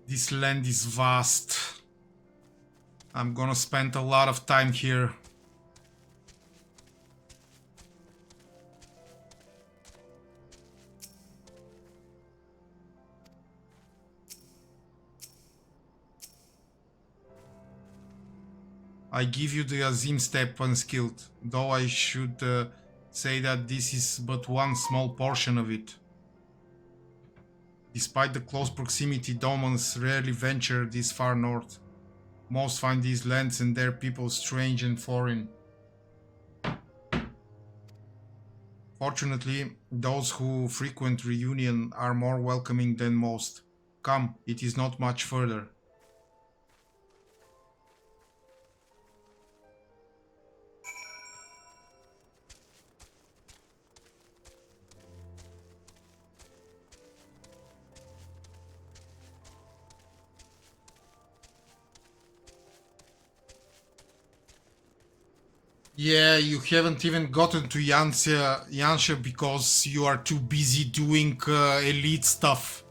This land is vast. I'm gonna spend a lot of time here. I give you the Azim Steppe unskilled, though I should say that this is but one small portion of it. Despite the close proximity, Domans rarely venture this far north. Most find these lands and their people strange and foreign. Fortunately, those who frequent Reunion are more welcoming than most. Come, it is not much further. Yeah, you haven't even gotten to Yansha because you are too busy doing elite stuff.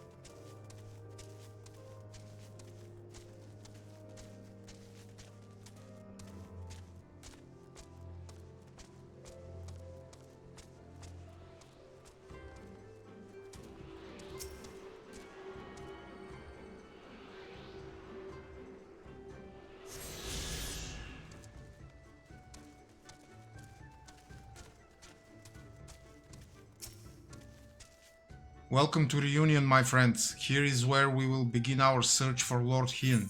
Welcome to Reunion, my friends. Here is where we will begin our search for Lord Hien.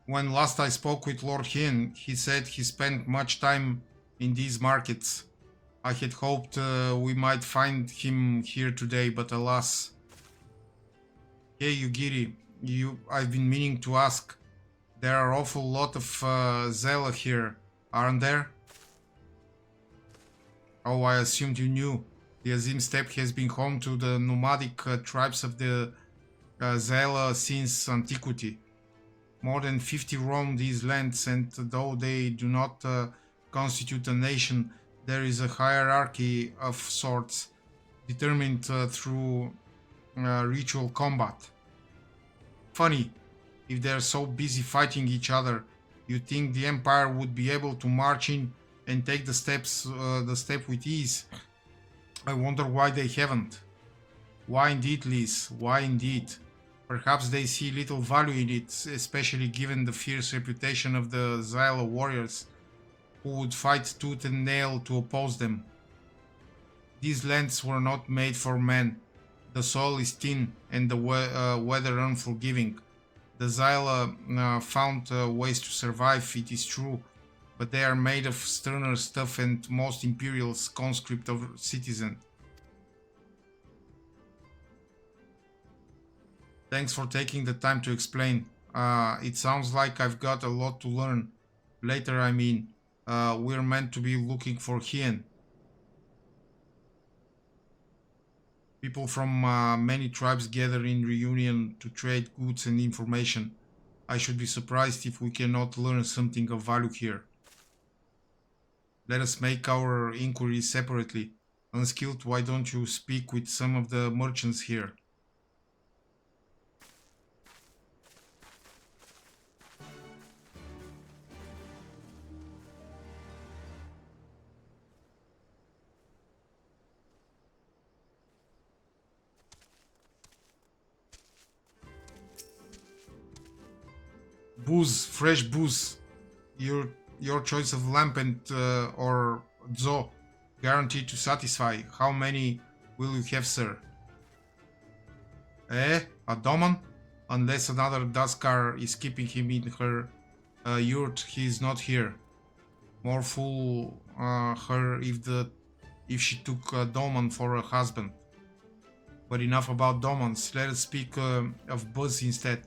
When last I spoke with Lord Hien, he said he spent much time in these markets. I had hoped we might find him here today, but alas. Hey Yugiri, I've been meaning to ask. There are awful lot of Zela here, aren't there? Oh, I assumed you knew. The Azim Steppe has been home to the nomadic tribes of the Zela since antiquity. More than 50 roam these lands, and though they do not constitute a nation, there is a hierarchy of sorts, determined through ritual combat. Funny, if they're so busy fighting each other, you'd think the Empire would be able to march in and take the step with ease. I wonder why they haven't. Why indeed, Liz? Why indeed? Perhaps they see little value in it, especially given the fierce reputation of the Zyla warriors, who would fight tooth and nail to oppose them. These lands were not made for men. The soil is thin and the weather unforgiving. The Zyla found ways to survive, it is true, but they are made of sterner stuff and most Imperial's conscript of citizen. Thanks for taking the time to explain. It sounds like I've got a lot to learn. Later, I mean. We're meant to be looking for Hien. People from many tribes gather in Reunion to trade goods and information. I should be surprised if we cannot learn something of value here. Let us make our inquiries separately. Unskilled, why don't you speak with some of the merchants here? Booze, fresh booze. Your choice of lamp and or Zo, guaranteed to satisfy. How many will you have, sir? A Doman? Unless another Daskar is keeping him in her yurt, he is not here. More fool her if she took a Doman for a husband. But enough about Domans. Let us speak of buzz instead.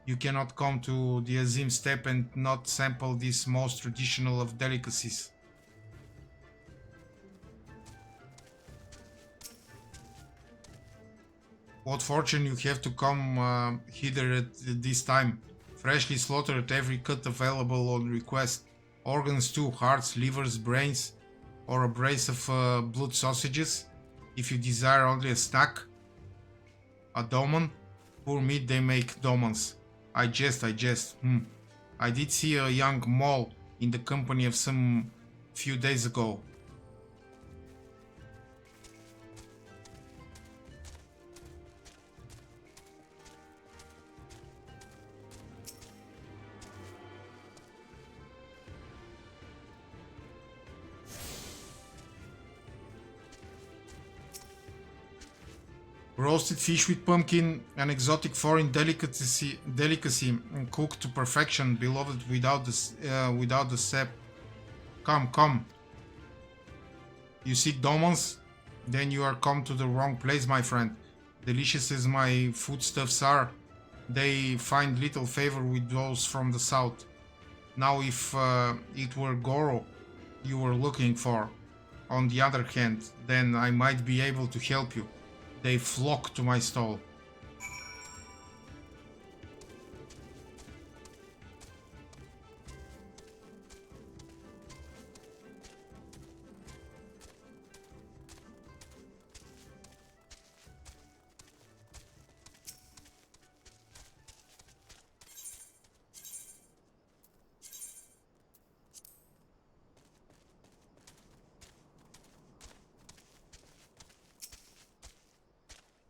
You cannot come to the Azim Steppe and not sample this most traditional of delicacies. What fortune you have to come hither at this time. Freshly slaughtered, every cut available on request. Organs too, hearts, livers, brains, or a brace of blood sausages. If you desire only a snack. A doman? Poor meat they make domans. I jest. I did see a young mole in the company of some few days ago. Roasted fish with pumpkin, an exotic foreign delicacy cooked to perfection, beloved without the sap. Come. You seek domans? Then you are come to the wrong place, my friend. Delicious as my foodstuffs are, they find little favor with those from the south. Now if it were Goro you were looking for, on the other hand, then I might be able to help you. They flock to my stall.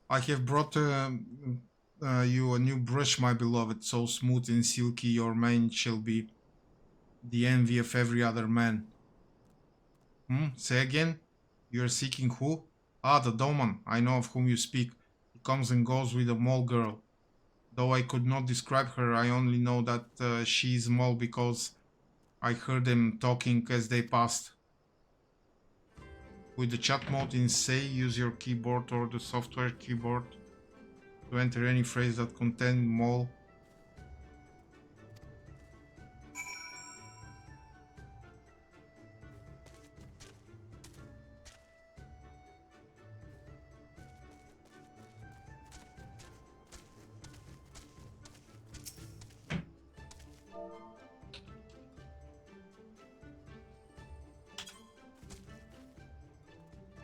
I have brought you a new brush, my beloved, so smooth and silky your mane shall be, the envy of every other man. Say again? You are seeking who? Ah, the Doman, I know of whom you speak. He comes and goes with a mole girl. Though I could not describe her, I only know that she is mole because I heard them talking as they passed. With the chat mode in say, use your keyboard or the software keyboard to enter any phrase that contains mole.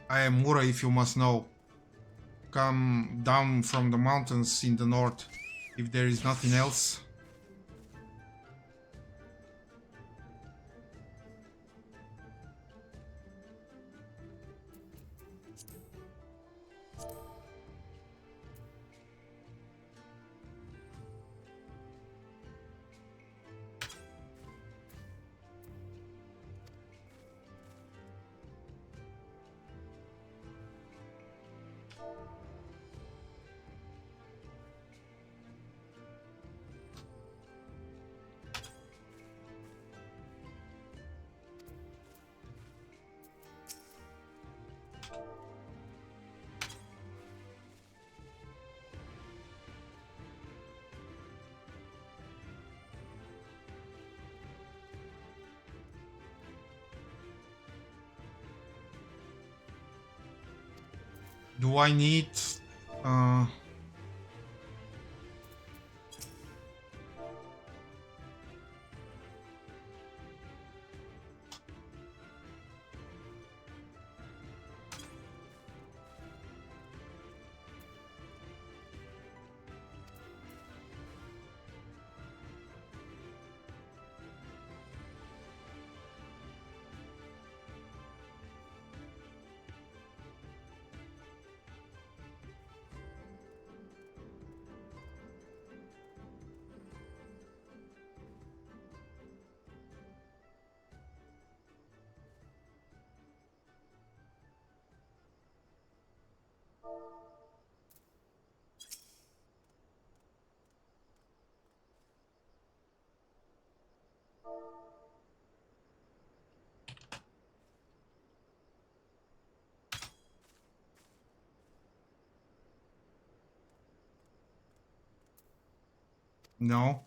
I am Mura, if you must know. Come down from the mountains in the north, if there is nothing else. Do I need... No.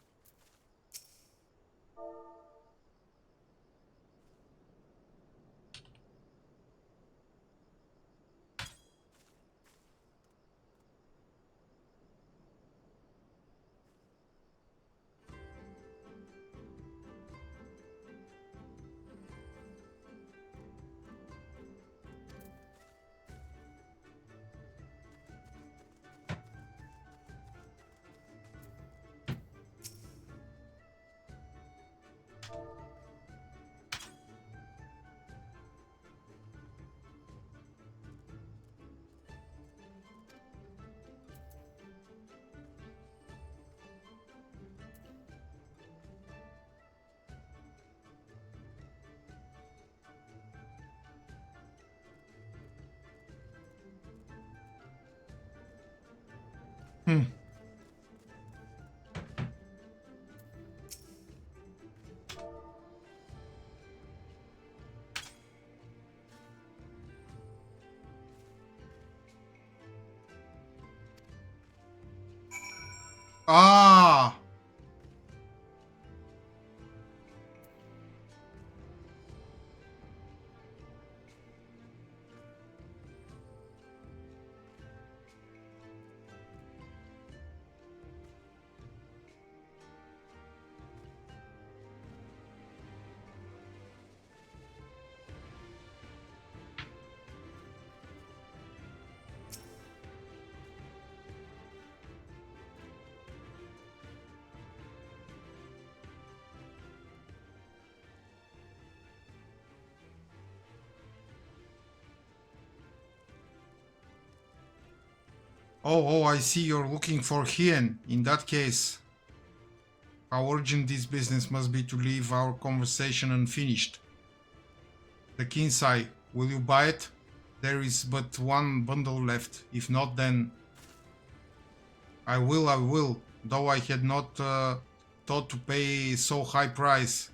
Ah! Oh, I see you're looking for Hien. In that case, how urgent this business must be to leave our conversation unfinished. The Kinsai, will you buy it? There is but one bundle left. If not, then... I will. Though I had not thought to pay so high price.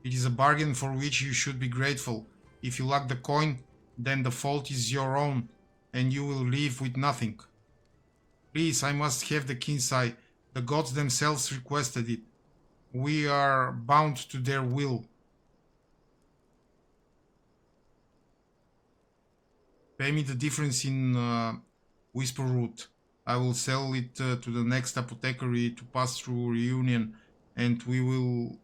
It is a bargain for which you should be grateful. If you lack the coin, then the fault is your own, and you will leave with nothing. Please, I must have the Kinsai. The gods themselves requested it. We are bound to their will. Pay me the difference in Whisper Root. I will sell it to the next apothecary to pass through reunion, and we will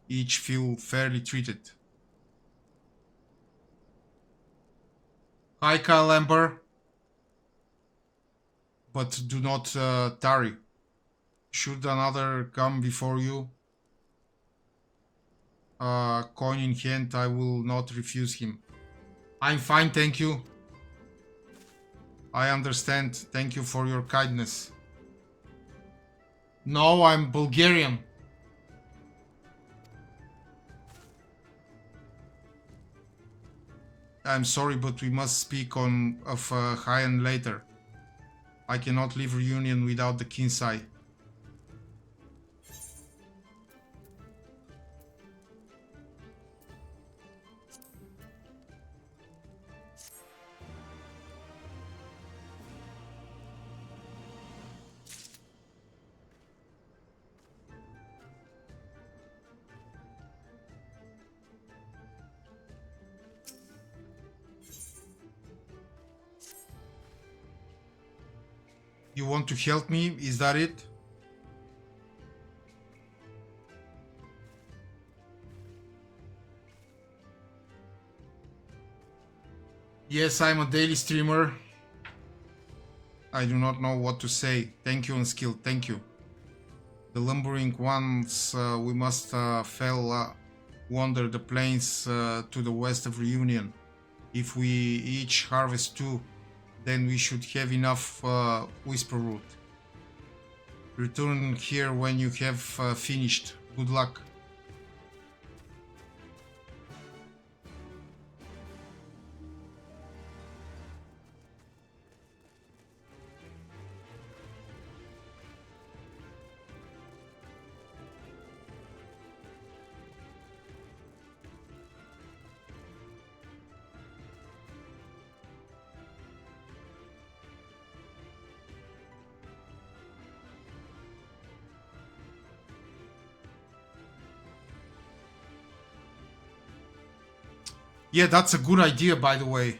each feel fairly treated. Hi, Kyle Amber. But do not tarry. Should another come before you, coin in hand, I will not refuse him. I'm fine, thank you. I understand. Thank you for your kindness. No, I'm Bulgarian. I'm sorry, but we must speak of Hien later. I cannot leave reunion without the Kinsai. You want to help me? Is that it? Yes, I'm a daily streamer. I do not know what to say. Thank you, Unskilled. Thank you. The lumbering ones, we must wander the plains to the west of Reunion. If we each harvest 2, then we should have enough Whisper Root. Return here when you have finished. Good luck. Yeah, that's a good idea, by the way.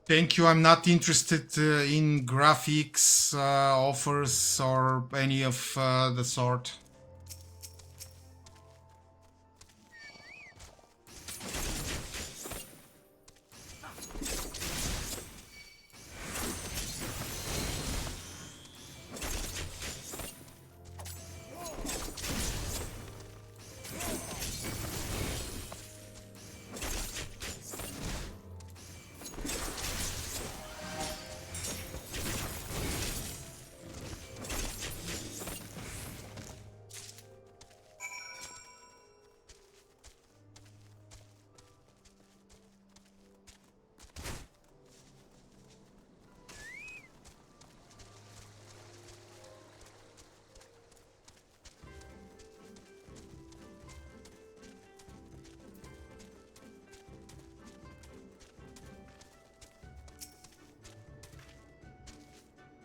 Thank you. I'm not interested in graphics offers or any of the sort.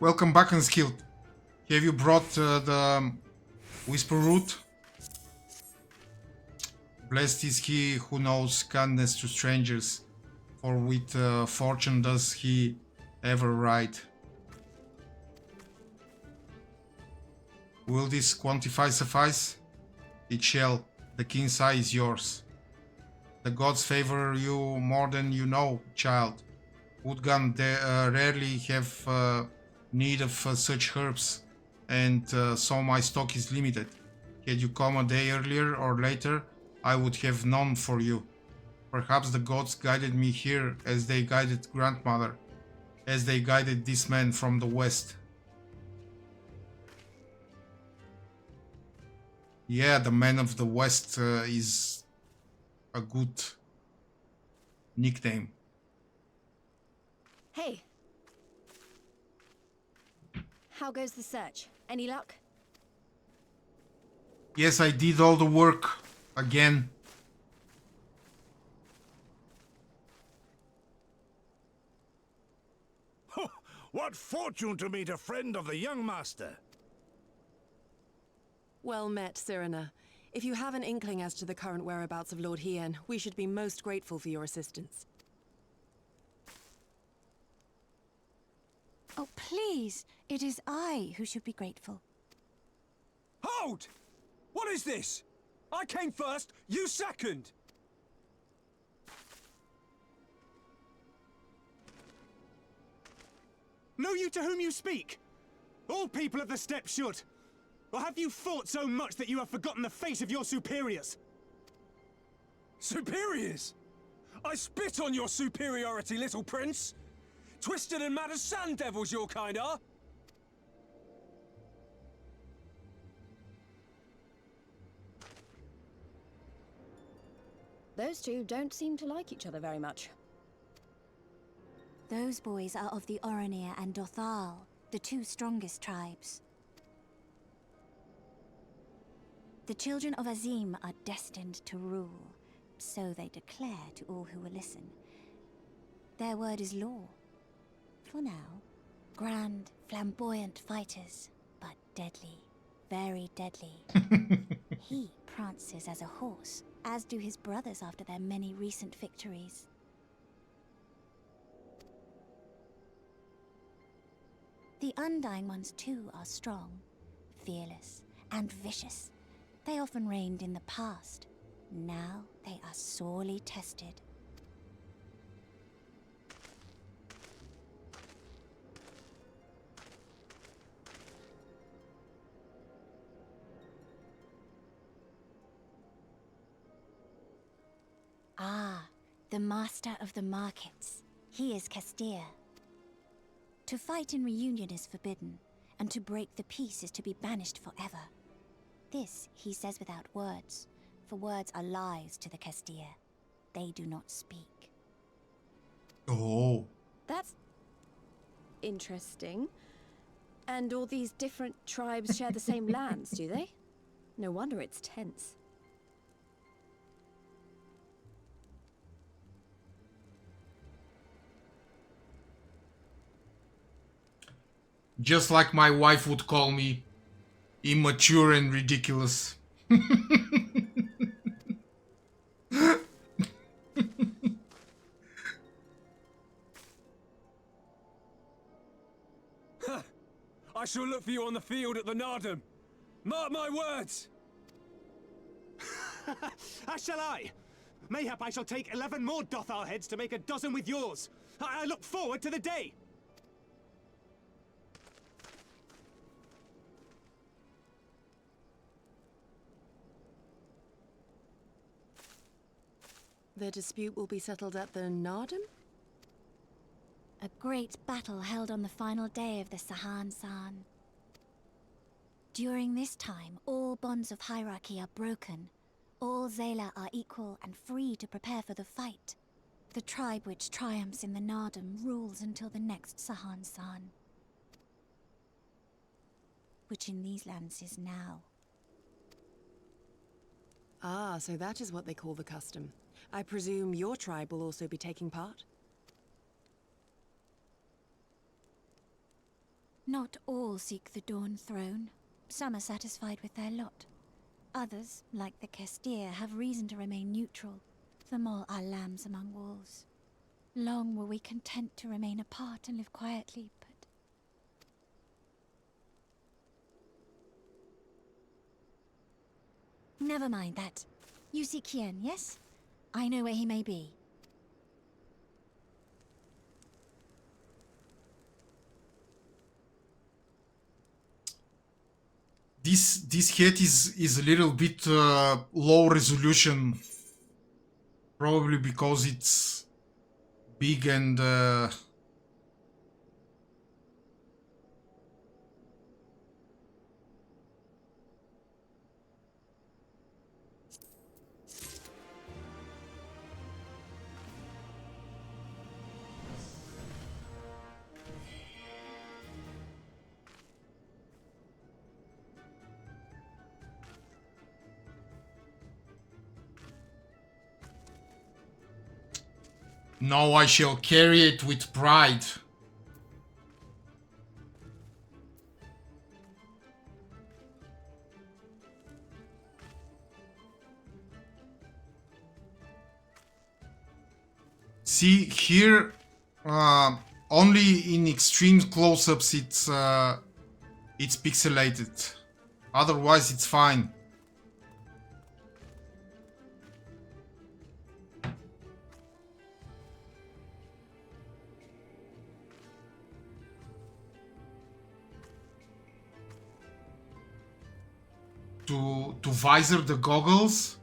Welcome back, Unskilled. Have you brought the Whisper Root? Blessed is he who knows kindness to strangers, for with fortune does he ever ride. Will this quantify suffice? It shall. The king's eye is yours. The gods favor you more than you know, child. Woodgun rarely have need of such herbs, and so my stock is limited. Had you come a day earlier or later, I would have known for you. Perhaps the gods guided me here as they guided grandmother, as they guided this man from the west. Yeah, the man of the west is a good nickname. Hey. How goes the search? Any luck? Yes, I did all the work again. What fortune to meet a friend of the young master! Well met, Cyrena. If you have an inkling as to the current whereabouts of Lord Hien, we should be most grateful for your assistance. Oh, please! It is I who should be grateful. Hold! What is this? I came first, you second! Know you to whom you speak? All people of the steppe should. Or have you fought so much that you have forgotten the face of your superiors? Superiors? I spit on your superiority, little prince! Twisted and mad as sand devils your kind are! Those two don't seem to like each other very much. Those boys are of the Oronir and Dothal, the two strongest tribes. The children of Azim are destined to rule, so they declare to all who will listen. Their word is law. For now, grand, flamboyant fighters, but deadly, very deadly. He prances as a horse, as do his brothers after their many recent victories. The Undying ones too are strong, fearless, and vicious. They often reigned in the past. Now they are sorely tested. Ah, the master of the markets. He is Castir. To fight in reunion is forbidden, and to break the peace is to be banished forever. This he says without words, for words are lies to the Castir. They do not speak. Oh. That's interesting. And all these different tribes share the same lands, do they? No wonder it's tense. Just like my wife would call me, immature and ridiculous. I shall look for you on the field at the Nardum. Mark my words! As shall I. Mayhap I shall take 11 more Dothar heads to make a dozen with yours. I look forward to the day. The dispute will be settled at the Nardum? A great battle held on the final day of the Sahan-San. During this time, all bonds of hierarchy are broken. All Zayla are equal and free to prepare for the fight. The tribe which triumphs in the Nardum rules until the next Sahan-San. Which in these lands is now. Ah, so that is what they call the custom. I presume your tribe will also be taking part? Not all seek the Dawn Throne. Some are satisfied with their lot. Others, like the Kestir, have reason to remain neutral. Them all are lambs among wolves. Long were we content to remain apart and live quietly, but... Never mind that. You see Kien, yes? I know where he may be. This head is a little bit low resolution, probably because it's big and now I shall carry it with pride. See here, only in extreme close-ups it's pixelated. Otherwise, it's fine. To visor the goggles?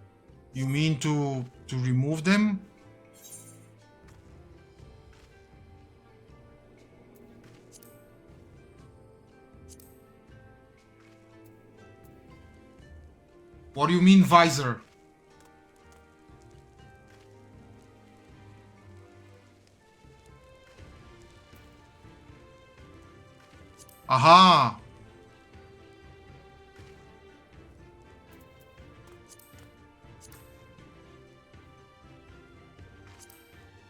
You mean to remove them? What do you mean visor? Aha!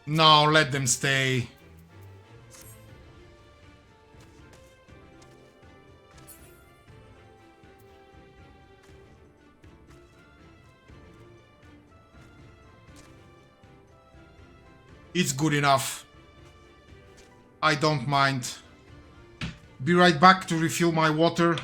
No, let them stay. It's good enough. I don't mind. Be right back to refill my water.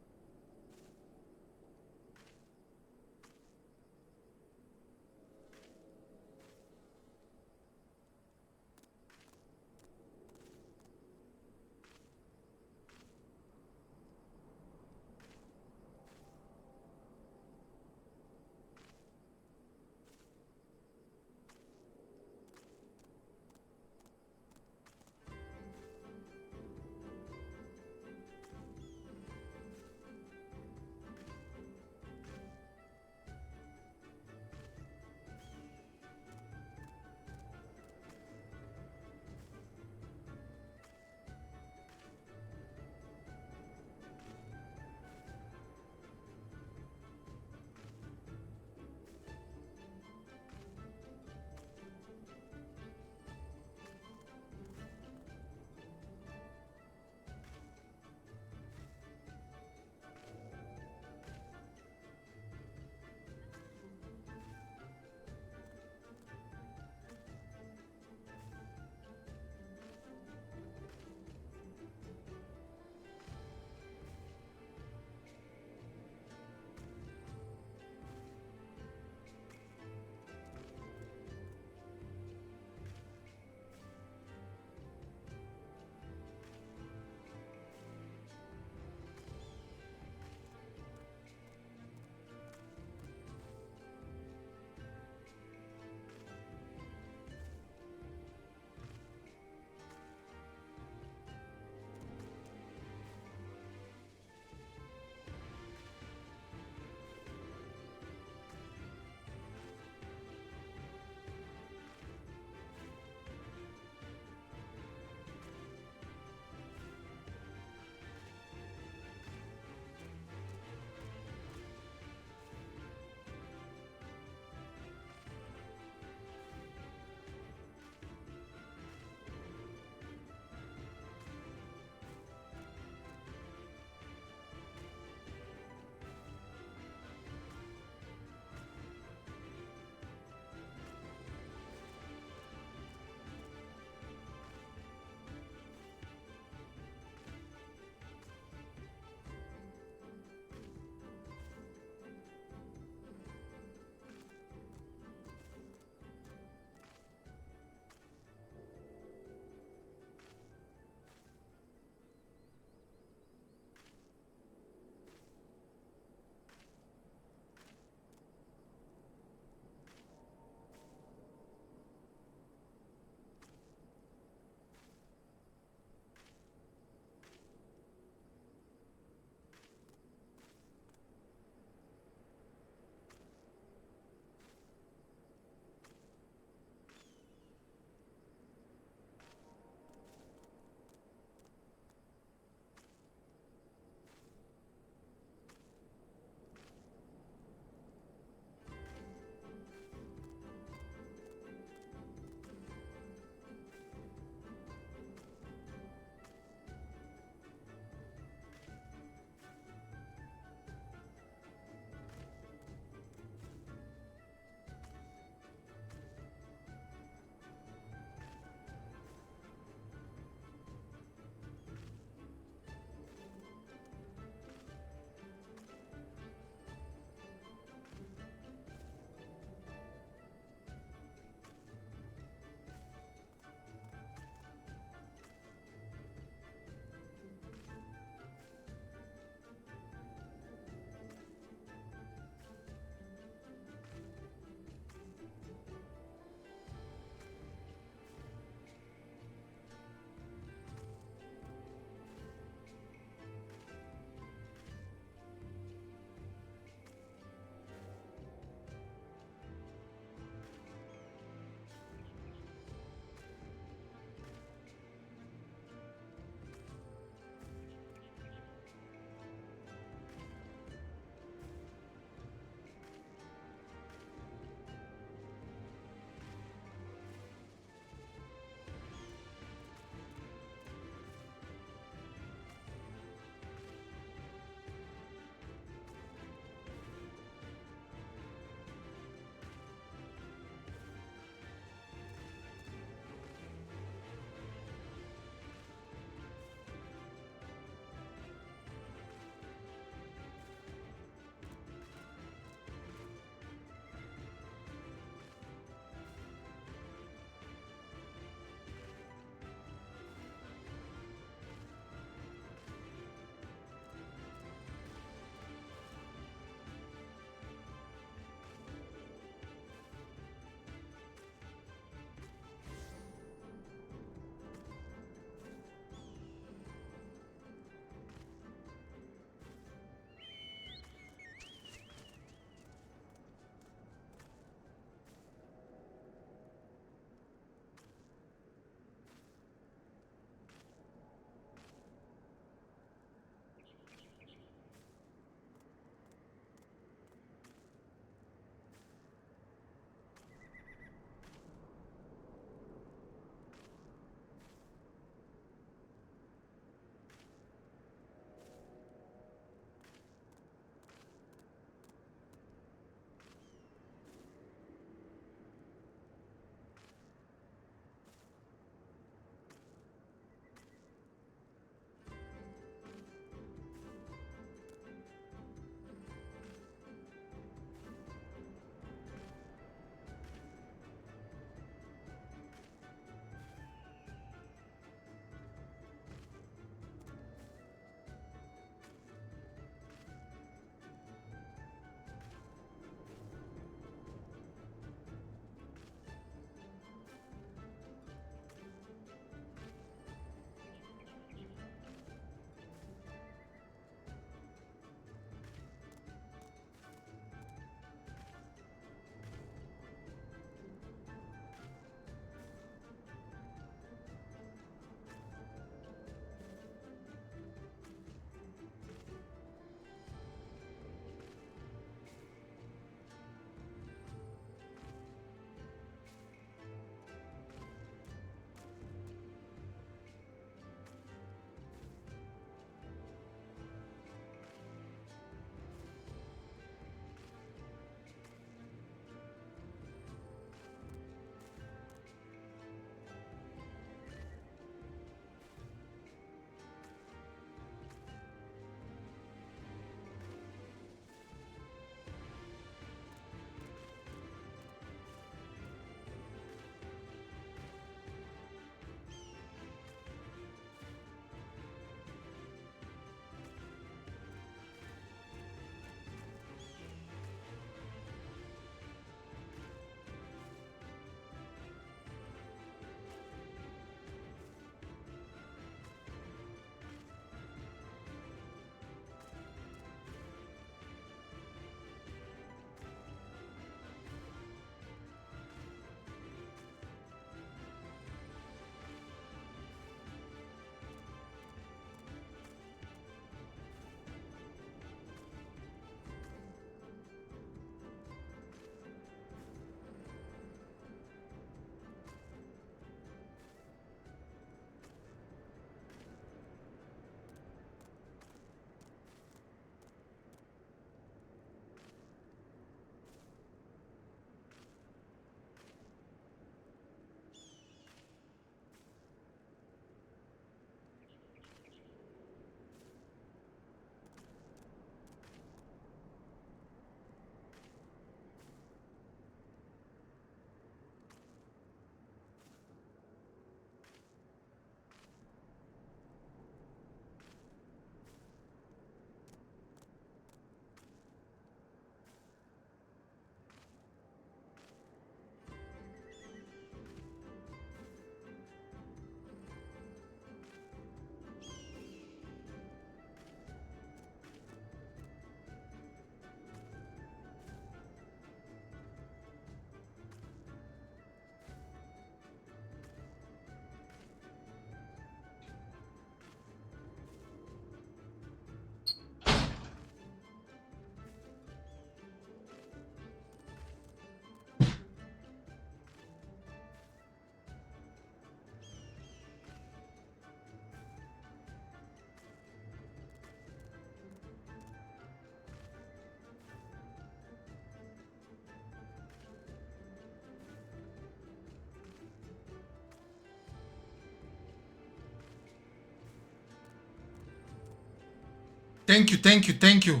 Thank you, thank you, thank you.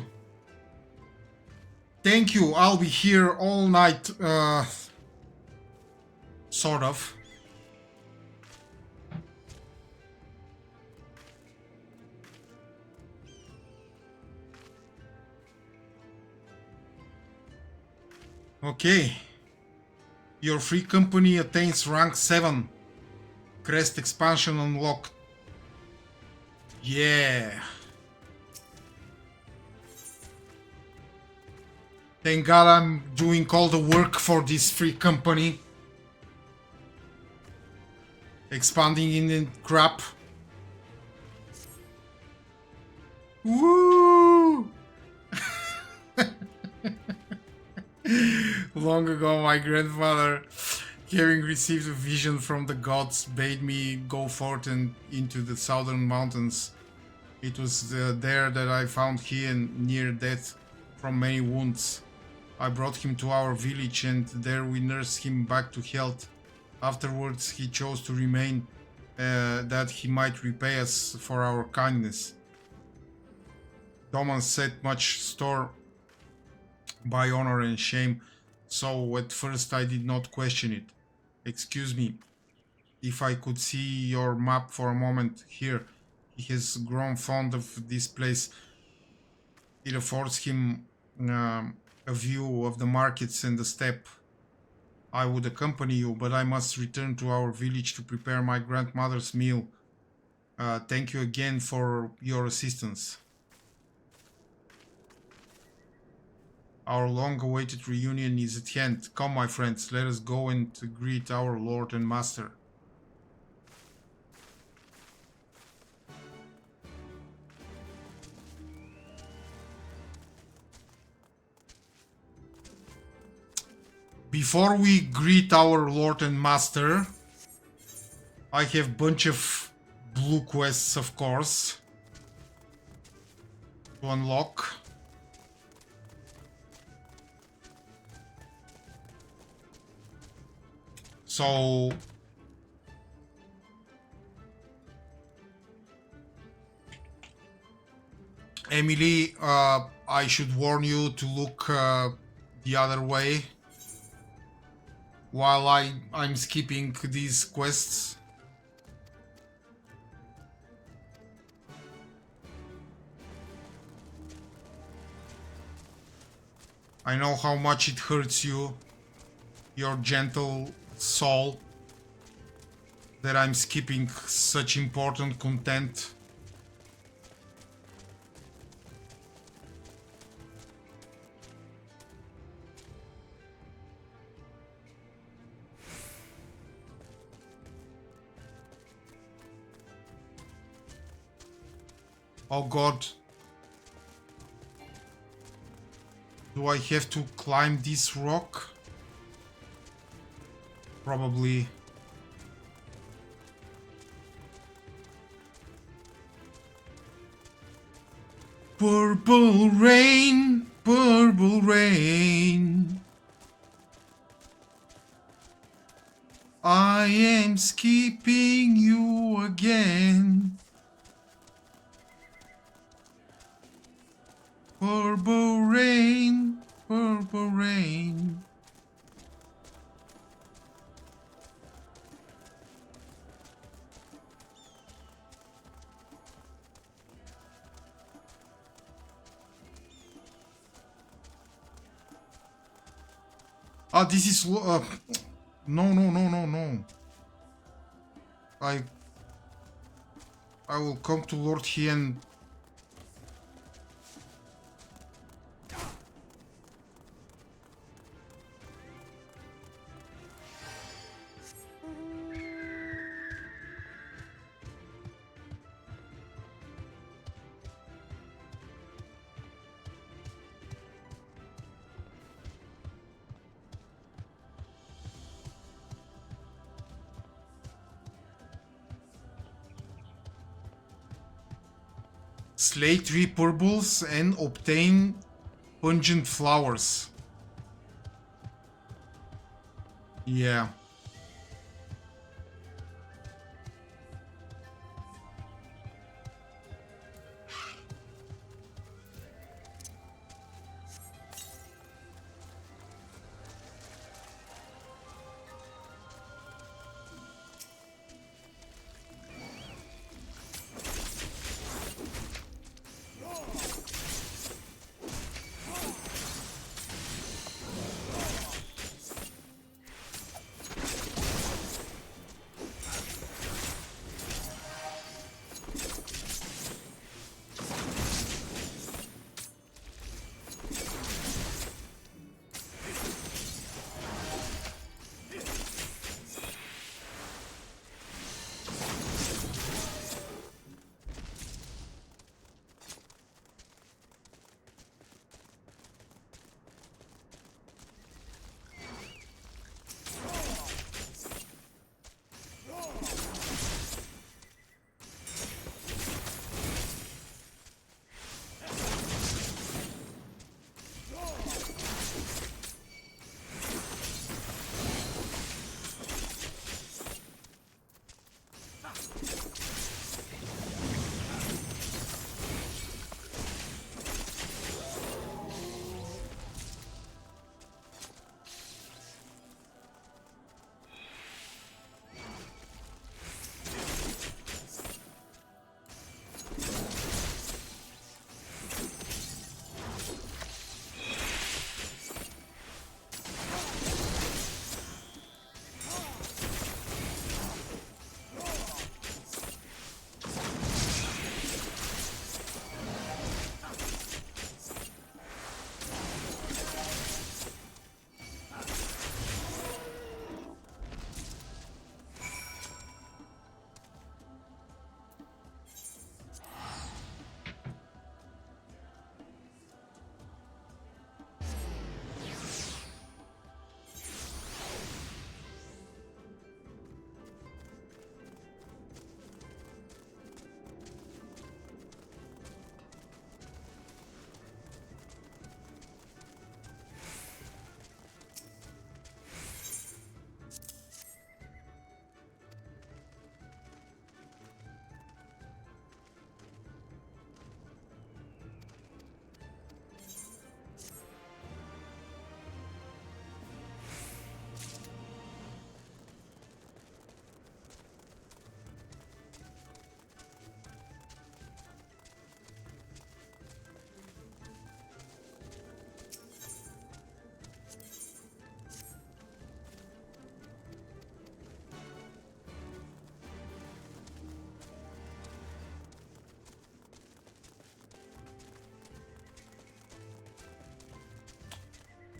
Thank you. I'll be here all night, sort of. Okay. Your free company attains rank 7. Crest expansion unlocked. Yeah. Thank God I'm doing all the work for this free company. Expanding in the crap. Woo! Long ago, my grandfather, having received a vision from the gods, bade me go forth and into the southern mountains. It was there that I found him near death from many wounds. I brought him to our village and there we nursed him back to health. Afterwards, he chose to remain, that he might repay us for our kindness. Doman set much store by honor and shame, so at first I did not question it. Excuse me, if I could see your map for a moment here. He has grown fond of this place. It affords him a view of the markets and the steppe. I would accompany you, but I must return to our village to prepare my grandmother's meal. Thank you again for your assistance. Our long-awaited reunion is at hand. Come, my friends, let us go and greet our Lord and Master. Before we greet our Lord and Master, I have a bunch of blue quests, of course, to unlock. So Emily, I should warn you to look the other way while I'm skipping these quests. I know how much it hurts you, your gentle soul, that I'm skipping such important content. Oh God. Do I have to climb this rock? Probably. Purple rain, purple rain. I am skipping you again. Purple rain, purple rain. Ah, this is no, no, no, no, no. I will come to Lord Hien. Slay 3 purples and obtain pungent flowers. Yeah.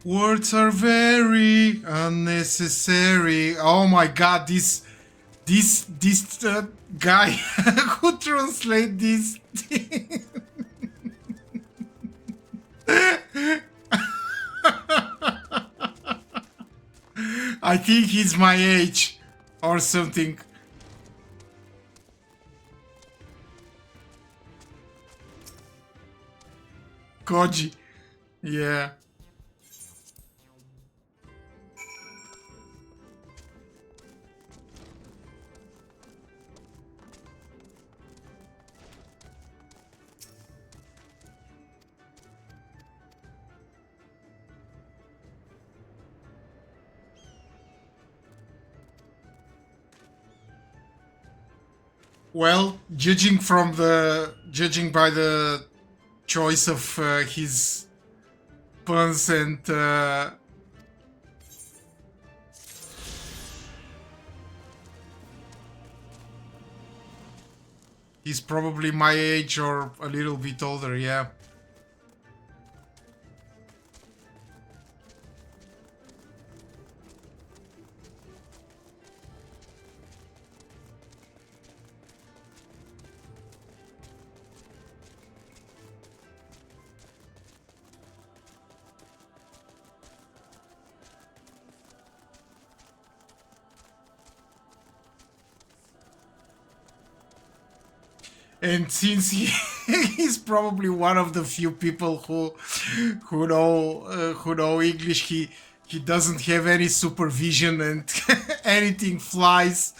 Words are very unnecessary. Oh my god, this guy who translate this. I think he's my age or something. Koji. Yeah. Well, judging by the choice of his puns and he's probably my age or a little bit older, yeah. And since he's probably one of the few people who know English, he doesn't have any supervision and anything flies.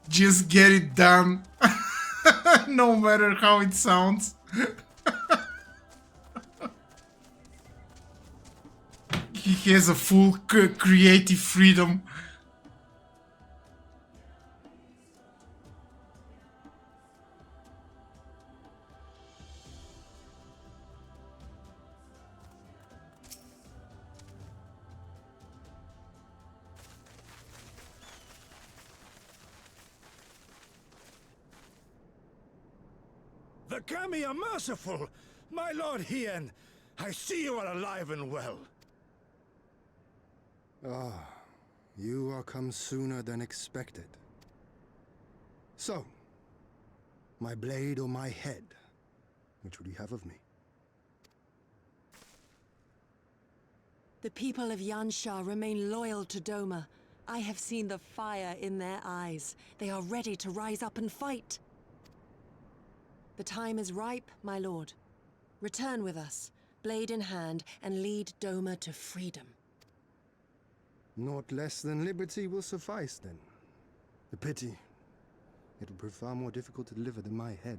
Just get it done, no matter how it sounds. He has a full creative freedom. The Kami are merciful! My lord Hien, I see you are alive and well. Ah, you are come sooner than expected. So, my blade or my head? Which would you have of me? The people of Yansha remain loyal to Doma. I have seen the fire in their eyes. They are ready to rise up and fight. The time is ripe, my lord. Return with us, blade in hand, and lead Doma to freedom. Naught less than liberty will suffice, then. A pity. It will prove far more difficult to deliver than my head.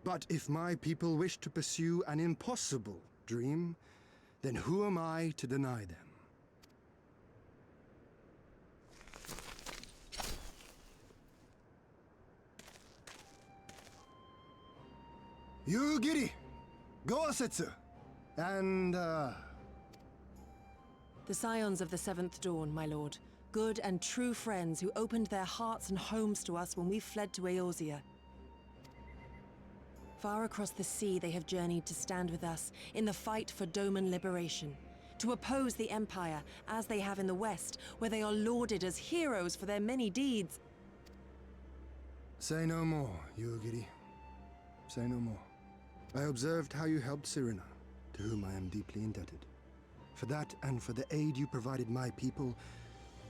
But if my people wish to pursue an impossible dream, then who am I to deny them? You, Giri! Go-setsu! And, The scions of the Seventh Dawn, my lord. Good and true friends who opened their hearts and homes to us when we fled to Eorzea. Far across the sea they have journeyed to stand with us in the fight for Doman liberation. To oppose the Empire, as they have in the West, where they are lauded as heroes for their many deeds. Say no more, Yugiri. Say no more. I observed how you helped Serena, to whom I am deeply indebted. For that and for the aid you provided my people,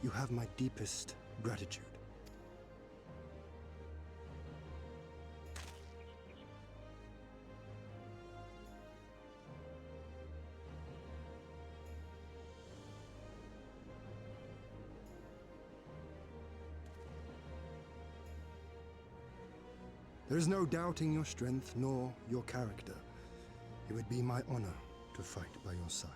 you have my deepest gratitude. There is no doubting your strength nor your character. It would be my honor to fight by your side.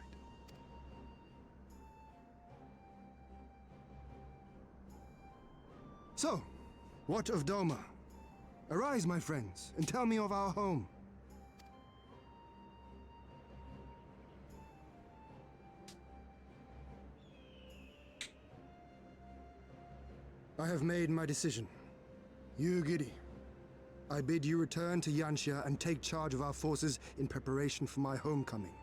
So, what of Doma? Arise, my friends, and tell me of our home. I have made my decision. You, Giri, I bid you return to Yanxia and take charge of our forces in preparation for my homecoming.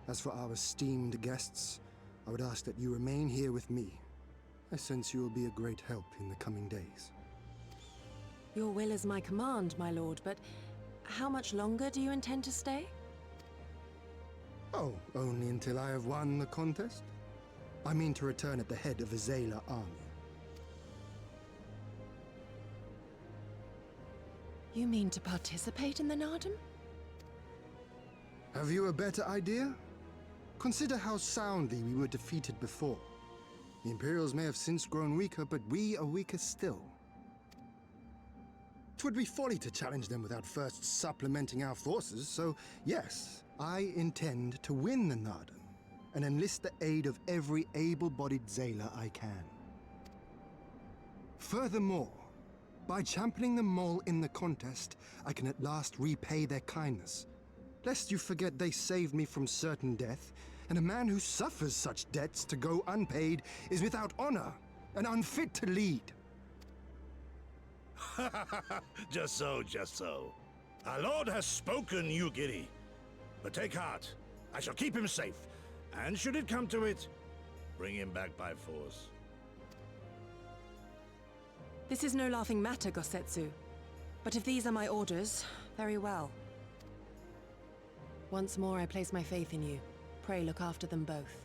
As for our esteemed guests, I would ask that you remain here with me. I sense you will be a great help in the coming days. Your will is my command, my lord, but how much longer do you intend to stay? Oh, only until I have won the contest? I mean to return at the head of a Zayla army. You mean to participate in the Nardam? Have you a better idea? Consider how soundly we were defeated before. The Imperials may have since grown weaker, but we are weaker still. 'Twould be folly to challenge them without first supplementing our forces, so yes, I intend to win the Nardam and enlist the aid of every able-bodied Zayla I can. Furthermore, by championing the Mole in the contest, I can at last repay their kindness. Lest you forget they saved me from certain death, and a man who suffers such debts to go unpaid is without honor and unfit to lead. Just so, just so. Our lord has spoken, you giddy. But take heart, I shall keep him safe, and should it come to it, bring him back by force. This is no laughing matter, Gosetsu. But if these are my orders, very well. Once more I place my faith in you. Pray look after them both.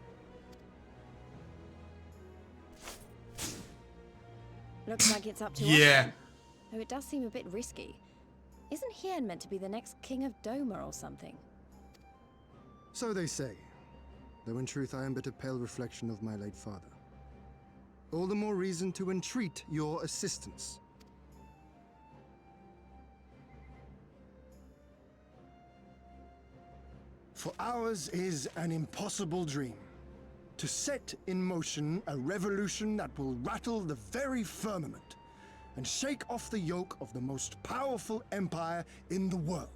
Looks like it's up to Yeah. us. Though it does seem a bit risky. Isn't Hien meant to be the next king of Doma or something? So they say, though in truth I am but a pale reflection of my late father. All the more reason to entreat your assistance. For ours is an impossible dream. To set in motion a revolution that will rattle the very firmament and shake off the yoke of the most powerful empire in the world.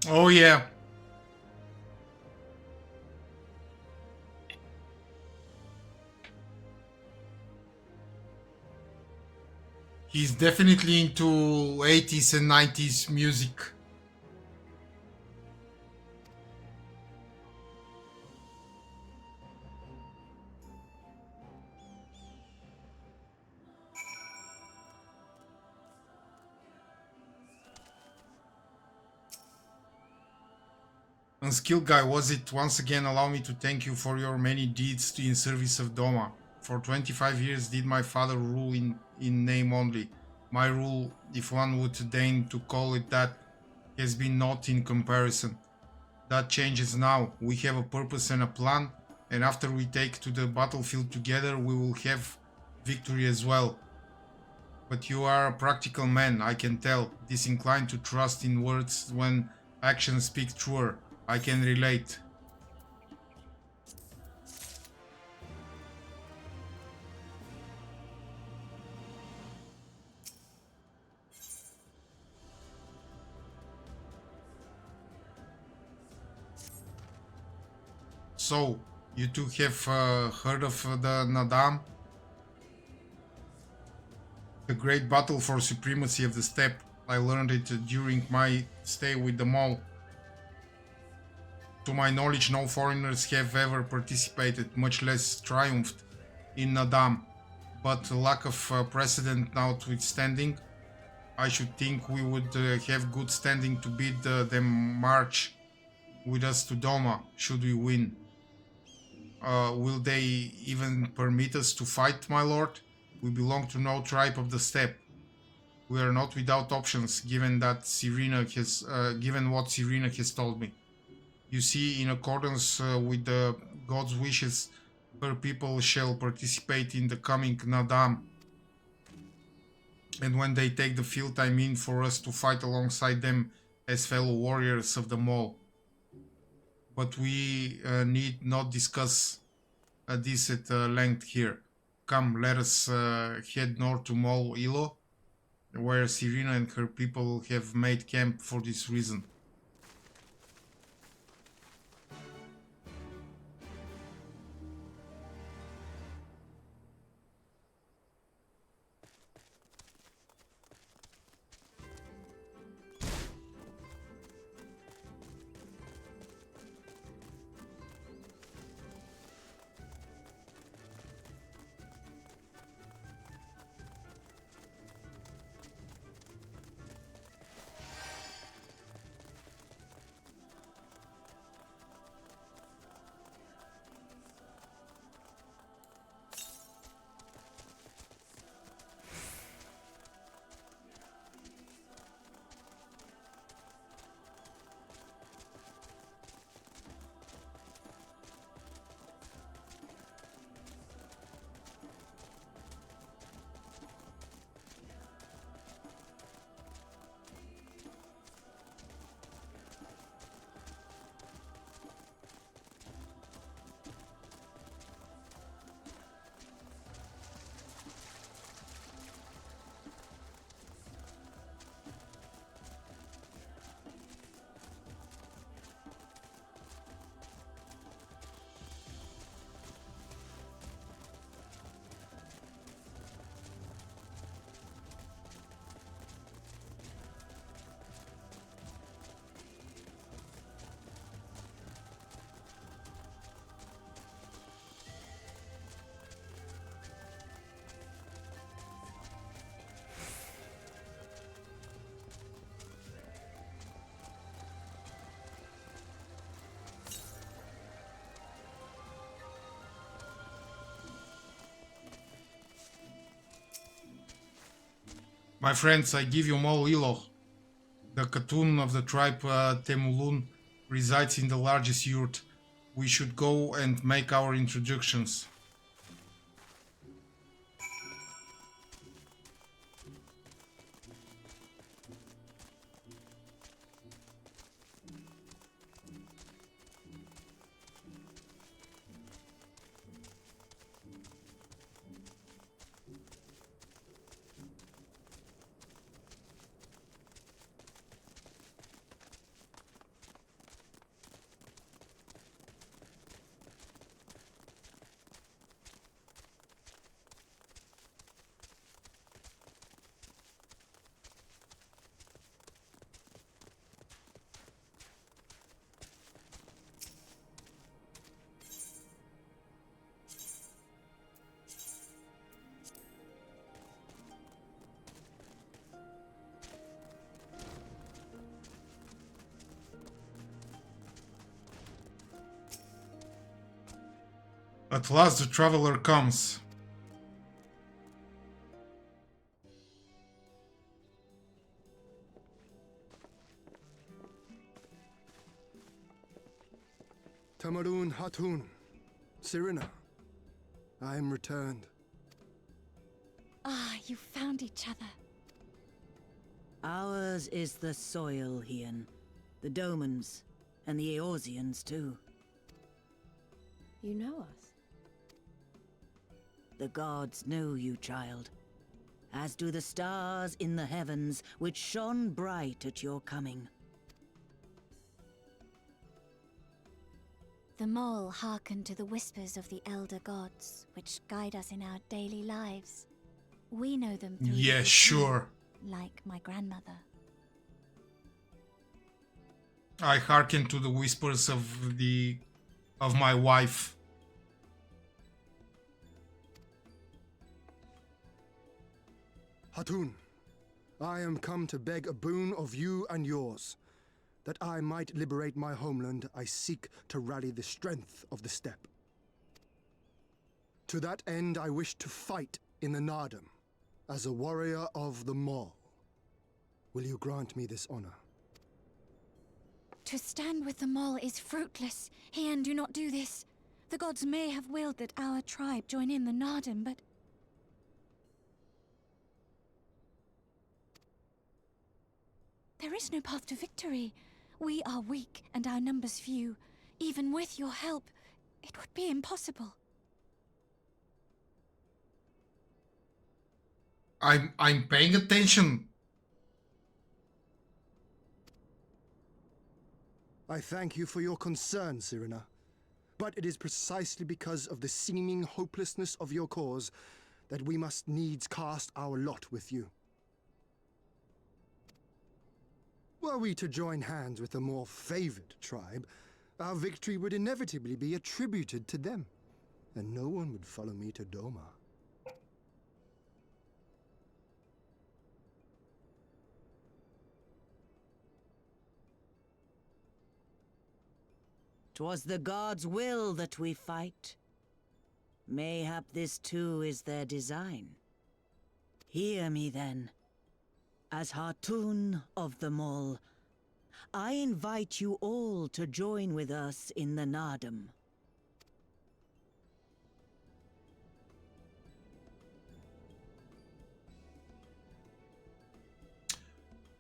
Oh yeah. He's definitely into 80s and 90s music. Unskilled guy, was it? Once again, allow me to thank you for your many deeds in service of Doma. For 25 years did my father rule in name only. My rule, if one would deign to call it that, has been naught in comparison. That changes now. We have a purpose and a plan, and after we take to the battlefield together, we will have victory as well. But you are a practical man, I can tell, disinclined to trust in words when actions speak truer. I can relate. So, you two have heard of the Nadam? The great battle for supremacy of the steppe. I learned it during my stay with the mole. To my knowledge, no foreigners have ever participated, much less triumphed, in Nadam. But the lack of precedent notwithstanding, I should think we would have good standing to bid them march with us to Doma, should we win. Will they even permit us to fight, my lord? We belong to no tribe of the steppe. We are not without options, given what Serena has told me. You see, in accordance with the god's wishes, her people shall participate in the coming Nadam. And when they take the field, I mean for us to fight alongside them as fellow warriors of the mole. But we need not discuss this at length here. Come, let us head north to Mole Ilo, where Serena and her people have made camp for this reason. My friends, I give you Mol Ilo. The Khatoon of the tribe Temulun resides in the largest yurt. We should go and make our introductions. At last the traveler comes. Tamarun Hatun, Sirina, I am returned. Ah, you found each other. Ours is the soil, Hian. The Domans, and the Eorzeans too. You know us? The gods know you, child. As do the stars in the heavens, which shone bright at your coming. The mole hearkened to the whispers of the elder gods, which guide us in our daily lives. We know them through Yeah, the sure. like my grandmother. I hearken to the whispers of my wife. Hatun, I am come to beg a boon of you and yours. That I might liberate my homeland, I seek to rally the strength of the steppe. To that end, I wish to fight in the Nardum, as a warrior of the Maul. Will you grant me this honor? To stand with the mole is fruitless. Hian, do not do this. The gods may have willed that our tribe join in the Nardum, but... there is no path to victory. We are weak and our numbers few. Even with your help, it would be impossible. I'm paying attention. I thank you for your concern, Sirina. But it is precisely because of the seeming hopelessness of your cause that we must needs cast our lot with you. Were we to join hands with a more favored tribe, our victory would inevitably be attributed to them, and no one would follow me to Doma. 'Twas the gods' will that we fight. Mayhap this too is their design. Hear me then. As Hatun of the Mall, I invite you all to join with us in the Nardum.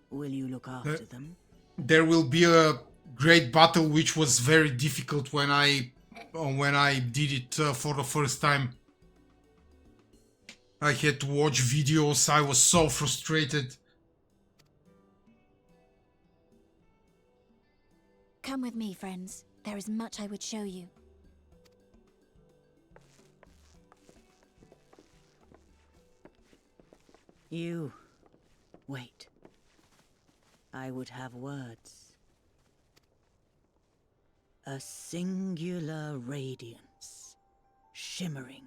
Will you look after them? There will be a great battle, which was very difficult when I did it for the first time. I had to watch videos. I was so frustrated. Come with me, friends. There is much I would show you. You... wait. I would have words. A singular radiance, shimmering,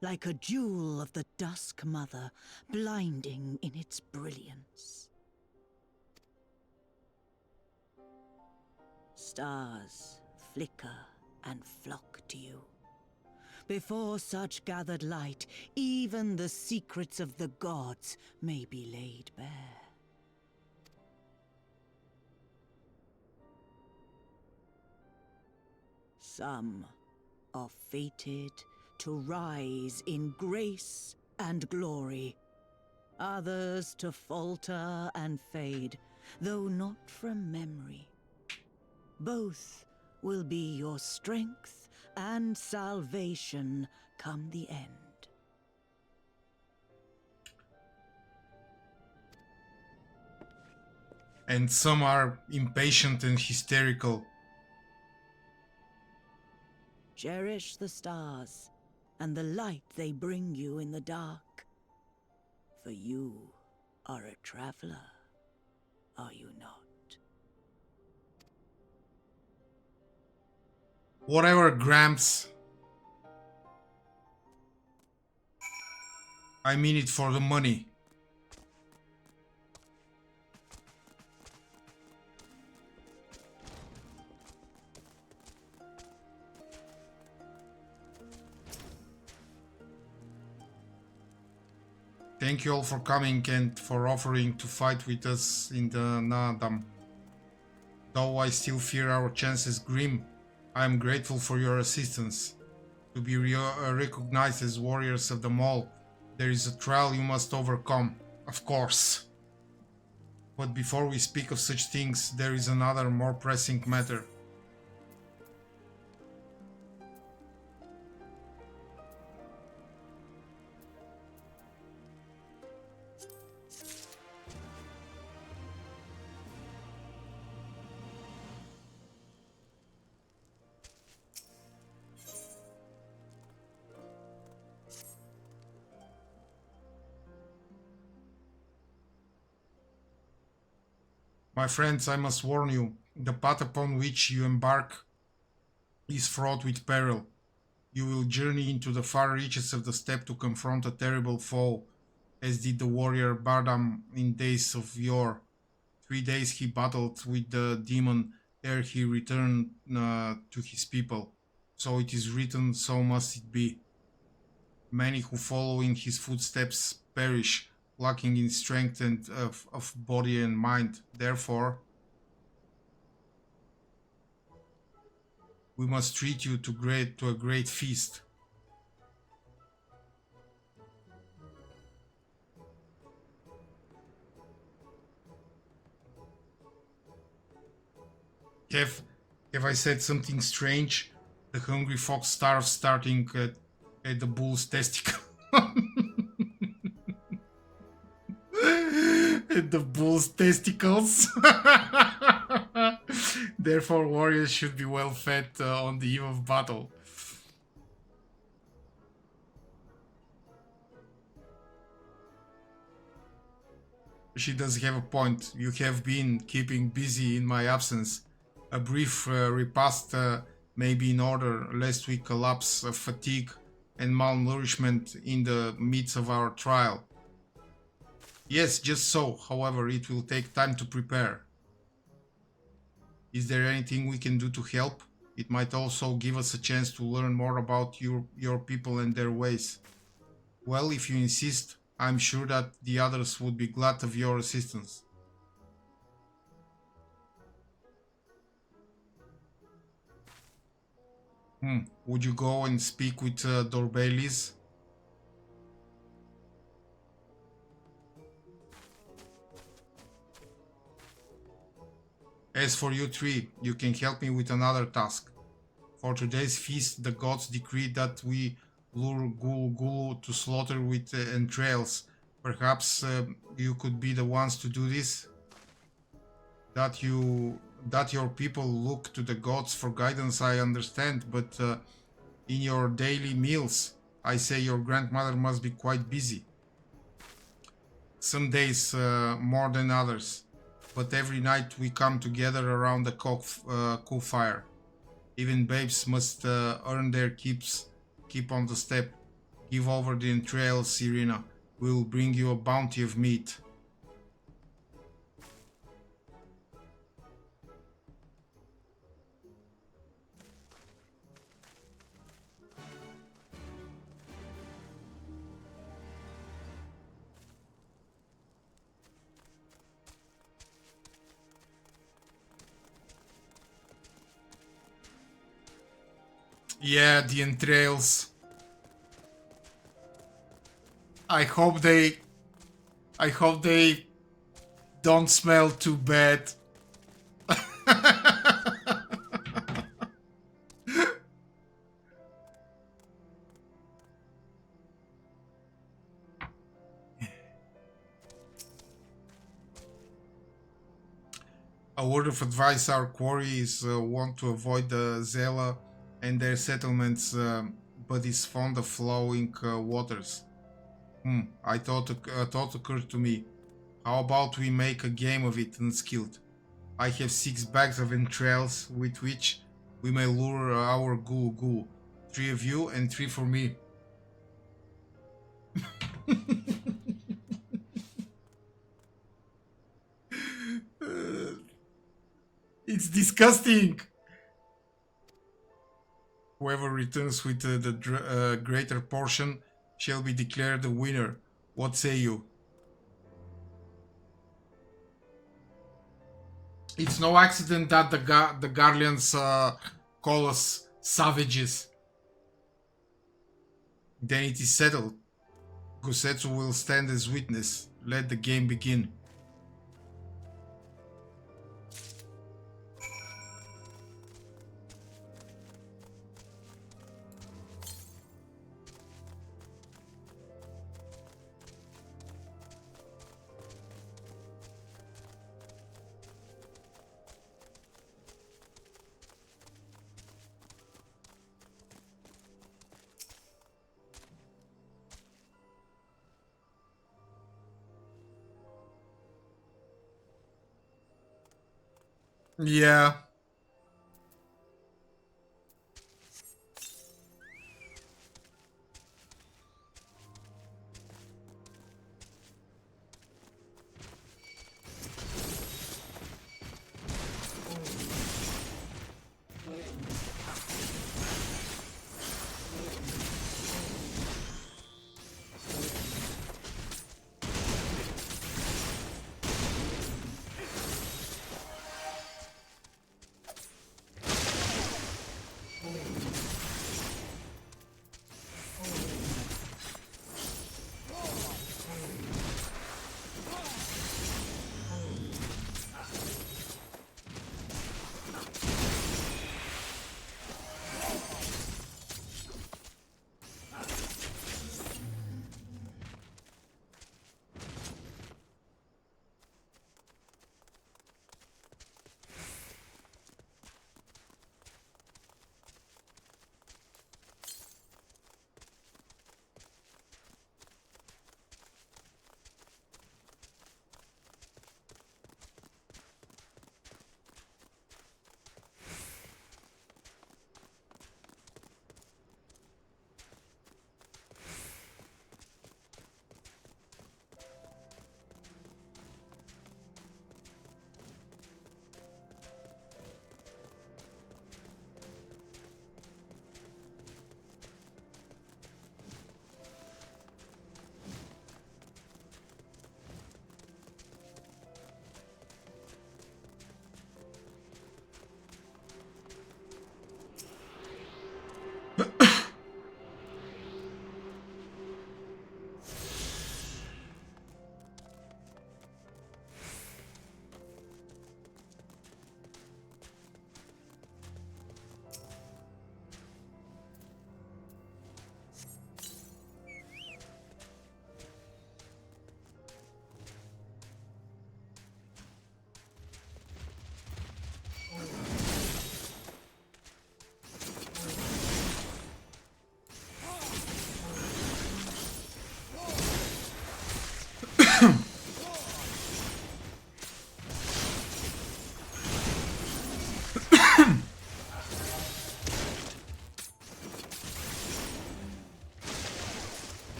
like a jewel of the Dusk Mother, blinding in its brilliance. Stars flicker and flock to you, Before such gathered light, even the secrets of the gods may be laid bare. Some are fated to rise in grace and glory, others to falter and fade, though not from memory. Both will be your strength and salvation come the end. And some are impatient and hysterical. Cherish the stars and the light they bring you in the dark. For you are a traveler, are you not? Whatever, Gramps. I mean it for the money. Thank you all for coming and for offering to fight with us in the Nadam. Though I still fear our chances grim, I am grateful for your assistance. To be recognized as warriors of the Mall, there is a trial you must overcome, of course. But before we speak of such things, there is another more pressing matter. My friends, I must warn you, the path upon which you embark is fraught with peril. You will journey into the far reaches of the steppe to confront a terrible foe, as did the warrior Bardam in days of yore. 3 days he battled with the demon ere he returned to his people. So it is written, so must it be. Many who follow in his footsteps perish, lacking in strength and of body and mind. Therefore, we must treat you to a great feast. Have I said something strange? The hungry fox starves starting at the bull's testicle. At the bull's testicles. Therefore, warriors should be well fed on the eve of battle. She does have a point. You have been keeping busy in my absence. A brief repast may be in order, lest we collapse of fatigue and malnourishment in the midst of our trial. Yes, just so. However, it will take time to prepare. Is there anything we can do to help? It might also give us a chance to learn more about your people and their ways. Well, if you insist, I'm sure that the others would be glad of your assistance. Would you go and speak with Dorbelis? As for you three, you can help me with another task. For today's feast, the gods decreed that we lure Gulu to slaughter with entrails. Perhaps you could be the ones to do this? That your people look to the gods for guidance, I understand, but in your daily meals, I say your grandmother must be quite busy. Some days more than others, but every night we come together around the cool fire. Even babes must earn their keep on the steppe. Give over the entrails, Irina. We will bring you a bounty of meat. Yeah, the entrails. I hope they don't smell too bad. A word of advice: our quarries want to avoid the Zela and their settlements, but is fond of flowing waters. A thought occurred to me. How about we make a game of it, unskilled? I have 6 bags of entrails with which we may lure our ghoul. 3 of you and 3 for me. It's disgusting. Whoever returns with the greater portion shall be declared the winner. What say you? It's no accident that the Garleans call us savages. Then it is settled. Gusetsu will stand as witness. Let the game begin. Yeah.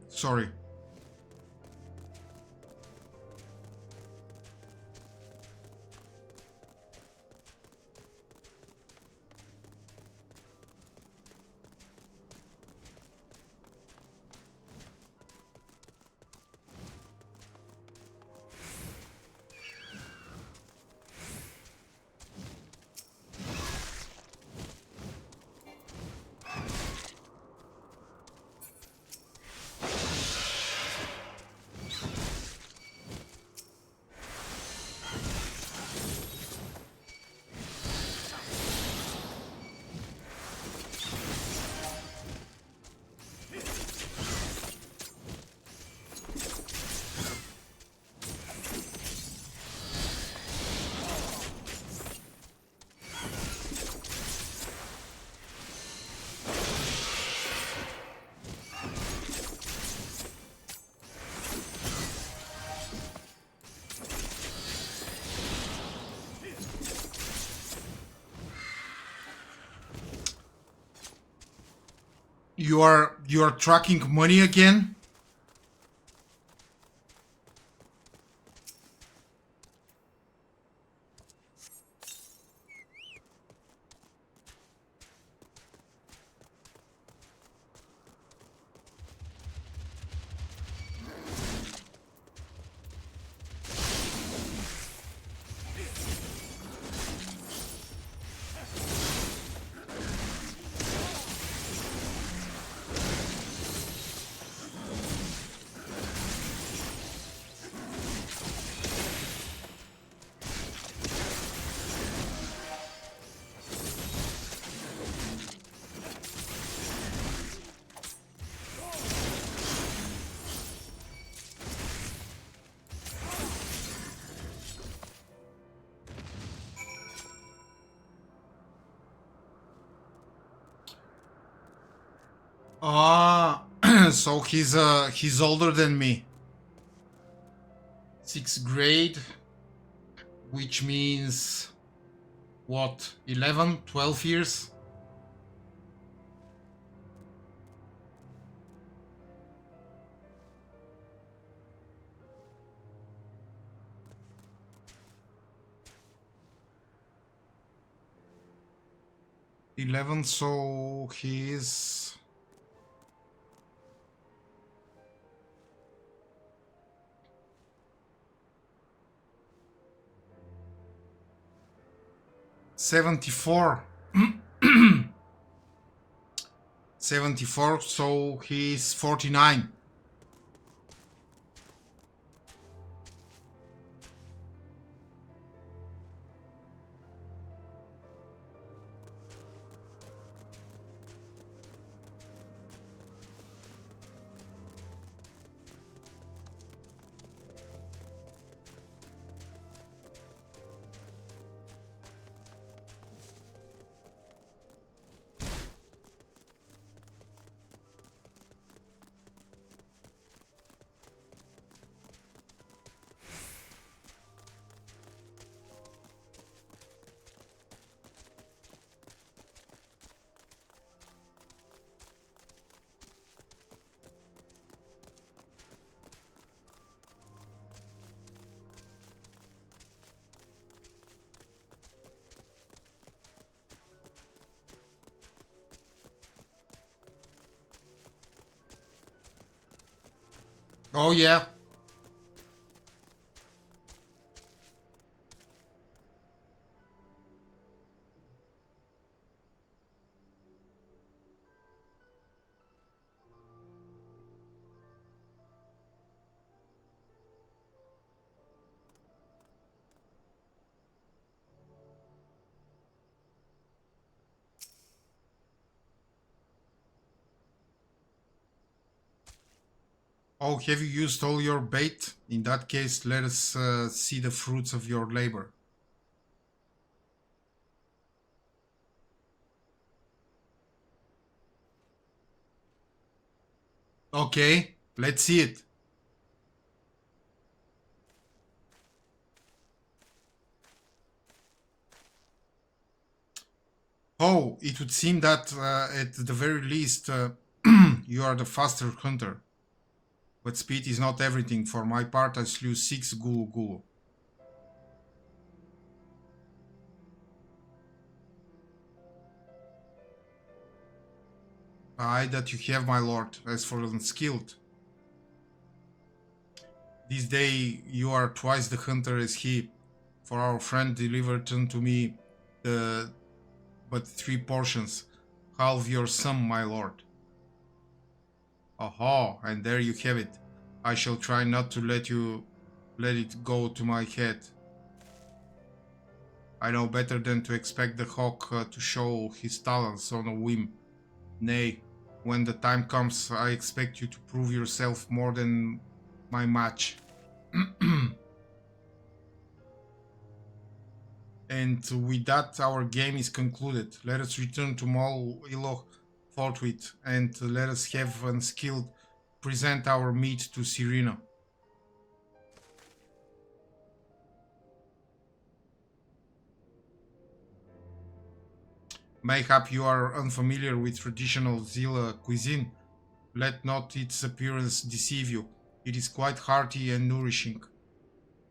Sorry. You are tracking money again? Ah, so he's older than me. 6th grade, which means what? 11, 12 years? So he is 74. 74, so he's 49. Oh yeah. Oh, have you used all your bait? In that case, let us see the fruits of your labor. Okay, let's see it. Oh, it would seem that at the very least you are the faster hunter. But speed is not everything. For my part, I slew 6 ghoul ghoul. Aye, that you have, my lord. As for unskilled, this day you are twice the hunter as he. For our friend delivered unto me but 3 portions. Halve your sum, my lord. Aha, and there you have it. I shall try not to let it go to my head. I know better than to expect the hawk to show his talents on a whim. Nay, when the time comes, I expect you to prove yourself more than my match. And with that, our game is concluded. Let us return to Mol Iloh forthwith, and let us have Unskilled present our meat to Serena. Mayhap you are unfamiliar with traditional Zilla cuisine. Let not its appearance deceive you. It is quite hearty and nourishing.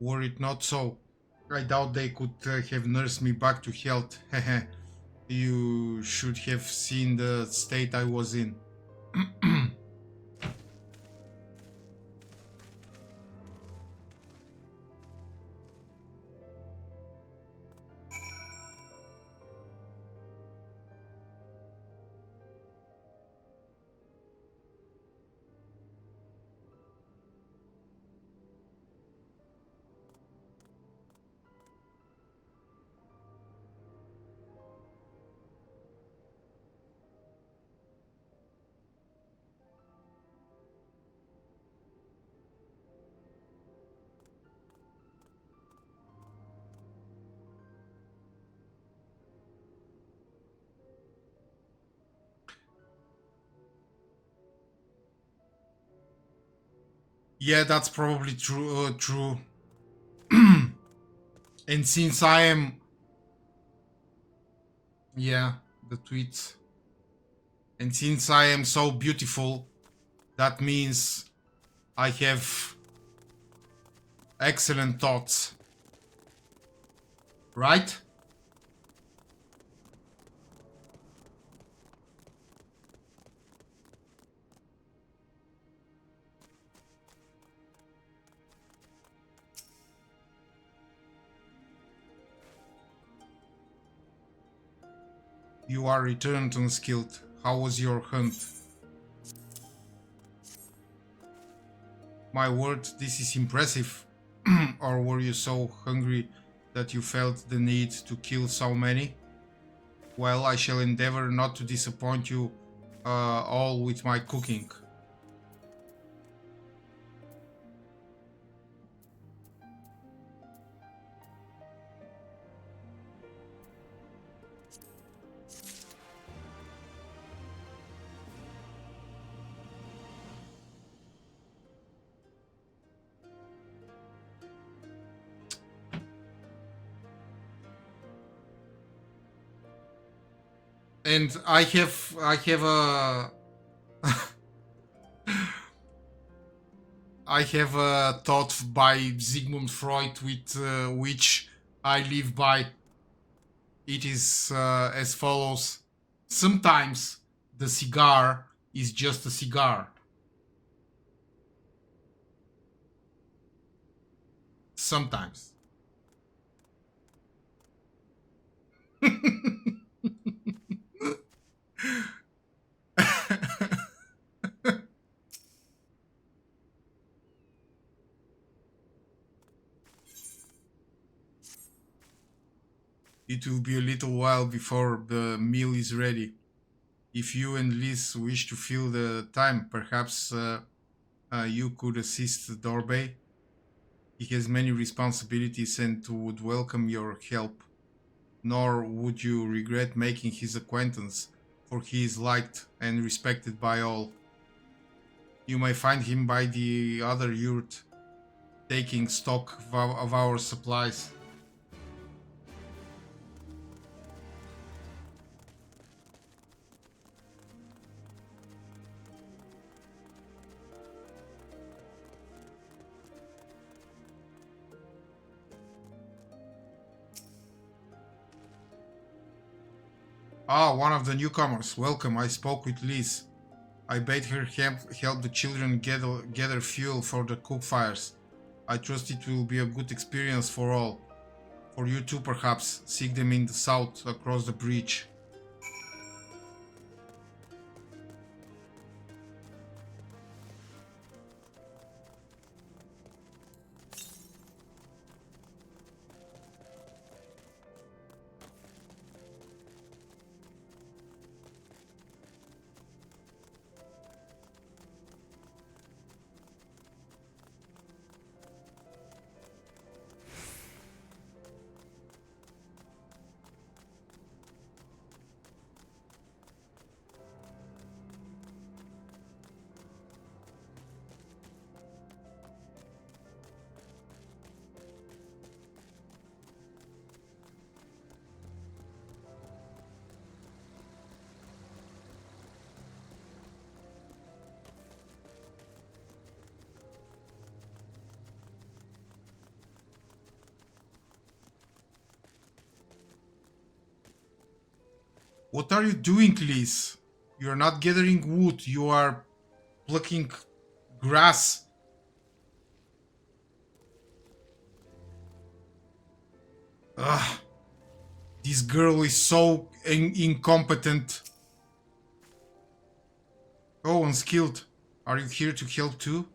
Were it not so, I doubt they could have nursed me back to health. You should have seen the state I was in. Yeah, that's probably true. True. And since I am, yeah, the tweets. And since I am so beautiful, that means I have excellent thoughts, right? You are returned unskilled. How was your hunt? My word, this is impressive. Or were you so hungry that you felt the need to kill so many? Well, I shall endeavor not to disappoint you all with my cooking. And I have a I have a thought by Sigmund Freud with which I live by. It is as follows: sometimes the cigar is just a cigar. Sometimes. It will be a little while before the meal is ready. If you and Liz wish to fill the time, perhaps you could assist Dorbey. He has many responsibilities and would welcome your help. Nor would you regret making his acquaintance, for he is liked and respected by all. You may find him by the other yurt, taking stock of our supplies. Ah, one of the newcomers. Welcome. I spoke with Liz. I bade her help the children gather fuel for the cook fires. I trust it will be a good experience for all. For you too, perhaps. Seek them in the south, across the bridge. What are you doing, Liz? You are not gathering wood, you are plucking grass. Ugh. This girl is so incompetent. Oh, unskilled. Are you here to help too?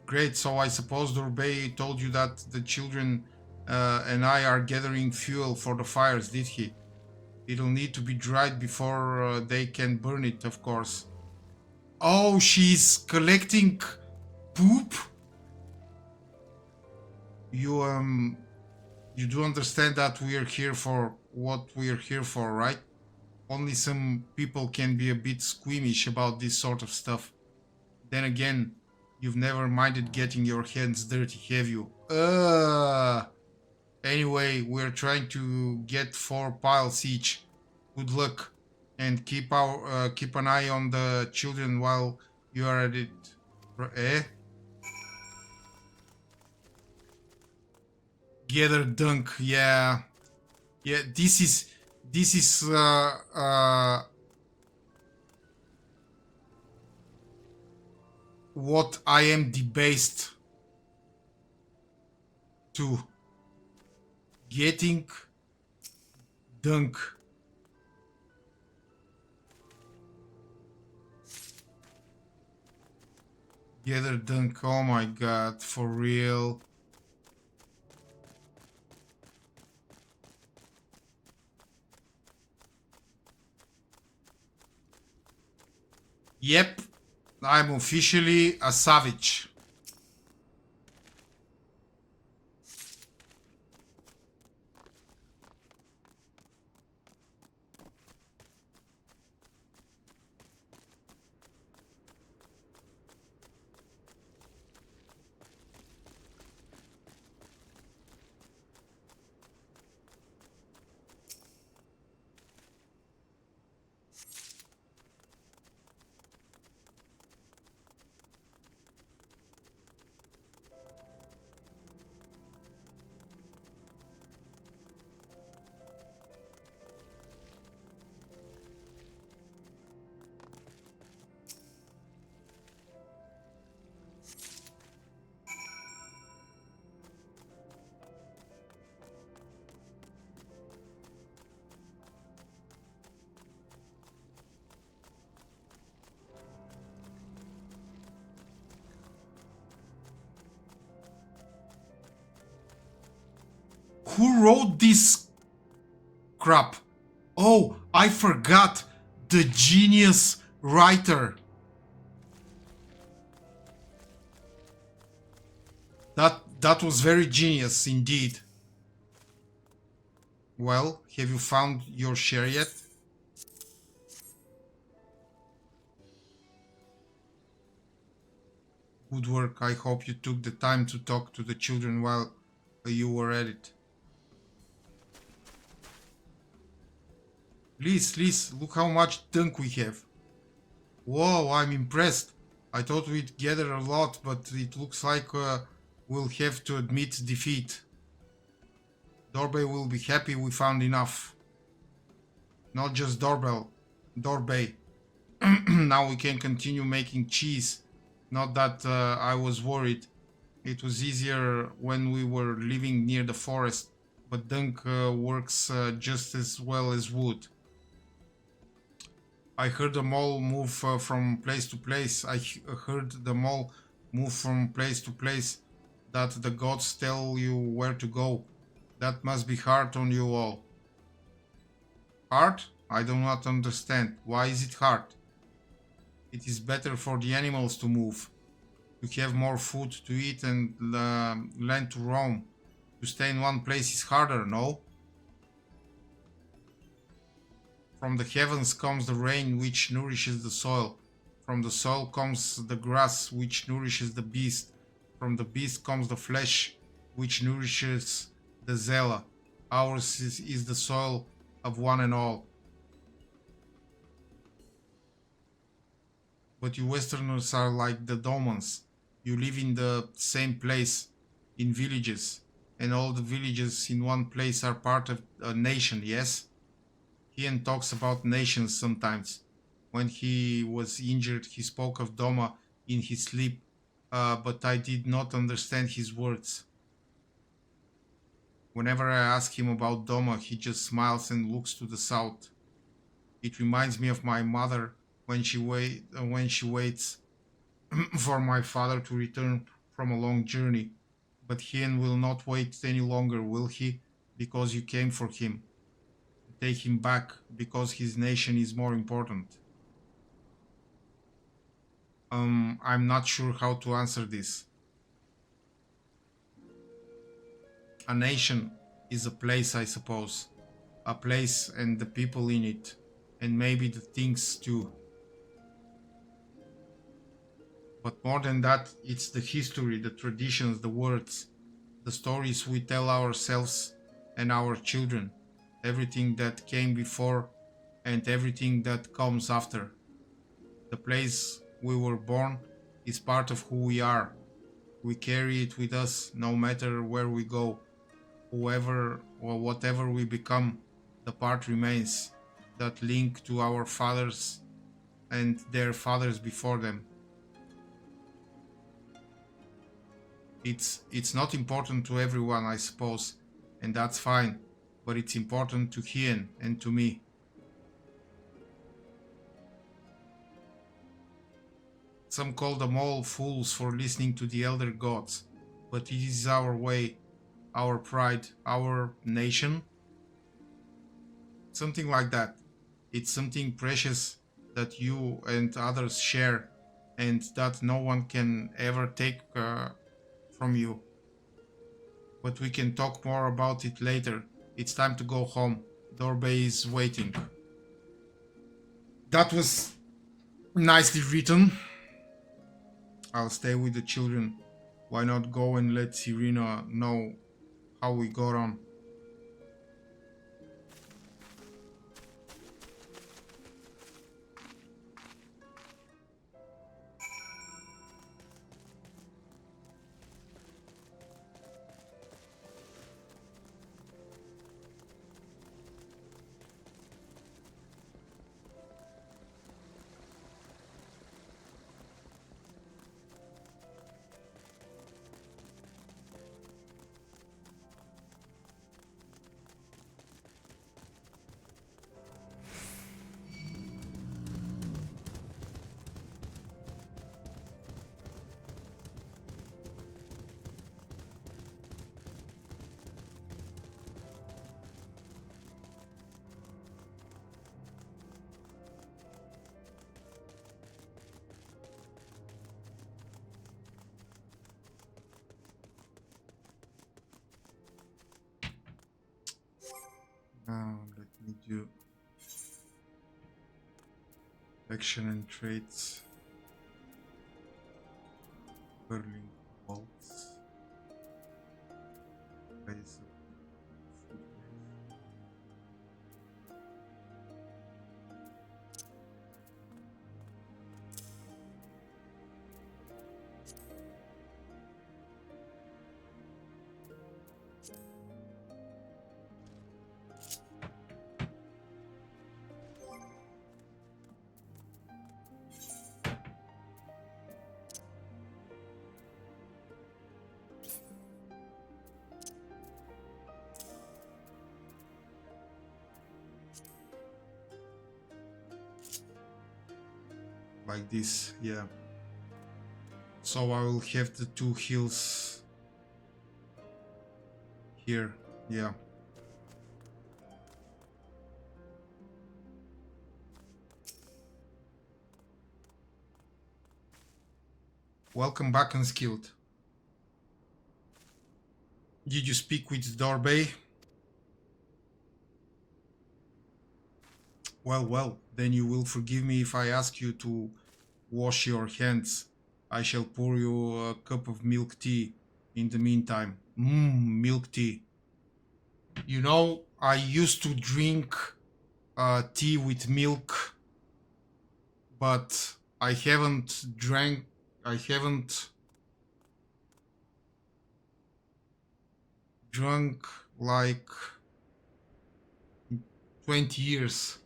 Great, so I suppose Dorbey told you that the children and I are gathering fuel for the fires, did he? It'll need to be dried before they can burn it, of course. Oh, she's collecting poop? You do understand that we are here for what we are here for, right? Only some people can be a bit squeamish about this sort of stuff. Then again, you've never minded getting your hands dirty, have you? Anyway, we're trying to get 4 piles each. Good luck, and keep an eye on the children while you are at it. Eh? Gather dunk, yeah. Yeah, this is what I am debased to. Getting dunk. Gather dunk, oh my god, for real. Yep, I'm officially a savage. Who wrote this crap? Oh, I forgot. The genius writer. That was very genius indeed. Well, have you found your share yet? Good work. I hope you took the time to talk to the children while you were at it. Liz, look how much dunk we have. Whoa, I'm impressed. I thought we'd gather a lot, but it looks like we'll have to admit defeat. Dorbey will be happy we found enough. Not just Dorbey. Now we can continue making cheese. Not that I was worried. It was easier when we were living near the forest, but dunk works just as well as wood. I heard them all move from place to place. I heard them all move from place to place. That the gods tell you where to go. That must be hard on you all. Hard? I do not understand. Why is it hard? It is better for the animals to move. You have more food to eat and land to roam. To stay in one place is harder, no? From the heavens comes the rain which nourishes the soil. From the soil comes the grass which nourishes the beast. From the beast comes the flesh which nourishes the zealot. Ours is the soil of one and all. But you Westerners are like the Domans. You live in the same place, in villages, and all the villages in one place are part of a nation, yes? Ian talks about nations sometimes. When he was injured, he spoke of Doma in his sleep, but I did not understand his words. Whenever I ask him about Doma, he just smiles and looks to the south. It reminds me of my mother when she waits for my father to return from a long journey. But Hien will not wait any longer, will he? Because you came for him. Take him back, because his nation is more important. I'm not sure how to answer this. A nation is a place, I suppose. A place and the people in it. And maybe the things too. But more than that, it's the history, the traditions, the words, the stories we tell ourselves and our children. Everything that came before and everything that comes after. The place we were born is part of who we are. We carry it with us no matter where we go. Whoever or whatever we become, the part remains, that link to our fathers and their fathers before them. It's not important to everyone, I suppose, and that's fine, but it's important to Hien and to me. Some call them all fools for listening to the elder gods, but it is our way, our pride, our nation. Something like that. It's something precious that you and others share, and that no one can ever take from you. But we can talk more about it later. It's time to go home. Dorbe is waiting. That was nicely written. I'll stay with the children. Why not go and let Serena know how we got on? Now let me do action and traits. Curling bolts. Base of footbase. Like this, yeah. So I will have the two heals here, yeah. Welcome back, Unskilled. Did you speak with Dorbe? Well, then you will forgive me if I ask you to wash your hands. I shall pour you a cup of milk tea in the meantime. Milk tea. You know, I used to drink tea with milk, but I haven't drunk like 20 years.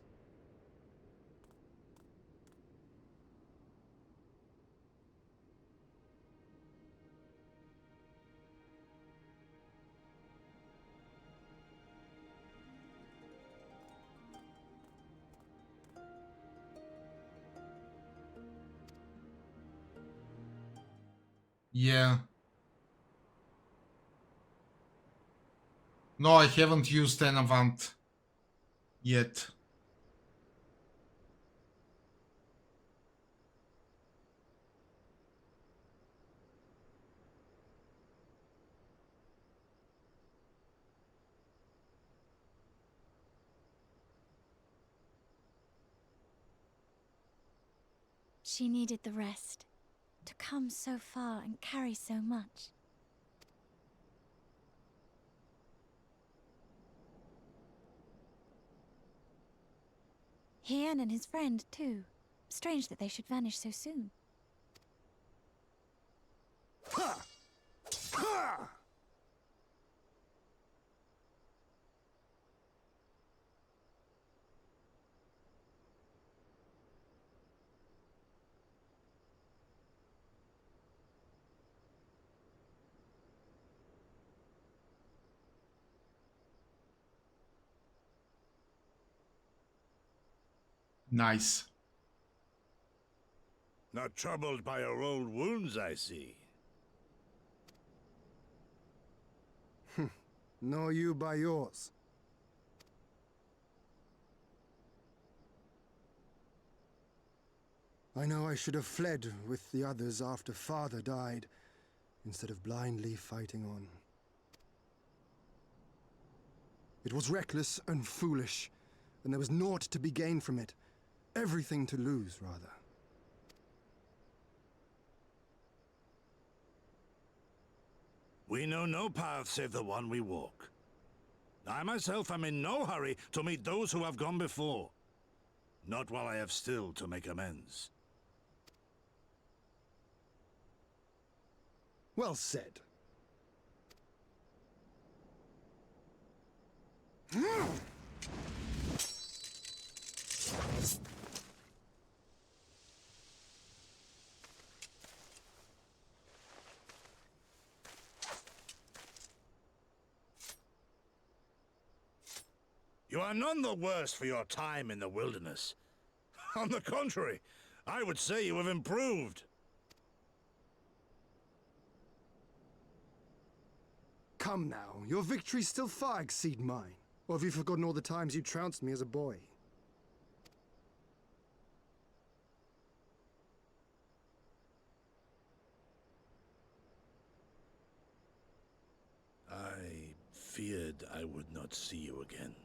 Yeah. No, I haven't used an Avant yet. She needed the rest. To come so far and carry so much. Hian and his friend, too. Strange that they should vanish so soon. Ha! Ha! Nice. Not troubled by your old wounds, I see. Nor you by yours. I know I should have fled with the others after Father died, instead of blindly fighting on. It was reckless and foolish, and there was naught to be gained from it. Everything to lose, rather. We know no path save the one we walk. I myself am in no hurry to meet those who have gone before. Not while I have still to make amends. Well said. You are none the worse for your time in the wilderness. On the contrary, I would say you have improved. Come now, your victories still far exceed mine. Or have you forgotten all the times you trounced me as a boy? I feared I would not see you again.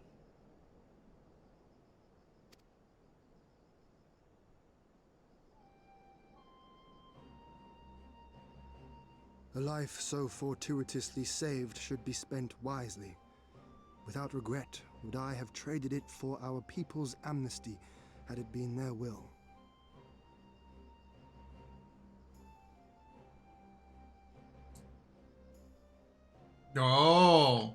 A life so fortuitously saved should be spent wisely. Without regret, would I have traded it for our people's amnesty, had it been their will. Oh.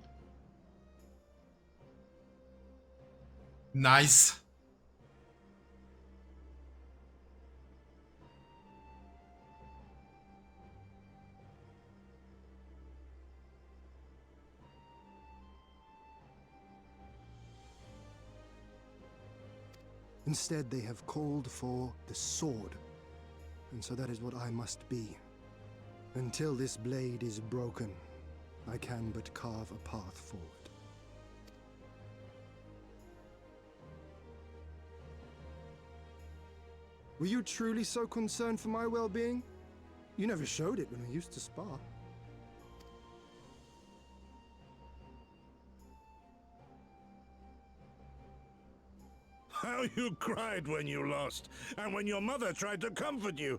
Nice. Instead, they have called for the sword. And so that is what I must be. Until this blade is broken, I can but carve a path forward. Were you truly so concerned for my well-being? You never showed it when we used to spar. How you cried when you lost, and when your mother tried to comfort you,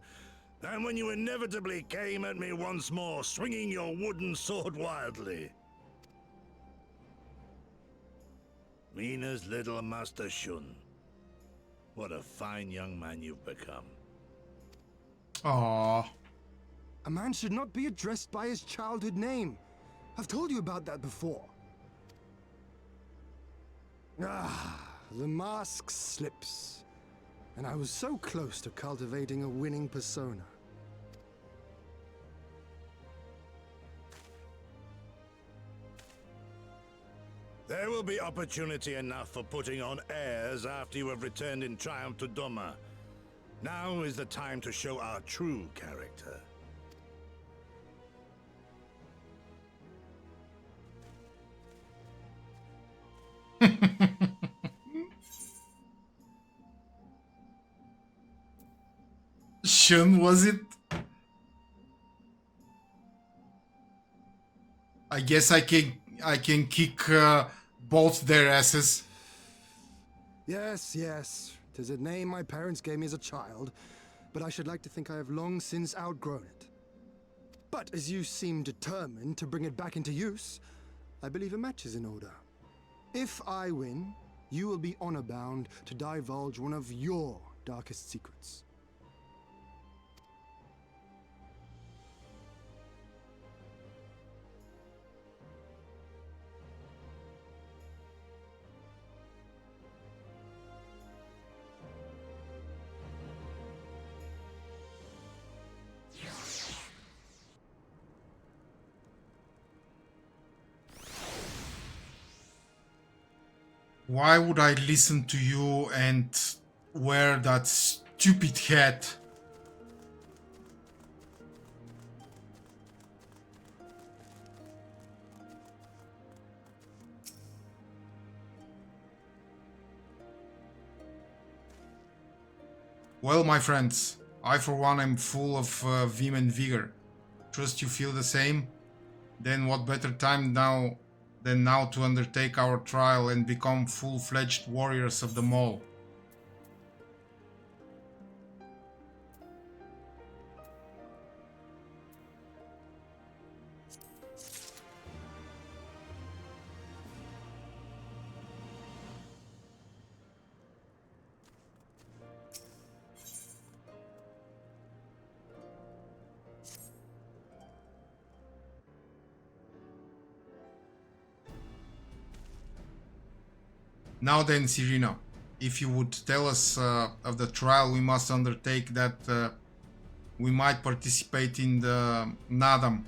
and when you inevitably came at me once more, swinging your wooden sword wildly. Mina's little Master Shun. What a fine young man you've become. Aww. A man should not be addressed by his childhood name. I've told you about that before. Ah, The mask slips, and I was so close to cultivating a winning persona. There will be opportunity enough for putting on airs after you have returned in triumph to Doma. Now is the time to show our true character. Shun, was it? I guess I can kick both their asses. Yes, yes. 'Tis a name my parents gave me as a child, but I should like to think I have long since outgrown it. But as you seem determined to bring it back into use, I believe a match is in order. If I win, you will be honor-bound to divulge one of your darkest secrets. Why would I listen to you and wear that stupid hat? Well, my friends, I for one am full of vim and vigor. Trust you feel the same? Then what better time than now to undertake our trial and become full-fledged warriors of the mall. Now then, Serena, if you would tell us of the trial we must undertake, that we might participate in the Nadam.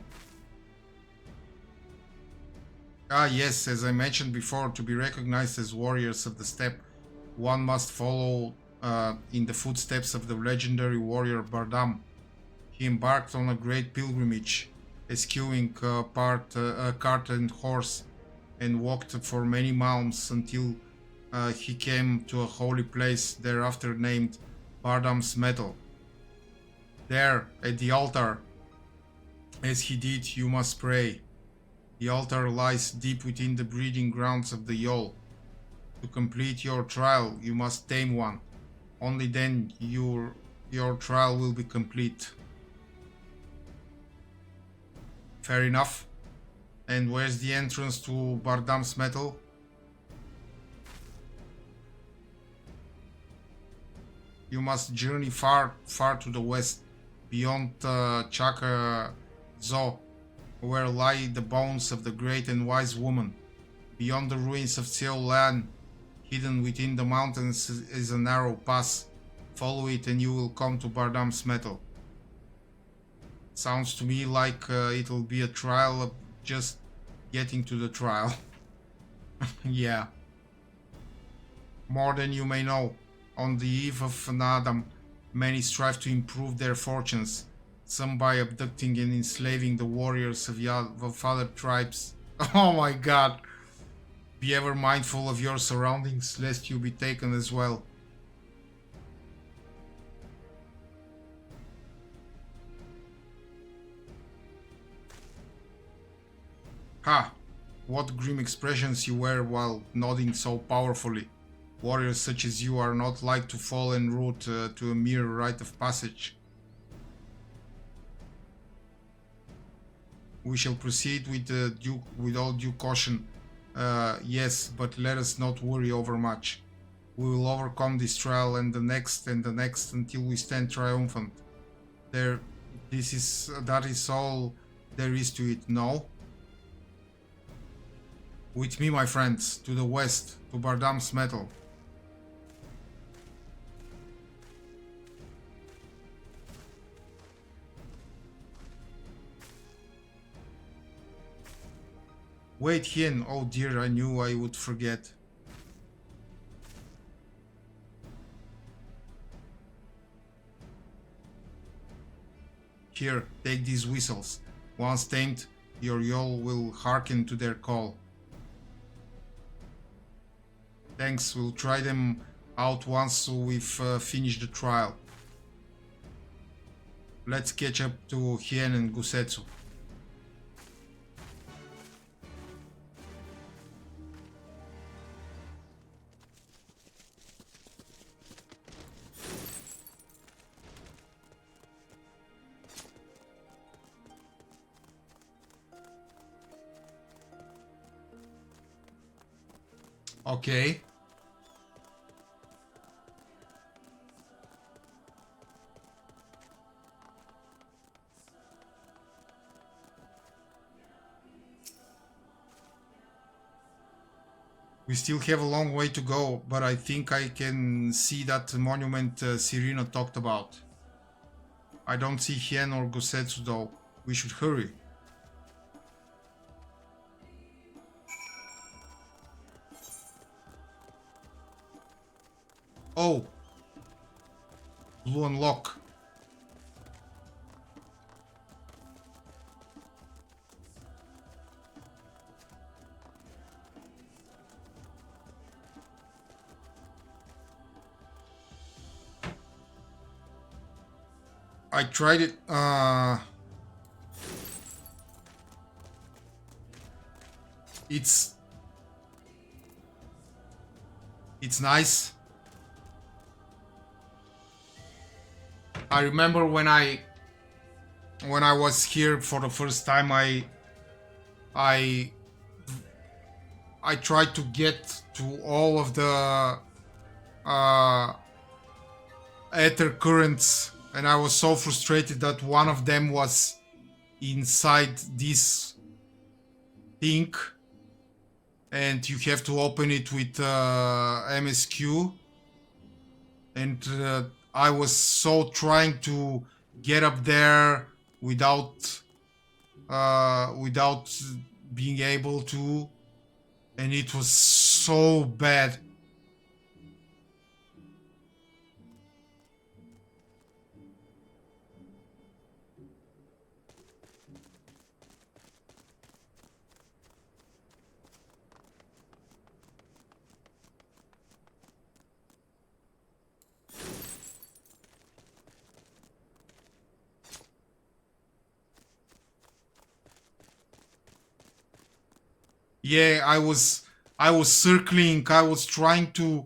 Ah yes, as I mentioned before, to be recognized as warriors of the steppe, one must follow in the footsteps of the legendary warrior Bardam. He embarked on a great pilgrimage, eschewing cart and horse, and walked for many miles until he came to a holy place, thereafter named Bardam's Metal. There, at the altar, as he did, you must pray. The altar lies deep within the breeding grounds of the Yol. To complete your trial, you must tame one. Only then your trial will be complete. Fair enough. And where's the entrance to Bardam's Metal? You must journey far to the west, beyond Chaka Zo, where lie the bones of the great and wise woman. Beyond the ruins of Seolan, hidden within the mountains, is a narrow pass. Follow it and you will come to Bardam's Metal. Sounds to me like it'll be a trial of just getting to the trial. Yeah. More than you may know. On the eve of Nadam, many strive to improve their fortunes, some by abducting and enslaving the warriors of other tribes. Oh my god! Be ever mindful of your surroundings, lest you be taken as well. Ha! What grim expressions you wear while nodding so powerfully. Warriors such as you are not like to fall en route to a mere rite of passage. We shall proceed with all due caution. Yes, but let us not worry overmuch. We will overcome this trial and the next until we stand triumphant. That is all there is to it, no? With me, my friends, to the west, to Bardam's Metal. Wait, Hien. Oh dear, I knew I would forget. Here, take these whistles. Once tamed, your Yol will hearken to their call. Thanks, we'll try them out once we've finished the trial. Let's catch up to Hien and Gusetsu. Okay. We still have a long way to go, but I think I can see that monument Serena talked about. I don't see Hien or Gusetsu though. We should hurry. Oh! Blue unlock. I tried it. It's nice. I remember when I was here for the first time, I tried to get to all of the ether currents, and I was so frustrated that one of them was inside this thing, and you have to open it with MSQ, and I was so trying to get up there without being able to, and it was so bad. Yeah, I was circling. I was trying to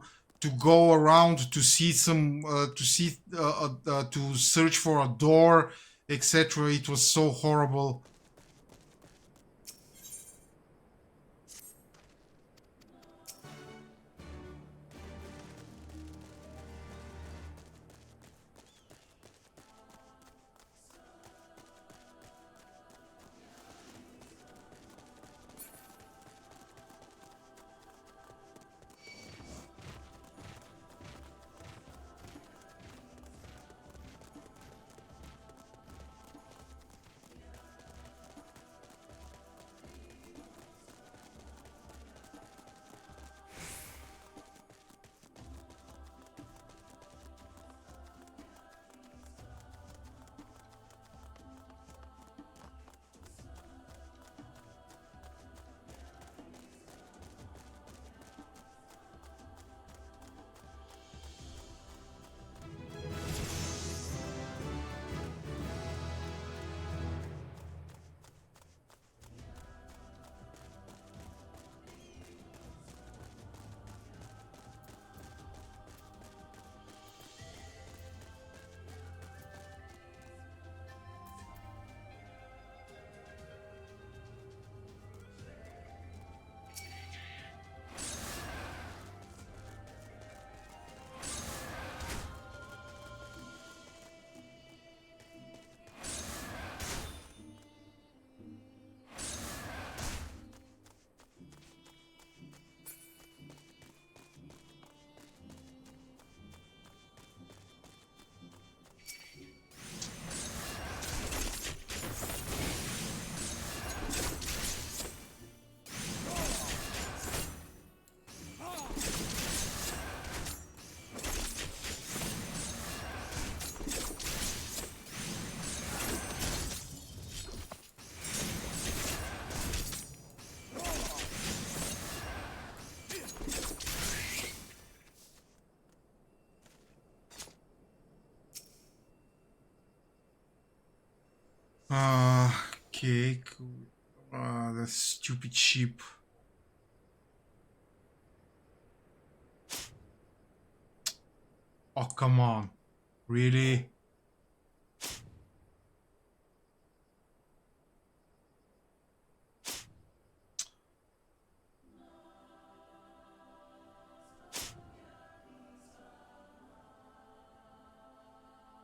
go around to see some to search for a door, etc. It was so horrible. Cake. The stupid sheep. Oh, come on. Really?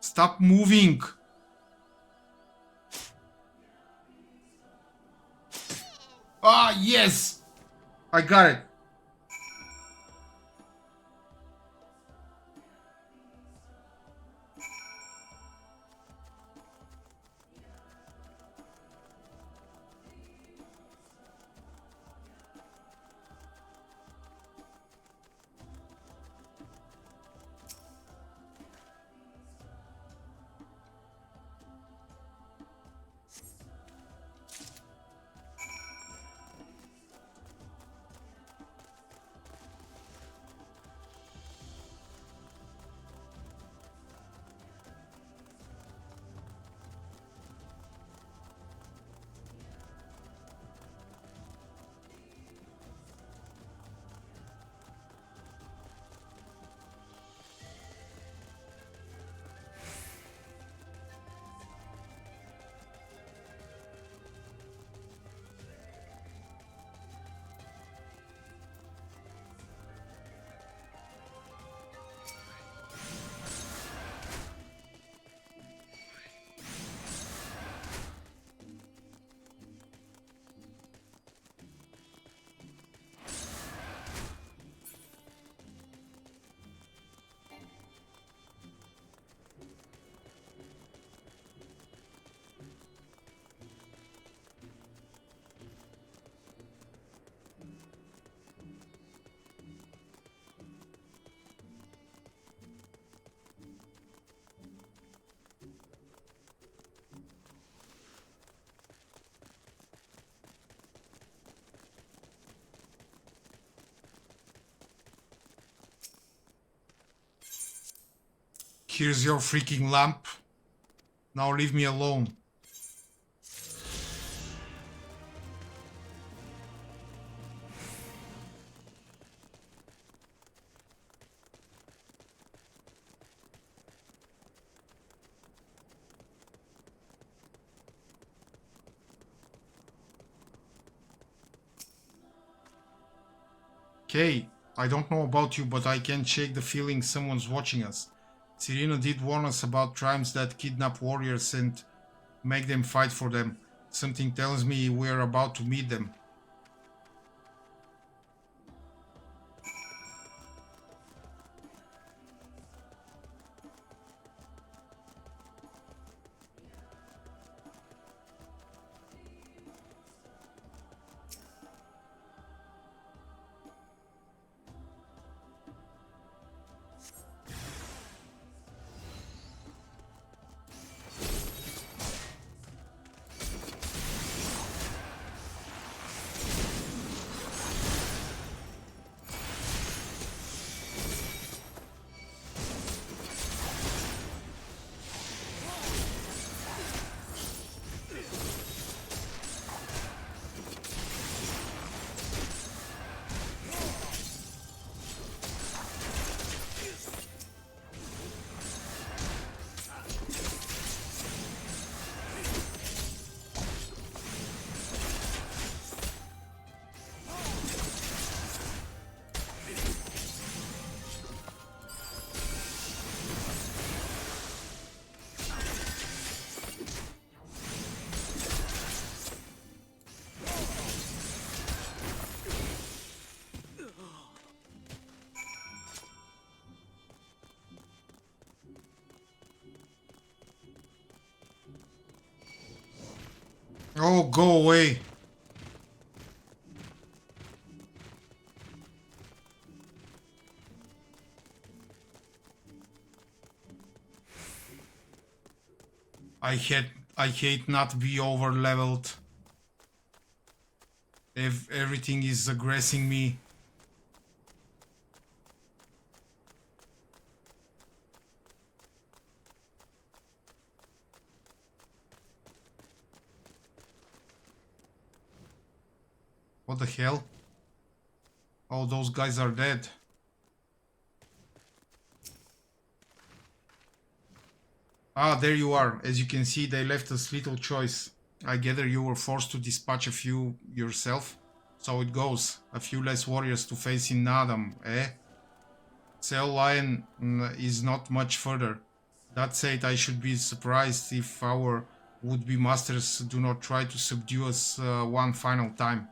Stop moving. Ah, yes. I got it. Here's your freaking lamp. Now leave me alone. Okay, I don't know about you, but I can shake the feeling someone's watching us. Serena did warn us about tribes that kidnap warriors and make them fight for them. Something tells me we're about to meet them. Oh, go away. I hate not be over leveled. If everything is aggressing me. What the hell? Oh, those guys are dead. Ah, there you are. As you can see, they left us little choice. I gather you were forced to dispatch a few yourself. So it goes. A few less warriors to face in Nadam, eh? Cell Lion is not much further. That said, I should be surprised if our would-be masters do not try to subdue us one final time.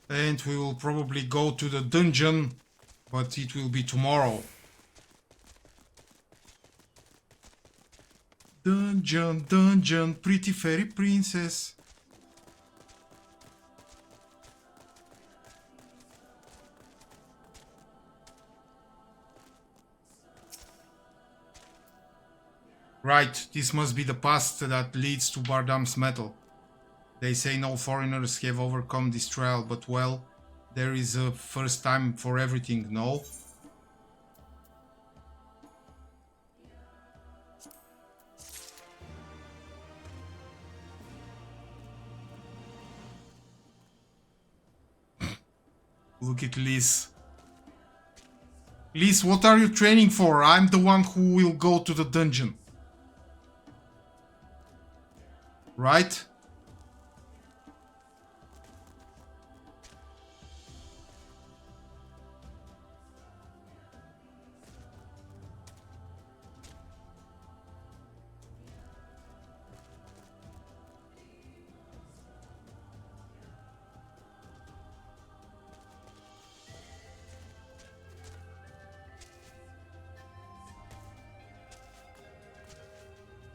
And we will probably go to the dungeon, but it will be tomorrow. Dungeon, dungeon, pretty fairy princess. Right, this must be the path that leads to Bardam's metal. They say no foreigners have overcome this trial, but well, there is a first time for everything, no? Look at Liz. Liz, what are you training for? I'm the one who will go to the dungeon. Right?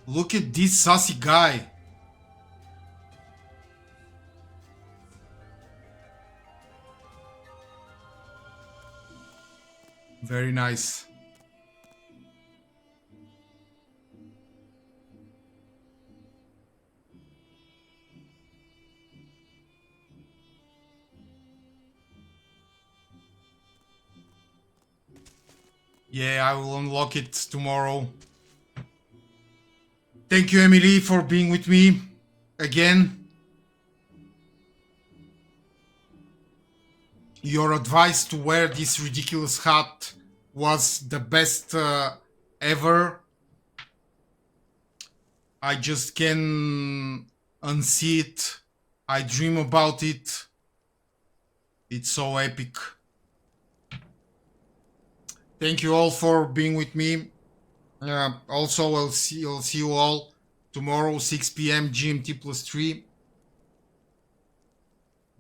Look at this sassy guy. Very nice. Yeah, I will unlock it tomorrow. Thank you, Emily, for being with me again. Your advice to wear this ridiculous hat was the best ever. I just can unsee it. I dream about it. It's so epic. Thank you all for being with me. Also, I'll see you all tomorrow, 6 p.m. GMT+3.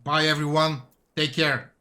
Bye everyone. Take care.